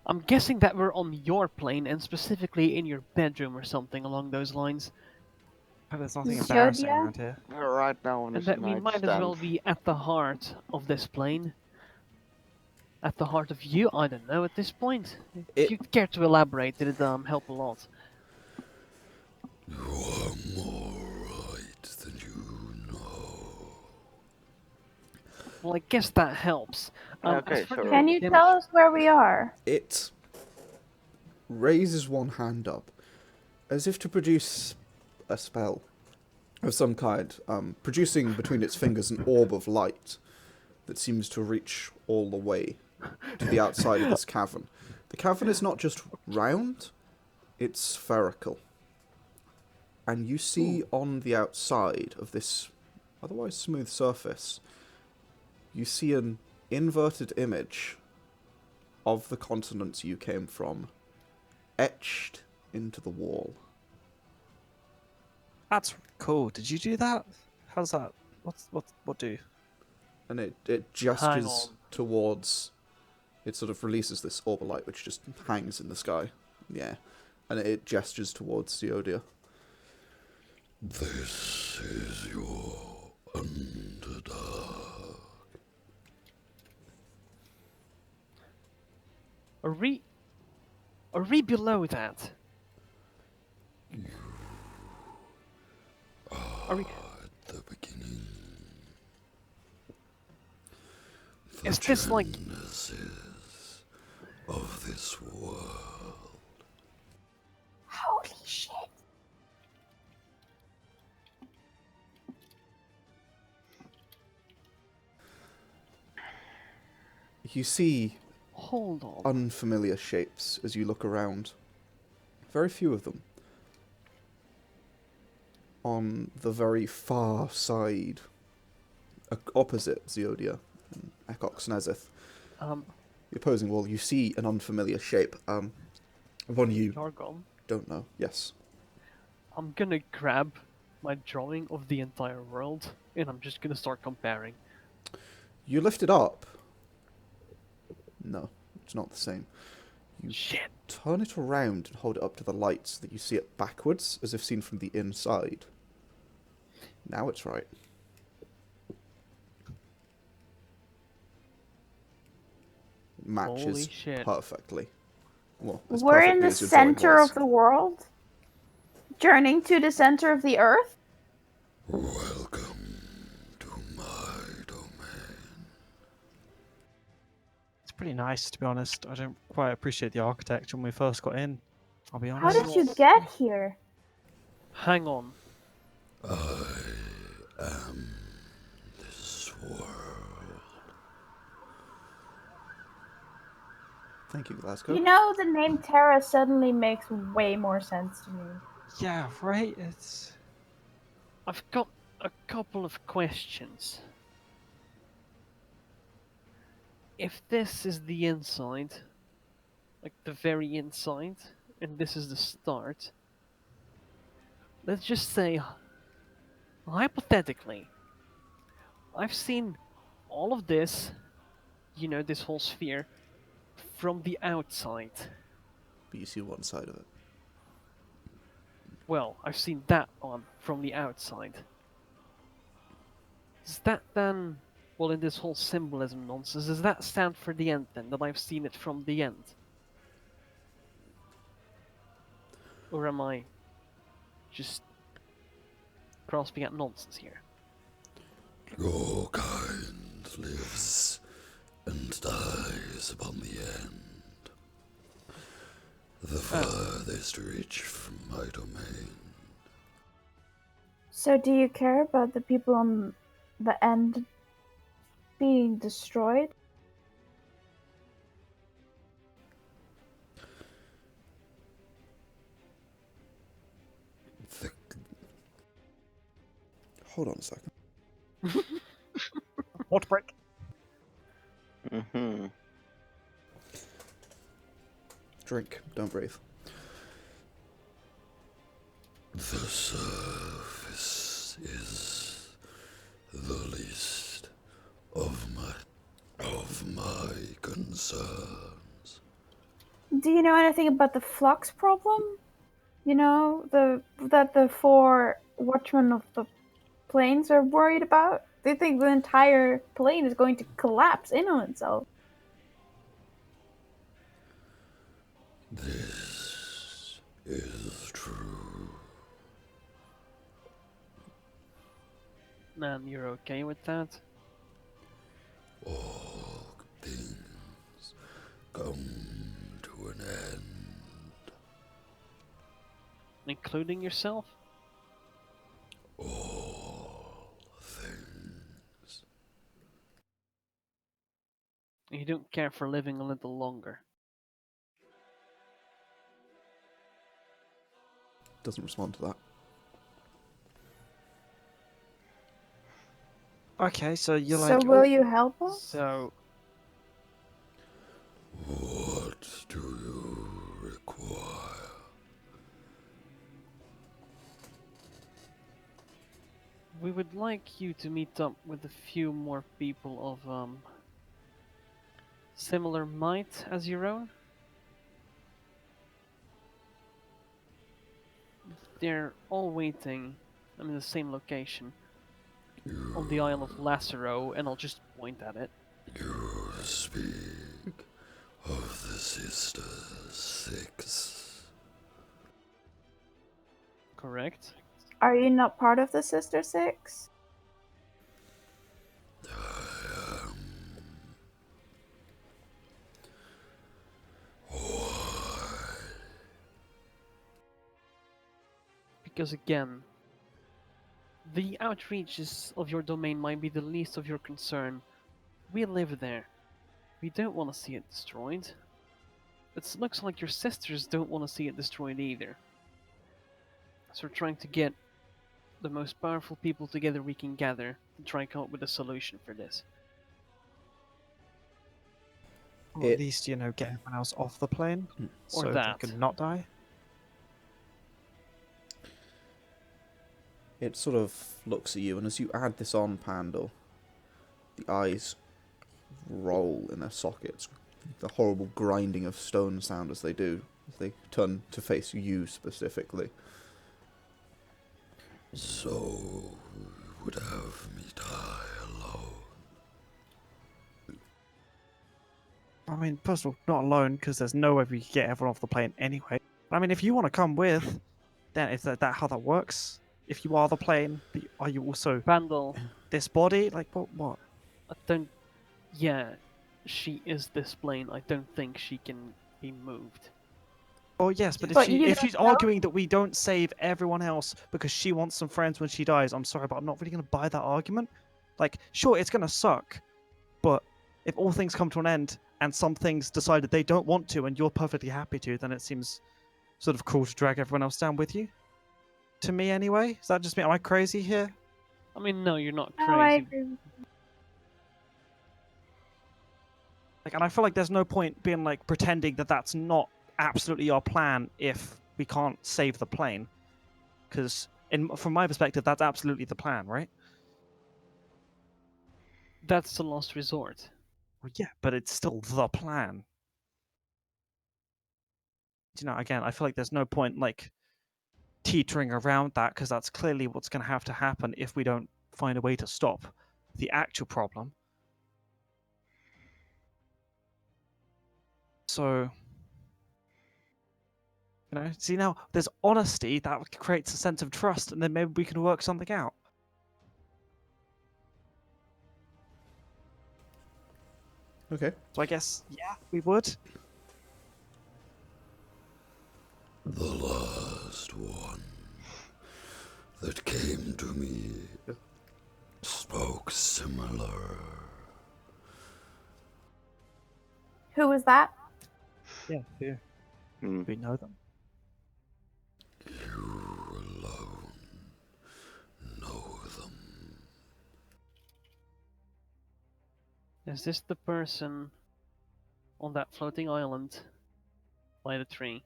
Speaker 4: I'm guessing that we're on your plane and specifically in your bedroom or something along those lines.
Speaker 2: But there's nothing
Speaker 3: Zodia?
Speaker 2: embarrassing around here.
Speaker 5: We're right now on
Speaker 4: And
Speaker 5: this
Speaker 4: that we might as well
Speaker 5: nightstand.
Speaker 4: be at the heart of this plane. At the heart of you, I don't know at this point. If you care to elaborate, it'd help a lot.
Speaker 7: You are more right than you know.
Speaker 4: Well, I guess that helps.
Speaker 5: Okay,
Speaker 4: as for
Speaker 5: so-
Speaker 4: the
Speaker 3: Can you
Speaker 4: redemption-
Speaker 3: tell us where we are?
Speaker 1: It raises one hand up, as if to produce a spell of some kind, producing between its fingers an orb of light that seems to reach all the way to the outside of this cavern. The cavern is not just round, it's spherical. And you see on the outside of this otherwise smooth surface, you see an inverted image of the continents you came from, etched into the wall.
Speaker 2: That's cool. Did you do that? How's that? What do?
Speaker 1: And it gestures towards... It sort of releases this orb of light which just hangs in the sky. Yeah. And it gestures towards Ziodia.
Speaker 7: This is your Underdark.
Speaker 4: Are we below that? Are we...
Speaker 7: At the beginning.
Speaker 4: Is this like...
Speaker 7: Genesis of this world.
Speaker 3: Holy shit.
Speaker 1: You see
Speaker 4: Hold on.
Speaker 1: unfamiliar shapes as you look around. Very few of them. On the very far side, opposite Ziodia and Ekox Nezith, the opposing wall, you see an unfamiliar shape. One you
Speaker 4: Yargon,
Speaker 1: don't know. Yes.
Speaker 4: I'm gonna grab my drawing of the entire world and I'm just gonna start comparing.
Speaker 1: You lift it up. No, it's not the same. You
Speaker 4: Shit.
Speaker 1: turn it around and hold it up to the light so that you see it backwards, as if seen from the inside. Now it's right. It matches
Speaker 4: Holy shit.
Speaker 1: perfectly. Well, as
Speaker 3: We're in
Speaker 1: perfectly
Speaker 3: the
Speaker 1: as your drawing
Speaker 3: center
Speaker 1: was.
Speaker 3: of the world? Journeying to the center of the earth?
Speaker 7: Welcome to my domain.
Speaker 2: It's pretty nice, to be honest. I don't quite appreciate the architecture when we first got in. I'll be
Speaker 3: How
Speaker 2: honest.
Speaker 3: did you get here?
Speaker 4: Hang on.
Speaker 7: I am this world.
Speaker 1: Thank you, Glasgow.
Speaker 3: You know, the name Terra suddenly makes way more sense to me.
Speaker 2: Yeah, right. It's
Speaker 4: I've got a couple of questions. If this is the inside, like the very inside, and this is the start, let's just say, hypothetically, I've seen all of this, this whole sphere, from the outside.
Speaker 1: But you see one side of it.
Speaker 4: Well, I've seen that one from the outside. Does that then, well, in this whole symbolism nonsense, does that stand for the end then, that I've seen it from the end? Or am I just grasping at nonsense here?
Speaker 7: Your kind lives and dies upon the end. The farthest reach from my domain.
Speaker 3: So do you care about the people on the end being destroyed?
Speaker 1: Hold on a second.
Speaker 2: Water break.
Speaker 5: Mm-hmm.
Speaker 1: Drink, don't breathe.
Speaker 7: The surface is the least of my concerns.
Speaker 3: Do you know anything about the flux problem? You know, that the 4 watchmen of the planes are worried about? They think the entire plane is going to collapse in on itself.
Speaker 7: This is true.
Speaker 4: And you're okay with that?
Speaker 7: All things come to an end.
Speaker 4: Including yourself?
Speaker 7: All things.
Speaker 4: You don't care for living a little longer.
Speaker 1: Doesn't respond to that.
Speaker 2: Okay, so you're
Speaker 3: So
Speaker 2: like,
Speaker 3: will you help us?
Speaker 4: So,
Speaker 7: What do you require?
Speaker 4: we would like you to meet up with a few more people of, similar might as your own. They're all waiting, in the same location, on the Isle of Lacero, and I'll just point at it.
Speaker 7: You speak of the Sister Six.
Speaker 4: Correct?
Speaker 3: Are you not part of the Sister Six?
Speaker 7: I am. Why?
Speaker 4: Because again, the outreaches of your domain might be the least of your concern. We live there. We don't want to see it destroyed. It looks like your sisters don't want to see it destroyed either. So we're trying to get the most powerful people together we can gather to try and come up with a solution for this.
Speaker 2: or at least, get everyone else off the plane.
Speaker 4: Or
Speaker 2: So
Speaker 4: that.
Speaker 2: they can not die.
Speaker 1: It sort of looks at you, and as you add this on, Pandal, the eyes roll in their sockets. The horrible grinding of stone sound as they do, as they turn to face you specifically.
Speaker 7: So you would have me die alone.
Speaker 2: I mean, first of all, not alone, because there's no way we could get everyone off the plane anyway. But I mean, if you want to come with, then is that how that works? If you are the plane, are you also
Speaker 4: Pandal,
Speaker 2: this body? Like, what?
Speaker 4: I don't. Yeah, she is this plane. I don't think she can be moved.
Speaker 2: Oh yes, but
Speaker 3: But you
Speaker 2: if
Speaker 3: don't
Speaker 2: she's
Speaker 3: know.
Speaker 2: arguing that we don't save everyone else because she wants some friends when she dies, I'm sorry, but I'm not really going to buy that argument. Like, sure, it's going to suck, but if all things come to an end and some things decide that they don't want to and you're perfectly happy to, then it seems sort of cruel to drag everyone else down with you. To me, anyway. Is that just me? Am I crazy here?
Speaker 4: I mean, no, you're not
Speaker 3: No, I
Speaker 4: crazy.
Speaker 3: agree.
Speaker 2: Like, and I feel like there's no point being like pretending that that's not absolutely our plan if we can't save the plane. Because from my perspective, that's absolutely the plan, right?
Speaker 4: That's the last resort.
Speaker 2: Well, yeah, but it's still the plan. You know, again, I feel like there's no point like teetering around that because that's clearly what's going to have to happen if we don't find a way to stop the actual problem. So, you know, see now there's honesty that creates a sense of trust, and then maybe we can work something out.
Speaker 1: Okay.
Speaker 2: So I guess, yeah, we would.
Speaker 7: The last one that came to me spoke similar.
Speaker 3: Who was that?
Speaker 2: Yeah, yeah.
Speaker 5: Hmm.
Speaker 2: We know them.
Speaker 7: You alone know them.
Speaker 4: Is this the person on that floating island by the tree?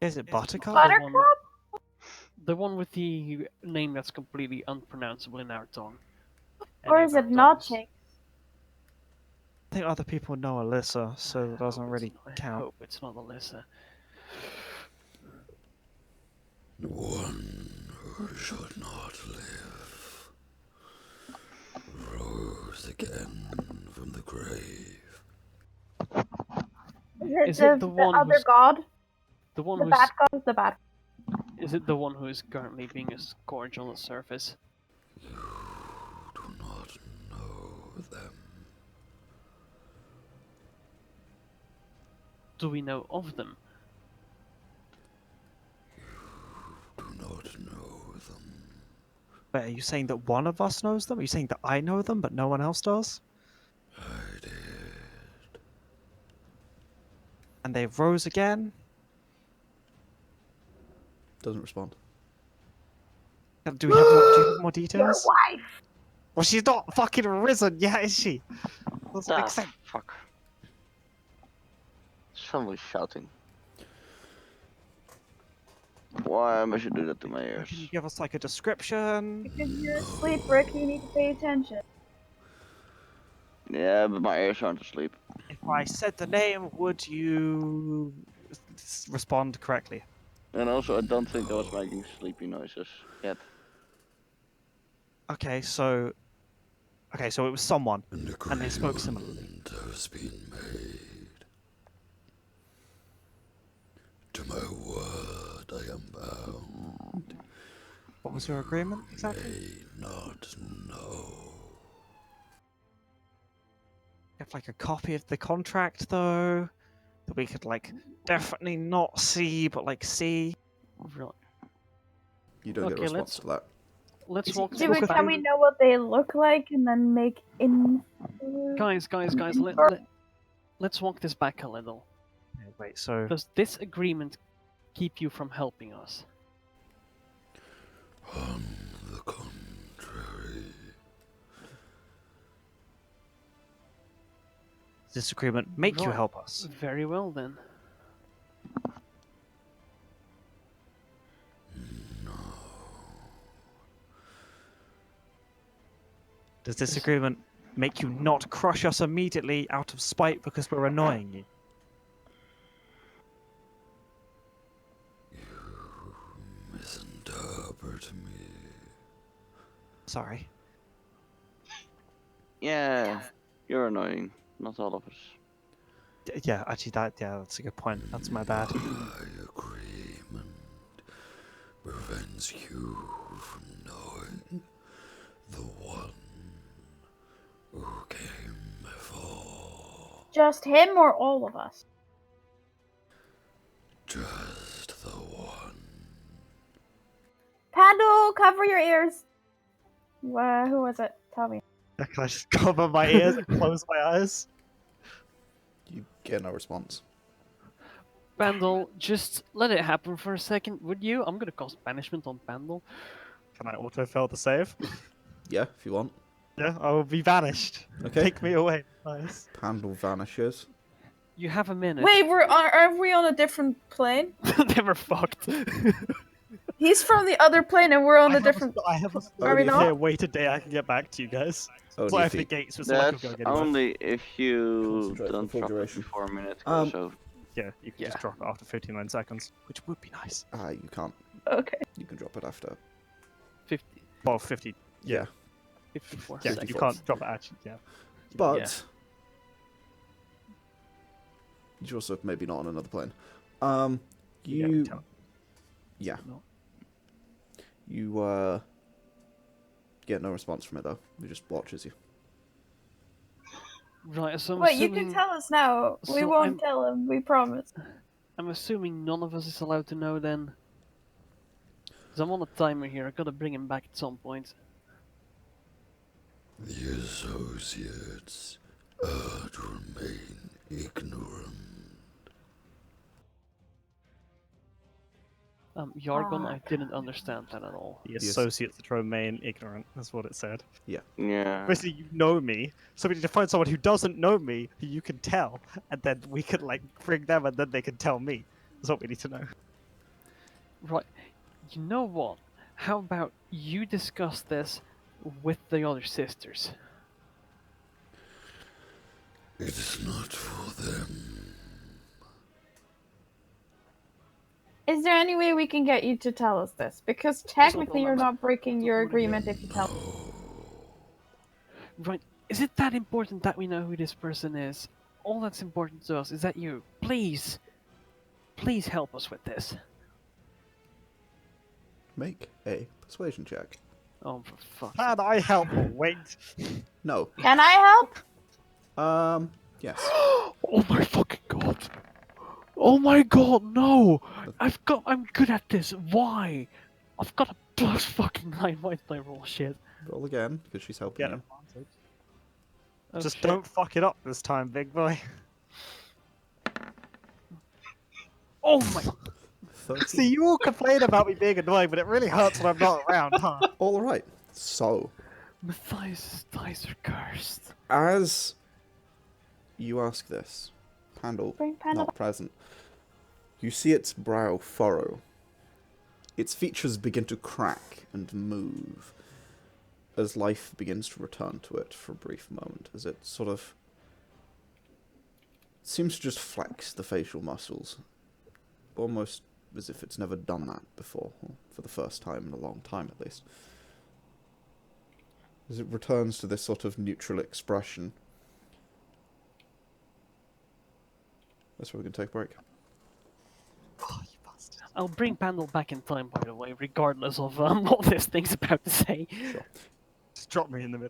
Speaker 2: Is it Buttercup?
Speaker 3: Buttercup?
Speaker 4: The one with the name that's completely unpronounceable in our tongue.
Speaker 3: Or
Speaker 4: Any
Speaker 3: is
Speaker 4: of
Speaker 3: it
Speaker 4: our
Speaker 3: not
Speaker 4: tongues.
Speaker 3: Chase?
Speaker 2: I think other people know Alyssa, so it doesn't really
Speaker 4: I
Speaker 2: count.
Speaker 4: hope it's not Alyssa.
Speaker 7: One who should not live rose again from the grave.
Speaker 4: Is it the one
Speaker 3: other
Speaker 4: who's
Speaker 3: god?
Speaker 4: the one
Speaker 3: The
Speaker 4: who's
Speaker 3: bad god is the bad.
Speaker 4: is it the one who is currently being a scourge on the surface?
Speaker 7: You do not know them.
Speaker 4: Do we know of them?
Speaker 7: Do not know them.
Speaker 2: Wait, are you saying that one of us knows them? Are you saying that I know them, but no one else does?
Speaker 7: I did.
Speaker 2: And they rose again?
Speaker 1: Doesn't respond.
Speaker 2: Do you have more
Speaker 3: Your
Speaker 2: details?
Speaker 3: wife.
Speaker 2: Well, she's not fucking risen yet, is she? Doesn't make sense.
Speaker 5: Fuck. Someone's shouting. Why must you do that to my ears?
Speaker 2: Can you give us like a description?
Speaker 3: Because you're asleep, Rick. You need to pay attention.
Speaker 5: Yeah, but my ears aren't asleep.
Speaker 2: If I said the name, would you respond correctly?
Speaker 5: And also, I don't think I was making sleepy noises yet.
Speaker 2: Okay, so it was someone,
Speaker 7: An
Speaker 2: and they spoke similarly.
Speaker 7: agreement has been made. To my word I am bound.
Speaker 2: What was your agreement exactly?
Speaker 7: May not know.
Speaker 2: You have like a copy of the contract though, that we could like definitely not see, but like see.
Speaker 4: Right.
Speaker 1: You don't get a
Speaker 4: Okay,
Speaker 1: response to that.
Speaker 4: Let's
Speaker 2: Is
Speaker 4: walk
Speaker 2: it-
Speaker 4: this
Speaker 2: Look at
Speaker 3: Can we
Speaker 4: back.
Speaker 3: know what they look like and then make in?
Speaker 4: Guys, let's walk this back a little.
Speaker 2: Wait, so
Speaker 4: Does this agreement keep you from helping us?
Speaker 7: On the contrary,
Speaker 2: does this agreement make you
Speaker 4: Right.
Speaker 2: help us?
Speaker 4: Very well then.
Speaker 7: no.
Speaker 2: Does this agreement make you not crush us immediately out of spite because we're annoying you?
Speaker 7: You misinterpret me.
Speaker 2: Sorry.
Speaker 5: Yeah, you're annoying. Not all of us.
Speaker 2: Yeah, actually, that's a good point. That's my bad.
Speaker 7: My agreement prevents you from knowing the one who came before.
Speaker 3: Just him or all of us?
Speaker 7: Just the one.
Speaker 3: Pandal, cover your ears. Who was it? Tell me.
Speaker 2: Can I just cover my ears and close my eyes?
Speaker 1: You get no response.
Speaker 4: Pandal, just let it happen for a second, would you? I'm gonna cast banishment on Pandal.
Speaker 2: Can I auto-fail the save?
Speaker 1: Yeah, if you want.
Speaker 2: Yeah, I will be vanished.
Speaker 1: Okay.
Speaker 2: Take me away, Mathias.
Speaker 1: Pandal vanishes.
Speaker 4: You have a minute.
Speaker 3: Wait, are we on a different plane?
Speaker 4: They were fucked.
Speaker 3: He's from the other plane, and we're on a different.
Speaker 2: I have a
Speaker 3: Are we
Speaker 2: here.
Speaker 3: not?
Speaker 2: Wait a day. I can get back to you guys.
Speaker 1: Only
Speaker 2: So I
Speaker 1: if
Speaker 2: have the
Speaker 1: he
Speaker 2: gates with select
Speaker 5: That's
Speaker 2: go anywhere.
Speaker 5: only if you
Speaker 1: Concentrate
Speaker 5: don't
Speaker 1: for full
Speaker 5: drop it
Speaker 1: duration.
Speaker 5: before a minute
Speaker 1: Um,
Speaker 5: or so.
Speaker 2: Yeah, you can just
Speaker 4: Yeah.
Speaker 2: drop it after 59 seconds, which would be nice.
Speaker 1: you can't.
Speaker 3: Okay.
Speaker 1: You can drop it after.
Speaker 4: 50,
Speaker 2: Well, 50.
Speaker 1: Yeah.
Speaker 4: 54
Speaker 2: Yeah,
Speaker 4: seconds.
Speaker 2: you can't drop it actually. Yeah.
Speaker 1: But
Speaker 4: Yeah.
Speaker 1: you're also maybe not on another plane.
Speaker 2: Yeah,
Speaker 1: You
Speaker 2: tell-
Speaker 1: yeah.
Speaker 4: No.
Speaker 1: You get no response from it though. It just watches you.
Speaker 4: Right, so I'm
Speaker 3: Wait, you
Speaker 4: assuming,
Speaker 3: can tell us now. We
Speaker 4: so
Speaker 3: won't
Speaker 4: I'm-
Speaker 3: tell him. We promise.
Speaker 4: I'm assuming none of us is allowed to know then. Because I'm on a timer here, I gotta bring him back at some point.
Speaker 7: The associates are to remain ignorant.
Speaker 4: Yargon,
Speaker 3: Ah.
Speaker 4: I didn't understand that at all.
Speaker 2: The
Speaker 1: Yes.
Speaker 2: associates that remain ignorant. That's what it said.
Speaker 5: Yeah.
Speaker 2: Basically, you know me, so we need to find someone who doesn't know me, who you can tell, and then we can like bring them, and then they can tell me. That's what we need to know.
Speaker 4: Right, you know what? How about you discuss this with the other sisters?
Speaker 7: It is not for them.
Speaker 3: Is there any way we can get you to tell us this? Because technically, you're not breaking your agreement if you tell us.
Speaker 4: Right, is it that important that we know who this person is? All that's important to us is that you, please, please help us with this.
Speaker 1: Make a persuasion check.
Speaker 4: Oh, for fuck's sake.
Speaker 2: Can I help? Wait.
Speaker 1: No.
Speaker 3: Can I help?
Speaker 1: Yes.
Speaker 4: Oh my fucking god. Oh my god, no! I'm good at this. Why? I've got a plus fucking 9. Why did I roll shit?
Speaker 1: Roll again because she's helping
Speaker 2: Get
Speaker 1: you.
Speaker 2: advantage.
Speaker 4: Oh,
Speaker 2: Just
Speaker 4: shit.
Speaker 2: don't fuck it up this time, big boy.
Speaker 4: Oh my.
Speaker 1: 13.
Speaker 2: See, you all complain about me being annoying, but it really hurts when I'm not around, huh?
Speaker 1: All right. So,
Speaker 4: Mathias' dice are cursed.
Speaker 1: as you ask this, Pandal,
Speaker 3: Bring Pandal.
Speaker 1: not present, you see its brow furrow. Its features begin to crack and move as life begins to return to it for a brief moment, as it sort of seems to just flex the facial muscles, almost as if it's never done that before, or for the first time in a long time at least. As it returns to this sort of neutral expression. That's where we can take a break.
Speaker 2: Oh, you bastard.
Speaker 4: I'll bring Pandal back in time, by the way, regardless of what this thing's about to say.
Speaker 1: Sure.
Speaker 2: Just drop me in the middle.